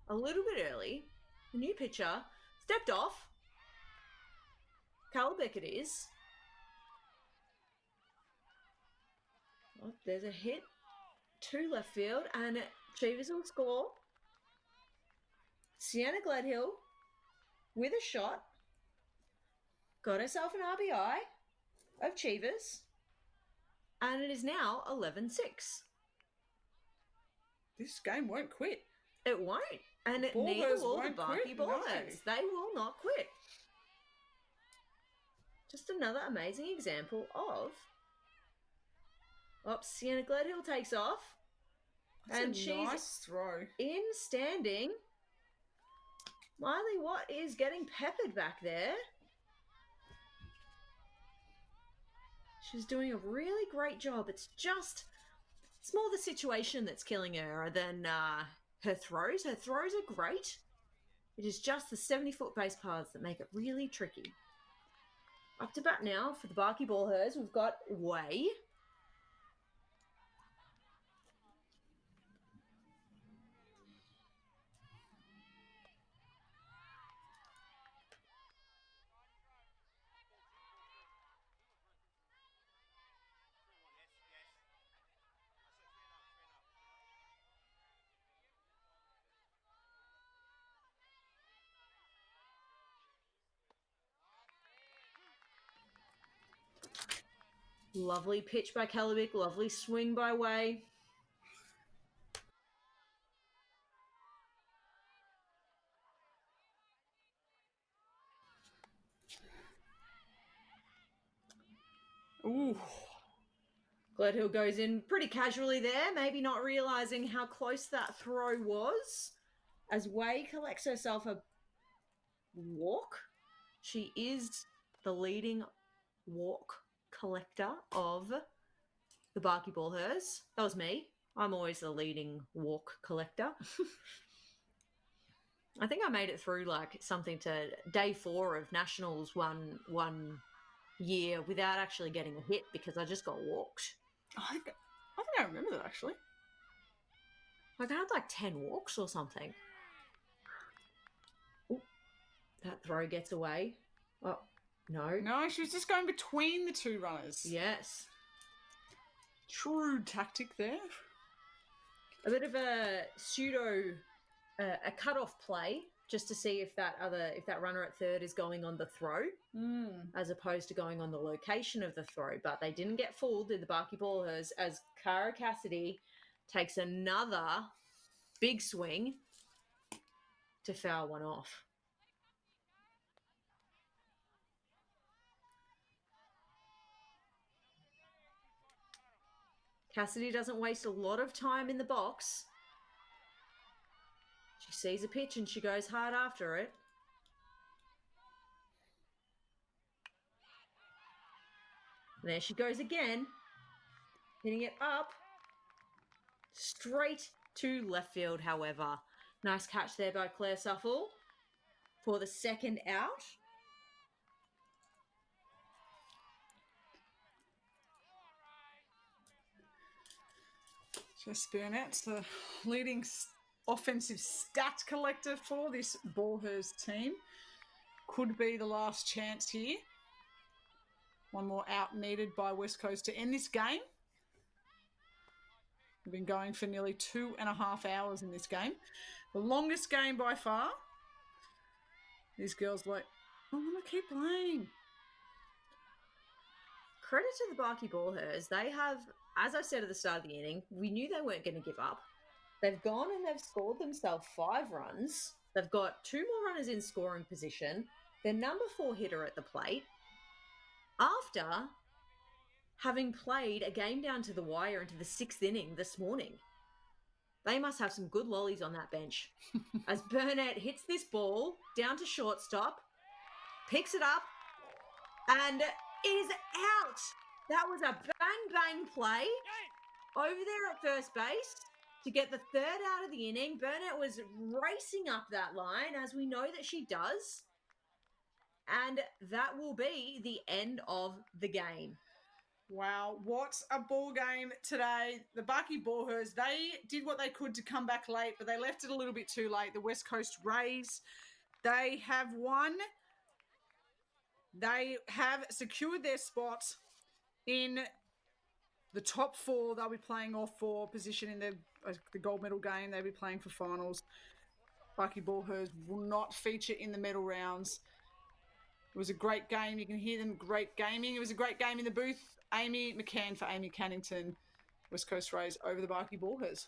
a little bit early. The new pitcher stepped off. Carl Beckett is. Oh, there's a hit to left field, and Cheevers will score. Sienna Gladhill with a shot. Got herself an RBI of Cheevers. And it is now 11-6. This game won't quit. It won't. And neither will the Barclay Ballers. No. They will not quit. Just another amazing example of... Sienna Gladhill takes off. That's a nice throw. In standing. Miley Watt is getting peppered back there. She's doing a really great job. It's more the situation that's killing her than her throws. Her throws are great. It is just the 70-foot base paths that make it really tricky. Up to bat now for the Barclay Ballhers. We've got Way. Lovely pitch by Calabic. Lovely swing by Way. Ooh. Gledhill goes in pretty casually there, maybe not realising how close that throw was. As Way collects herself a walk, she is the leading walk collector of the Barky Ballhers. That was me. I'm always the leading walk collector. I think I made it through like something to day 4 of Nationals one year without actually getting a hit because I just got walked. I think I remember that actually. Like I had like 10 walks or something. Ooh, that throw gets away. Oh, no. No, she was just going between the two runners. Yes. True tactic there. A bit of a pseudo, a cut-off play just to see if that runner at third is going on the throw as opposed to going on the location of the throw. But they didn't get fooled in the Barky Ballhers as Cara Cassidy takes another big swing to foul one off. Cassidy doesn't waste a lot of time in the box. She sees a pitch and she goes hard after it. And there she goes again, hitting it up. Straight to left field, however. Nice catch there by Claire Suffle for the second out. Jess Burnett's the leading offensive stat collector for this Ballhers team. Could be the last chance here. One more out needed by West Coast to end this game. We've been going for nearly 2.5 hours in this game. The longest game by far. These girls like, I want to keep playing. Credit to the Barky Ballhers. They have, as I said at the start of the inning, we knew they weren't going to give up. They've gone and they've scored themselves 5 runs. They've got 2 more runners in scoring position. Their number 4 hitter at the plate. After having played a game down to the wire into the 6th inning this morning. They must have some good lollies on that bench. As Burnett hits this ball down to shortstop, picks it up, and is out. That was a bang play over there at first base to get the 3rd out of the inning. Burnett was racing up that line, as we know that she does. And that will be the end of the game. Wow, what a ball game today. The Barky Ballhers, they did what they could to come back late, but they left it a little bit too late. The West Coast Rays, they have won. They have secured their spot in the top 4. They'll be playing off for position in the gold medal game. They'll be playing for finals. Barky Ballhers will not feature in the medal rounds. It was a great game. You can hear them great gaming. It was a great game in the booth. Amy McCann for Amy Cannington, West Coast Rays over the Barky Ballhers.